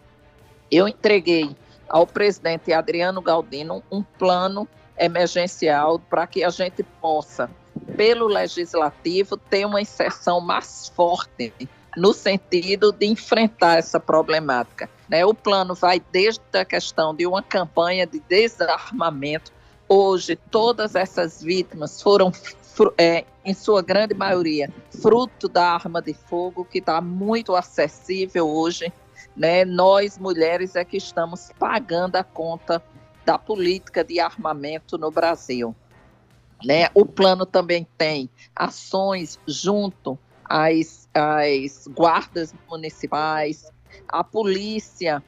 Eu entreguei ao presidente Adriano Galdino um plano emergencial para que a gente possa, pelo legislativo, ter uma inserção mais forte no sentido de enfrentar essa problemática, né? O plano vai desde a questão de uma campanha de desarmamento. Hoje, todas essas vítimas foram, em sua grande maioria, fruto da arma de fogo, que está muito acessível hoje, né? Nós, mulheres, é que estamos pagando a conta da política de armamento no Brasil, né? O plano também tem ações junto às guardas municipais, a polícia,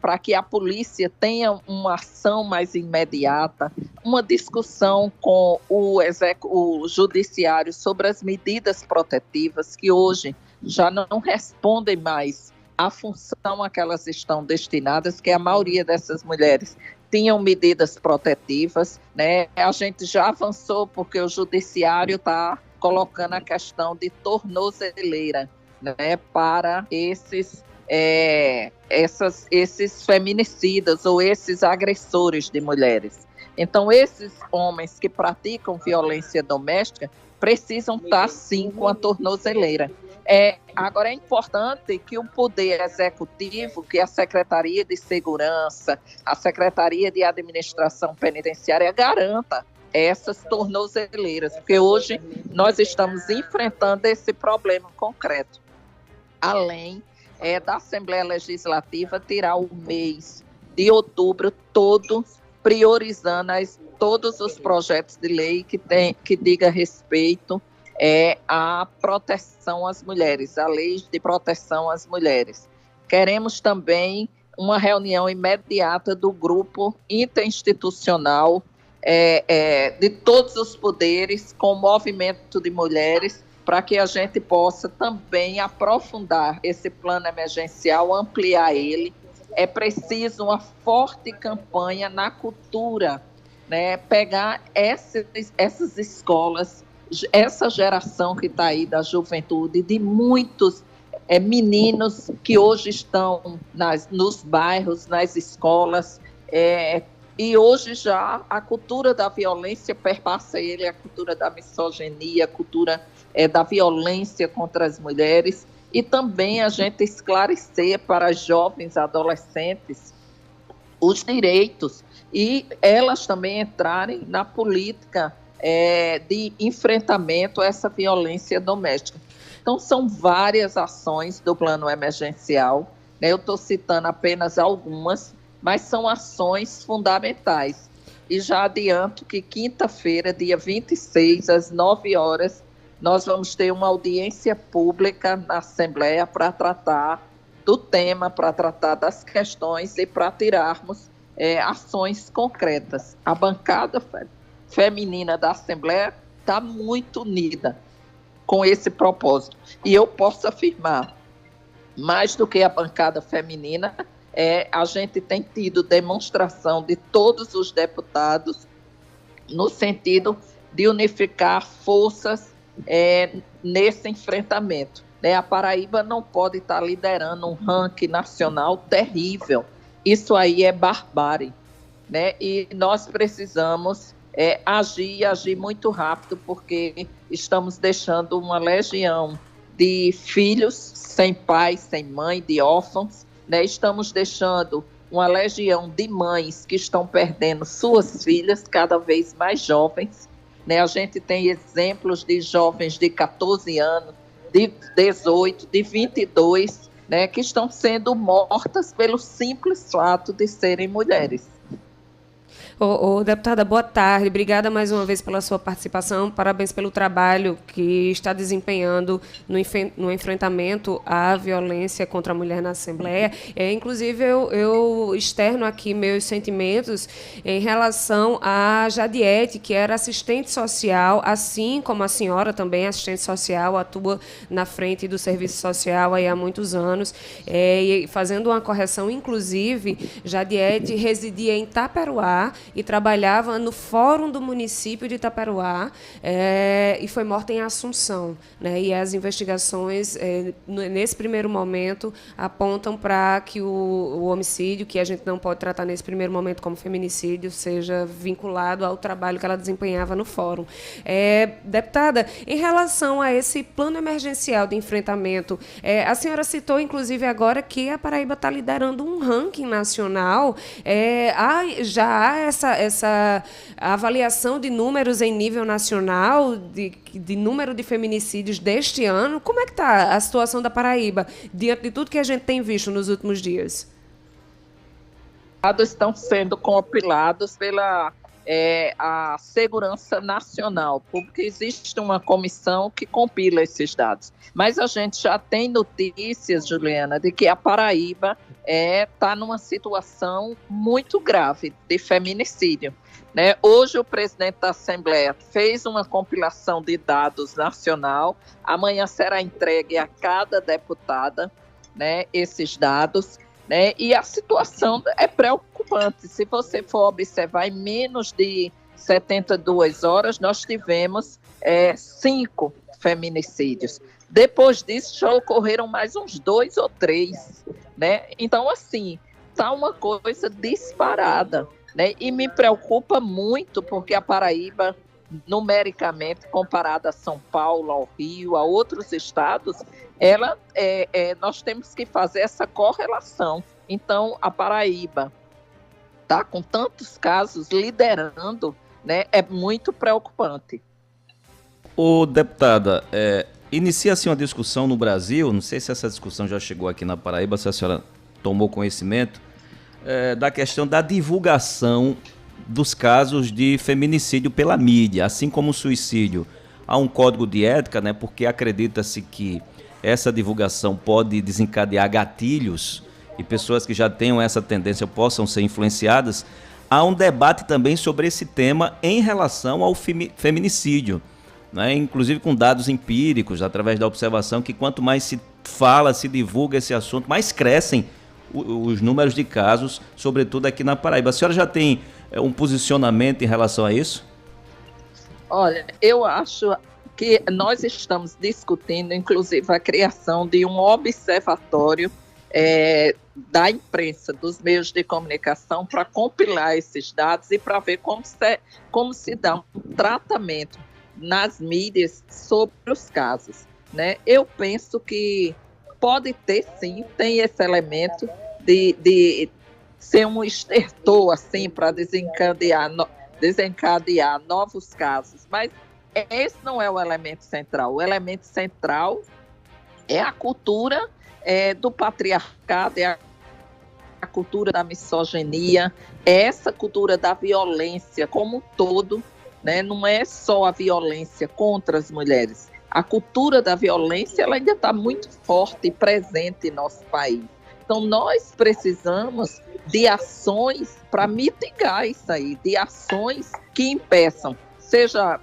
para que a polícia tenha uma ação mais imediata, uma discussão com o judiciário sobre as medidas protetivas, que hoje já não respondem mais à função a que elas estão destinadas, que a maioria dessas mulheres tinham medidas protetivas, né? A gente já avançou porque o judiciário está colocando a questão de tornozeleira, né, para esses feminicidas ou esses agressores de mulheres. Então, esses homens que praticam violência doméstica precisam estar, sim, com a tornozeleira. Agora, é importante que o Poder Executivo, que a Secretaria de Segurança, a Secretaria de Administração Penitenciária garanta essas tornozeleiras, porque hoje nós estamos enfrentando esse problema concreto. Além da Assembleia Legislativa tirar o mês de outubro todo priorizando todos os projetos de lei que diga respeito à proteção às mulheres, a lei de proteção às mulheres. Queremos também uma reunião imediata do grupo interinstitucional de todos os poderes com o movimento de mulheres, para que a gente possa também aprofundar esse plano emergencial, ampliar ele. É preciso uma forte campanha na cultura, né? Pegar essas escolas, essa geração que está aí da juventude, de muitos meninos que hoje estão nos bairros, nas escolas, e hoje já a cultura da violência perpassa ele, a cultura da misoginia, a cultura da violência contra as mulheres, e também a gente esclarecer para as jovens adolescentes os direitos e elas também entrarem na política de enfrentamento a essa violência doméstica. Então, são várias ações do plano emergencial, né? Eu estou citando apenas algumas, mas são ações fundamentais. E já adianto que quinta-feira, dia 26, às 9 horas, nós vamos ter uma audiência pública na Assembleia para tratar do tema, para tratar das questões e para tirarmos ações concretas. A bancada feminina da Assembleia está muito unida com esse propósito. E eu posso afirmar, mais do que a bancada feminina, a gente tem tido demonstração de todos os deputados no sentido de unificar forças nesse enfrentamento, né? A Paraíba não pode estar liderando um ranking nacional terrível. Isso aí é barbárie, né? E nós precisamos agir muito rápido, porque estamos deixando uma legião de filhos sem pai, sem mãe, de órfãos, né? Estamos deixando uma legião de mães que estão perdendo suas filhas cada vez mais jovens, né? A gente tem exemplos de jovens de 14 anos, de 18, de 22, né, que estão sendo mortas pelo simples fato de serem mulheres. Deputada, boa tarde. Obrigada mais uma vez pela sua participação. Parabéns pelo trabalho que está desempenhando no enfrentamento à violência contra a mulher na Assembleia. Inclusive, eu externo aqui meus sentimentos em relação a Jadiete, que era assistente social, assim como a senhora também, assistente social, atua na frente do serviço social aí há muitos anos, e fazendo uma correção, inclusive, Jadiete residia em Taperoá e trabalhava no Fórum do município de Taperoá, e foi morta em Assunção, né? E as investigações, nesse primeiro momento, apontam para que o homicídio, que a gente não pode tratar nesse primeiro momento como feminicídio, seja vinculado ao trabalho que ela desempenhava no Fórum. Deputada, em relação a esse plano emergencial de enfrentamento, a senhora citou, inclusive, agora que a Paraíba está liderando um ranking nacional. Já há essa avaliação de números em nível nacional, de número de feminicídios deste ano. Como é que está a situação da Paraíba, diante de tudo que a gente tem visto nos últimos dias? Dados estão sendo compilados pela a Segurança Nacional, porque existe uma comissão que compila esses dados. Mas a gente já tem notícias, Juliana, de que a Paraíba está numa situação muito grave de feminicídio, né? Hoje o presidente da Assembleia fez uma compilação de dados nacional, amanhã será entregue a cada deputada, né, esses dados, né? E a situação é preocupante. Se você for observar, em menos de 72 horas, nós tivemos 5 feminicídios. Depois disso, já ocorreram mais uns 2 ou 3, né? Então, assim, está uma coisa disparada, né? E me preocupa muito, porque a Paraíba, numericamente, comparada a São Paulo, ao Rio, a outros estados, nós temos que fazer essa correlação. Então, a Paraíba está com tantos casos liderando, né? É muito preocupante. Deputada, inicia-se uma discussão no Brasil, não sei se essa discussão já chegou aqui na Paraíba, se a senhora tomou conhecimento, da questão da divulgação dos casos de feminicídio pela mídia, assim como o suicídio. Há um código de ética, né, porque acredita-se que essa divulgação pode desencadear gatilhos e pessoas que já tenham essa tendência possam ser influenciadas. Há um debate também sobre esse tema em relação ao feminicídio, né, inclusive com dados empíricos, através da observação, que quanto mais se fala, se divulga esse assunto, mais crescem os números de casos, sobretudo aqui na Paraíba. A senhora já tem um posicionamento em relação a isso? Olha, eu acho que nós estamos discutindo, inclusive, a criação de um observatório da imprensa, dos meios de comunicação, para compilar esses dados e para ver como se dá um tratamento nas mídias sobre os casos, né? Eu penso que pode ter, sim, tem esse elemento de ser um estertor, assim, para desencadear novos casos, mas esse não é o elemento central. O elemento central é a cultura do patriarcado, é a cultura da misoginia, é essa cultura da violência como um todo, né? Não é só a violência contra as mulheres. A cultura da violência, ela ainda está muito forte e presente em nosso país. Então, nós precisamos de ações para mitigar isso aí, de ações que impeçam, seja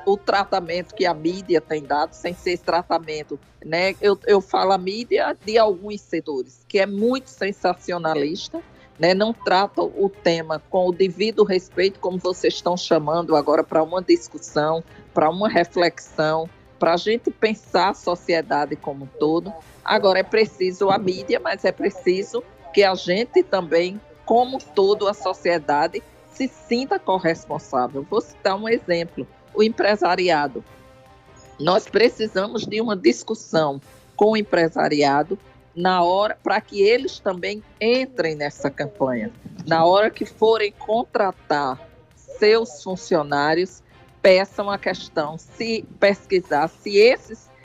o tratamento que a mídia tem dado, sem ser esse tratamento, né? Eu falo a mídia de alguns setores, que é muito sensacionalista, né? Não trata o tema com o devido respeito, como vocês estão chamando agora, para uma discussão, para uma reflexão, para a gente pensar a sociedade como um todo. Agora, é preciso a mídia, mas é preciso que a gente também, como todo, a sociedade, se sinta corresponsável. Vou citar um exemplo, o empresariado. Nós precisamos de uma discussão com o empresariado na hora, para que eles também entrem nessa campanha. Na hora que forem contratar seus funcionários, peçam a questão, se pesquisar se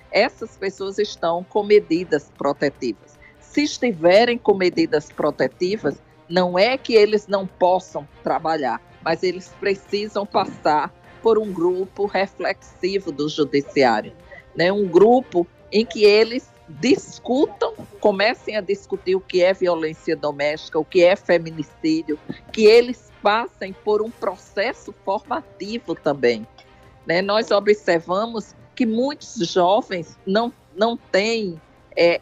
essas pessoas estão com medidas protetivas. Se estiverem com medidas protetivas, não é que eles não possam trabalhar, mas eles precisam passar por um grupo reflexivo do judiciário, né? Um grupo em que eles discutam, comecem a discutir o que é violência doméstica, o que é feminicídio, que eles passem por um processo formativo também, né? Nós observamos que muitos jovens não têm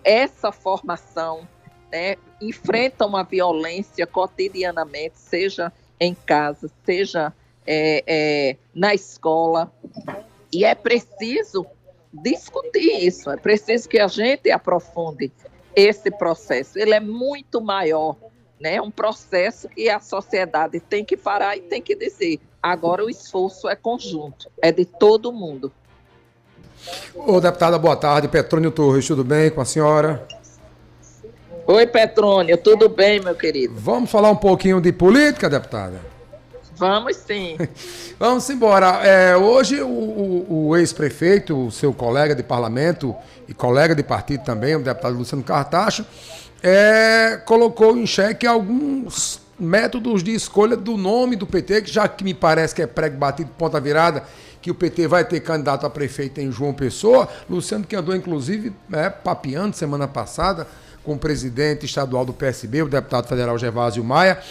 essa formação, né? Enfrentam a violência cotidianamente, seja em casa, seja na escola, e é preciso discutir isso, é preciso que a gente aprofunde esse processo. Ele é muito maior, né? É um processo que a sociedade tem que parar e tem que dizer, agora o esforço é conjunto, é de todo mundo. Ô, deputada, boa tarde. Petrônio Torres, tudo bem com a senhora? Oi, Petrônio, tudo bem, meu querido? Vamos falar um pouquinho de política, deputada? Vamos sim. Vamos embora. Hoje o ex-prefeito, o seu colega de parlamento e colega de partido também, o deputado Luciano Cartacho, colocou em xeque alguns métodos de escolha do nome do PT, que já que me parece que é prego batido, ponta virada, que o PT vai ter candidato a prefeito em João Pessoa. Luciano que andou, inclusive, papeando semana passada com o presidente estadual do PSB, o deputado federal Gervásio Maia.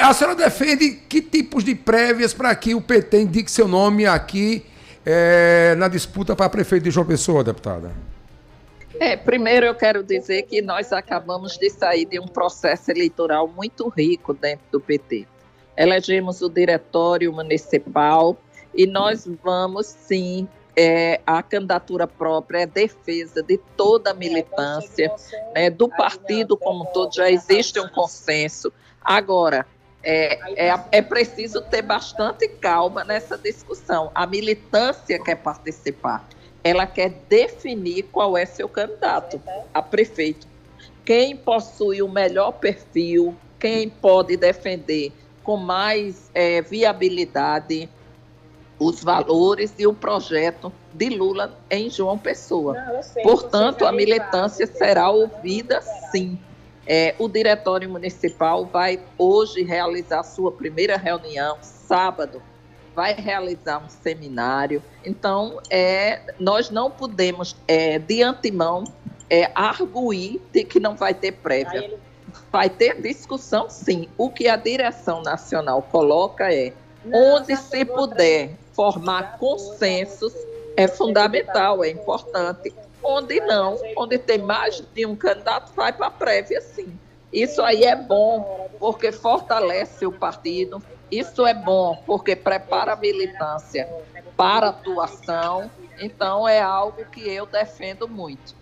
A senhora defende que tipos de prévias para que o PT indique seu nome aqui na disputa para prefeito de João Pessoa, deputada? Primeiro eu quero dizer que nós acabamos de sair de um processo eleitoral muito rico dentro do PT. Elegemos o diretório municipal e nós vamos sim, a candidatura própria é defesa de toda a militância, né, do partido como um todo, já existe um consenso. Agora, é preciso ter bastante calma nessa discussão. A militância quer participar, ela quer definir qual é seu candidato a prefeito. Quem possui o melhor perfil, quem pode defender com mais viabilidade os valores e o projeto de Lula em João Pessoa. Portanto, a militância será ouvida sim. O Diretório Municipal vai hoje realizar sua primeira reunião, sábado, vai realizar um seminário. Então, nós não podemos, de antemão, arguir de que não vai ter prévia. Vai ter discussão, sim. O que a direção nacional coloca onde se puder formar consensos, é fundamental, é importante. Onde não, onde tem mais de um candidato, vai para a prévia, sim. Isso aí é bom, porque fortalece o partido. Isso é bom, porque prepara a militância para a atuação. Então, é algo que eu defendo muito.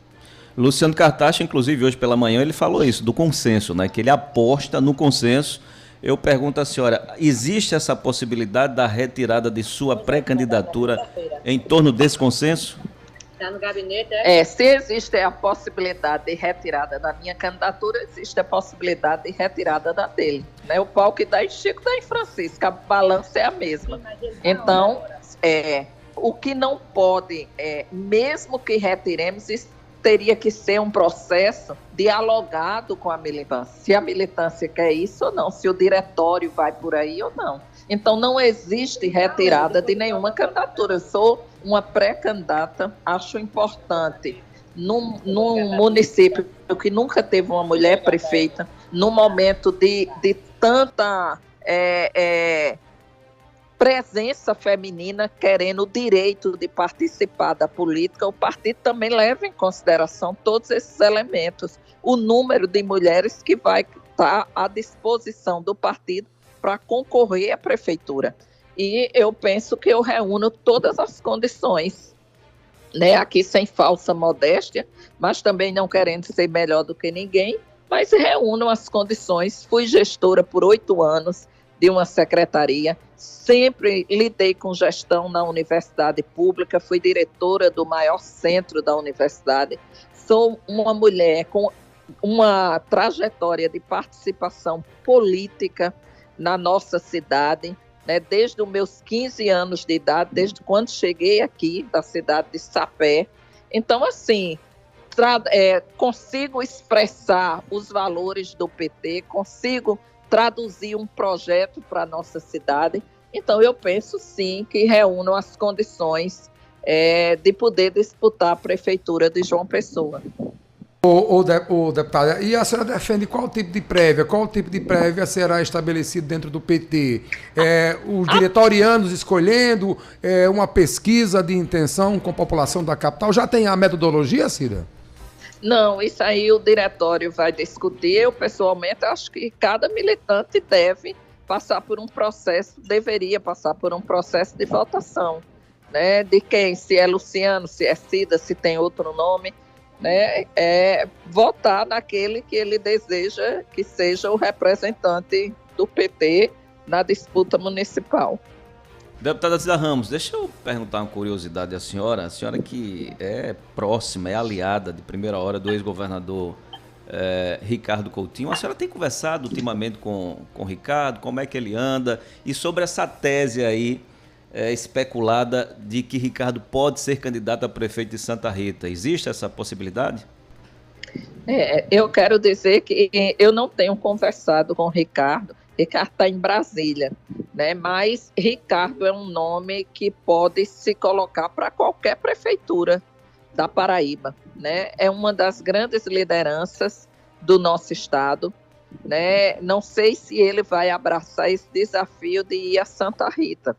Luciano Cartacho, inclusive, hoje pela manhã, ele falou isso, do consenso, né? Que ele aposta no consenso. Eu pergunto à senhora, existe essa possibilidade da retirada de sua pré-candidatura em torno desse consenso? Está no gabinete, se existe a possibilidade de retirada da minha candidatura, existe a possibilidade de retirada da dele. Né? O pau que dá em Chico dá em Francisco, a balança é a mesma. Então, o que não pode, mesmo que retiremos, isso teria que ser um processo dialogado com a militância. Se a militância quer isso ou não, se o diretório vai por aí ou não. Então, não existe retirada de nenhuma candidatura. Eu sou uma pré-candidata, acho importante, num município que nunca teve uma mulher prefeita, num momento de tanta presença feminina querendo o direito de participar da política, o partido também leva em consideração todos esses elementos. O número de mulheres que vai estar à disposição do partido para concorrer à prefeitura. E eu penso que eu reúno todas as condições, né? Aqui sem falsa modéstia, mas também não querendo ser melhor do que ninguém, mas reúno as condições. Fui gestora por 8 anos de uma secretaria, sempre lidei com gestão na universidade pública, fui diretora do maior centro da universidade, sou uma mulher com uma trajetória de participação política na nossa cidade, né, desde os meus 15 anos de idade, desde quando cheguei aqui da cidade de Sapé. Então, assim, consigo expressar os valores do PT, consigo traduzir um projeto para a nossa cidade. Então, eu penso, sim, que reúnam as condições de poder disputar a Prefeitura de João Pessoa. O deputada, e a senhora defende qual tipo de prévia? Qual tipo de prévia será estabelecido dentro do PT? Os diretorianos escolhendo uma pesquisa de intenção com a população da capital? Já tem a metodologia, Cida? Não, isso aí o diretório vai discutir. Eu, pessoalmente, acho que cada militante deve passar por um processo, deveria passar por um processo de votação, né? De quem, se é Luciano, se é Cida, se tem outro nome, né? Votar naquele que ele deseja que seja o representante do PT na disputa municipal. Deputada Cida Ramos, deixa eu perguntar uma curiosidade à senhora. A senhora que é próxima, é aliada de primeira hora do ex-governador Ricardo Coutinho. A senhora tem conversado ultimamente com o Ricardo, como é que ele anda? E sobre essa tese aí especulada de que Ricardo pode ser candidato a prefeito de Santa Rita. Existe essa possibilidade? Eu quero dizer que eu não tenho conversado com o Ricardo. Ricardo está em Brasília, né? Mas Ricardo é um nome que pode se colocar para qualquer prefeitura da Paraíba, né? É uma das grandes lideranças do nosso estado, né? Não sei se ele vai abraçar esse desafio de ir a Santa Rita,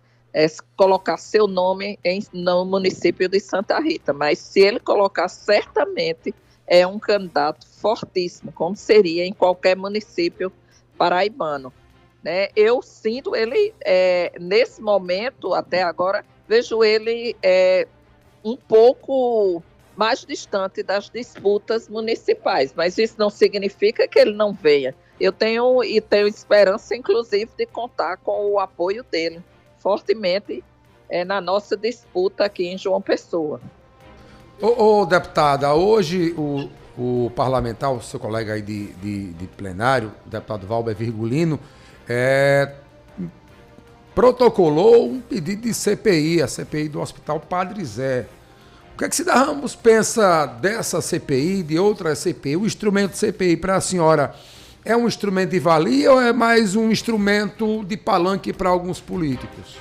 colocar seu nome no município de Santa Rita, mas se ele colocar, certamente é um candidato fortíssimo, como seria em qualquer município paraibano. Né? Eu sinto ele, nesse momento, até agora, vejo ele um pouco mais distante das disputas municipais, mas isso não significa que ele não venha. Eu tenho esperança, inclusive, de contar com o apoio dele fortemente na nossa disputa aqui em João Pessoa. Deputada, hoje o parlamentar, o seu colega aí de plenário, o deputado Valber Virgulino, protocolou um pedido de CPI, a CPI do Hospital Padre Zé. O que é que Cida Ramos pensa dessa CPI, de outra CPI? O instrumento CPI para a senhora é um instrumento de valia ou é mais um instrumento de palanque para alguns políticos?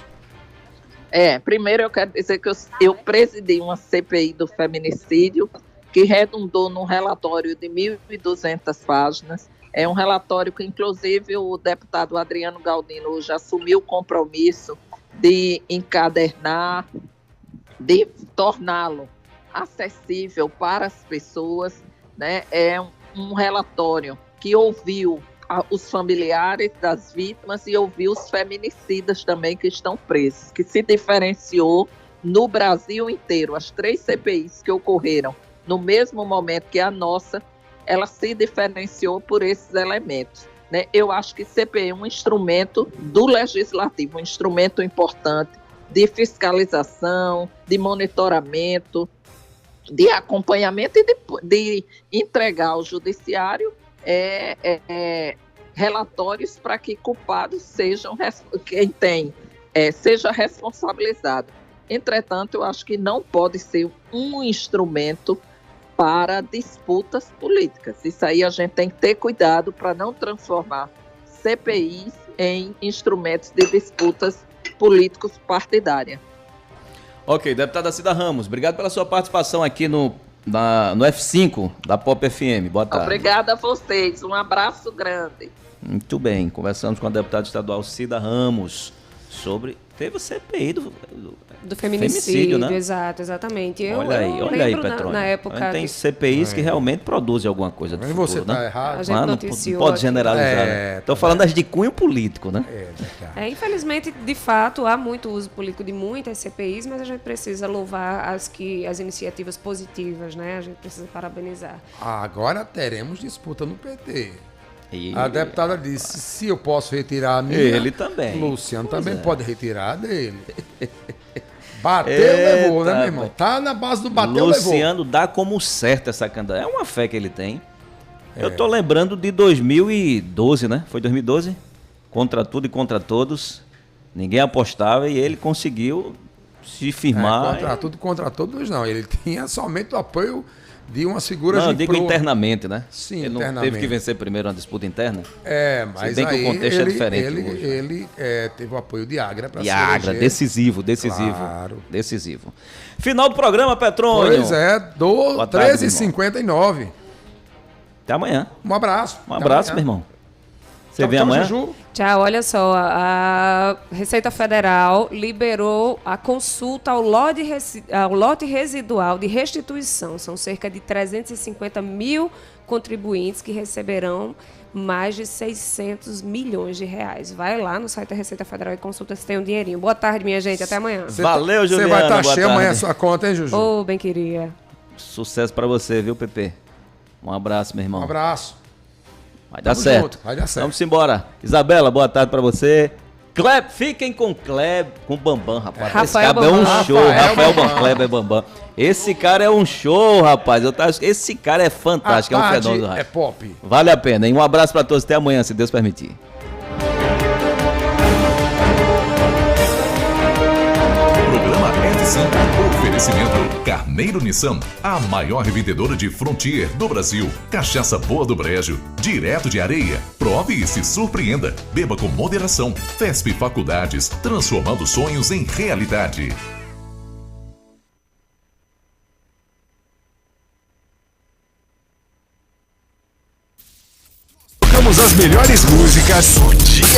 Primeiro eu quero dizer que eu presidi uma CPI do feminicídio que redundou num relatório de 1.200 páginas. É um relatório que, inclusive, o deputado Adriano Galdino já assumiu o compromisso de encadernar, de torná-lo acessível para as pessoas, né? É um relatório que ouviu os familiares das vítimas e ouviu os feminicidas também que estão presos, que se diferenciou no Brasil inteiro. As 3 CPIs que ocorreram no mesmo momento que a nossa, ela se diferenciou por esses elementos, né? Eu acho que CPI é um instrumento do legislativo, um instrumento importante de fiscalização, de monitoramento, de acompanhamento e de entregar ao judiciário relatórios para que culpados sejam, quem tem, seja responsabilizado. Entretanto, eu acho que não pode ser um instrumento para disputas políticas. Isso aí a gente tem que ter cuidado para não transformar CPIs em instrumentos de disputas políticos partidárias. Ok, deputada Cida Ramos, obrigado pela sua participação aqui no F5 da Pop FM. Boa tarde. Obrigada a vocês, um abraço grande. Muito bem, conversamos com a deputada estadual Cida Ramos sobre... Teve o CPI do feminicídio, né? Exatamente. Olha aí, Petrônio. Na época tem CPIs que realmente produzem alguma coisa do futuro, você tá errado. A gente noticiou. Não pode generalizar, né? Estou falando das de cunho político, né? Infelizmente, de fato, há muito uso político de muitas CPIs, mas a gente precisa louvar as iniciativas positivas, né? A gente precisa parabenizar. Agora teremos disputa no PT. A deputada disse, se eu posso retirar a minha... Ele também. Luciano também pode retirar a dele. Bateu, levou, né, meu irmão? Tá na base do bateu, levou. Luciano dá como certo essa candidatura. É uma fé que ele tem. Eu tô lembrando de 2012, né? Foi 2012? Contra tudo e contra todos. Ninguém apostava e ele conseguiu se firmar. Contra tudo e contra todos, não. Ele tinha somente o apoio de umas figuras Não, eu de digo internamente, né? Sim, ele não internamente. teve que vencer primeiro uma disputa interna? Mas se bem aí que o contexto é diferente ele, hoje. ele teve o apoio de Agra para E Agra, decisivo. Claro. Decisivo. Final do programa, Petrônio. Pois é, do 13h59. Até amanhã. Um abraço. Um abraço, meu irmão. Você vem amanhã? Juju. Tchau, olha só, a Receita Federal liberou a consulta ao lote residual de restituição. São cerca de 350 mil contribuintes que receberão mais de 600 milhões de reais. Vai lá no site da Receita Federal e consulta se tem um dinheirinho. Boa tarde, minha gente. Até amanhã. Valeu, Juliana. Você vai estar boa cheio amanhã a tarde. sua conta, hein, Juju? Ô, bem queria. Sucesso pra você, viu, Pepe? Um abraço, meu irmão. Um abraço. Vai dar Tamo certo. junto, vai dar certo. Vamos embora. Isabela, boa tarde pra você. Kleb, fiquem com o Bambam, rapaz. Rafael Esse cara é um Bambam. show. Rafael Bambam. Kleber Bambam. Esse cara é um show, rapaz. Esse cara é fantástico. É um fenômeno do rádio. É pop. Vale a pena, hein? Um abraço pra todos. Até amanhã, se Deus permitir. Programa F5. Oferecimento Carneiro Nissan, a maior revendedora de Frontier do Brasil. Cachaça Boa do Brejo, direto de Areia. Prove e se surpreenda. Beba com moderação. FESP Faculdades, transformando sonhos em realidade. Tocamos as melhores músicas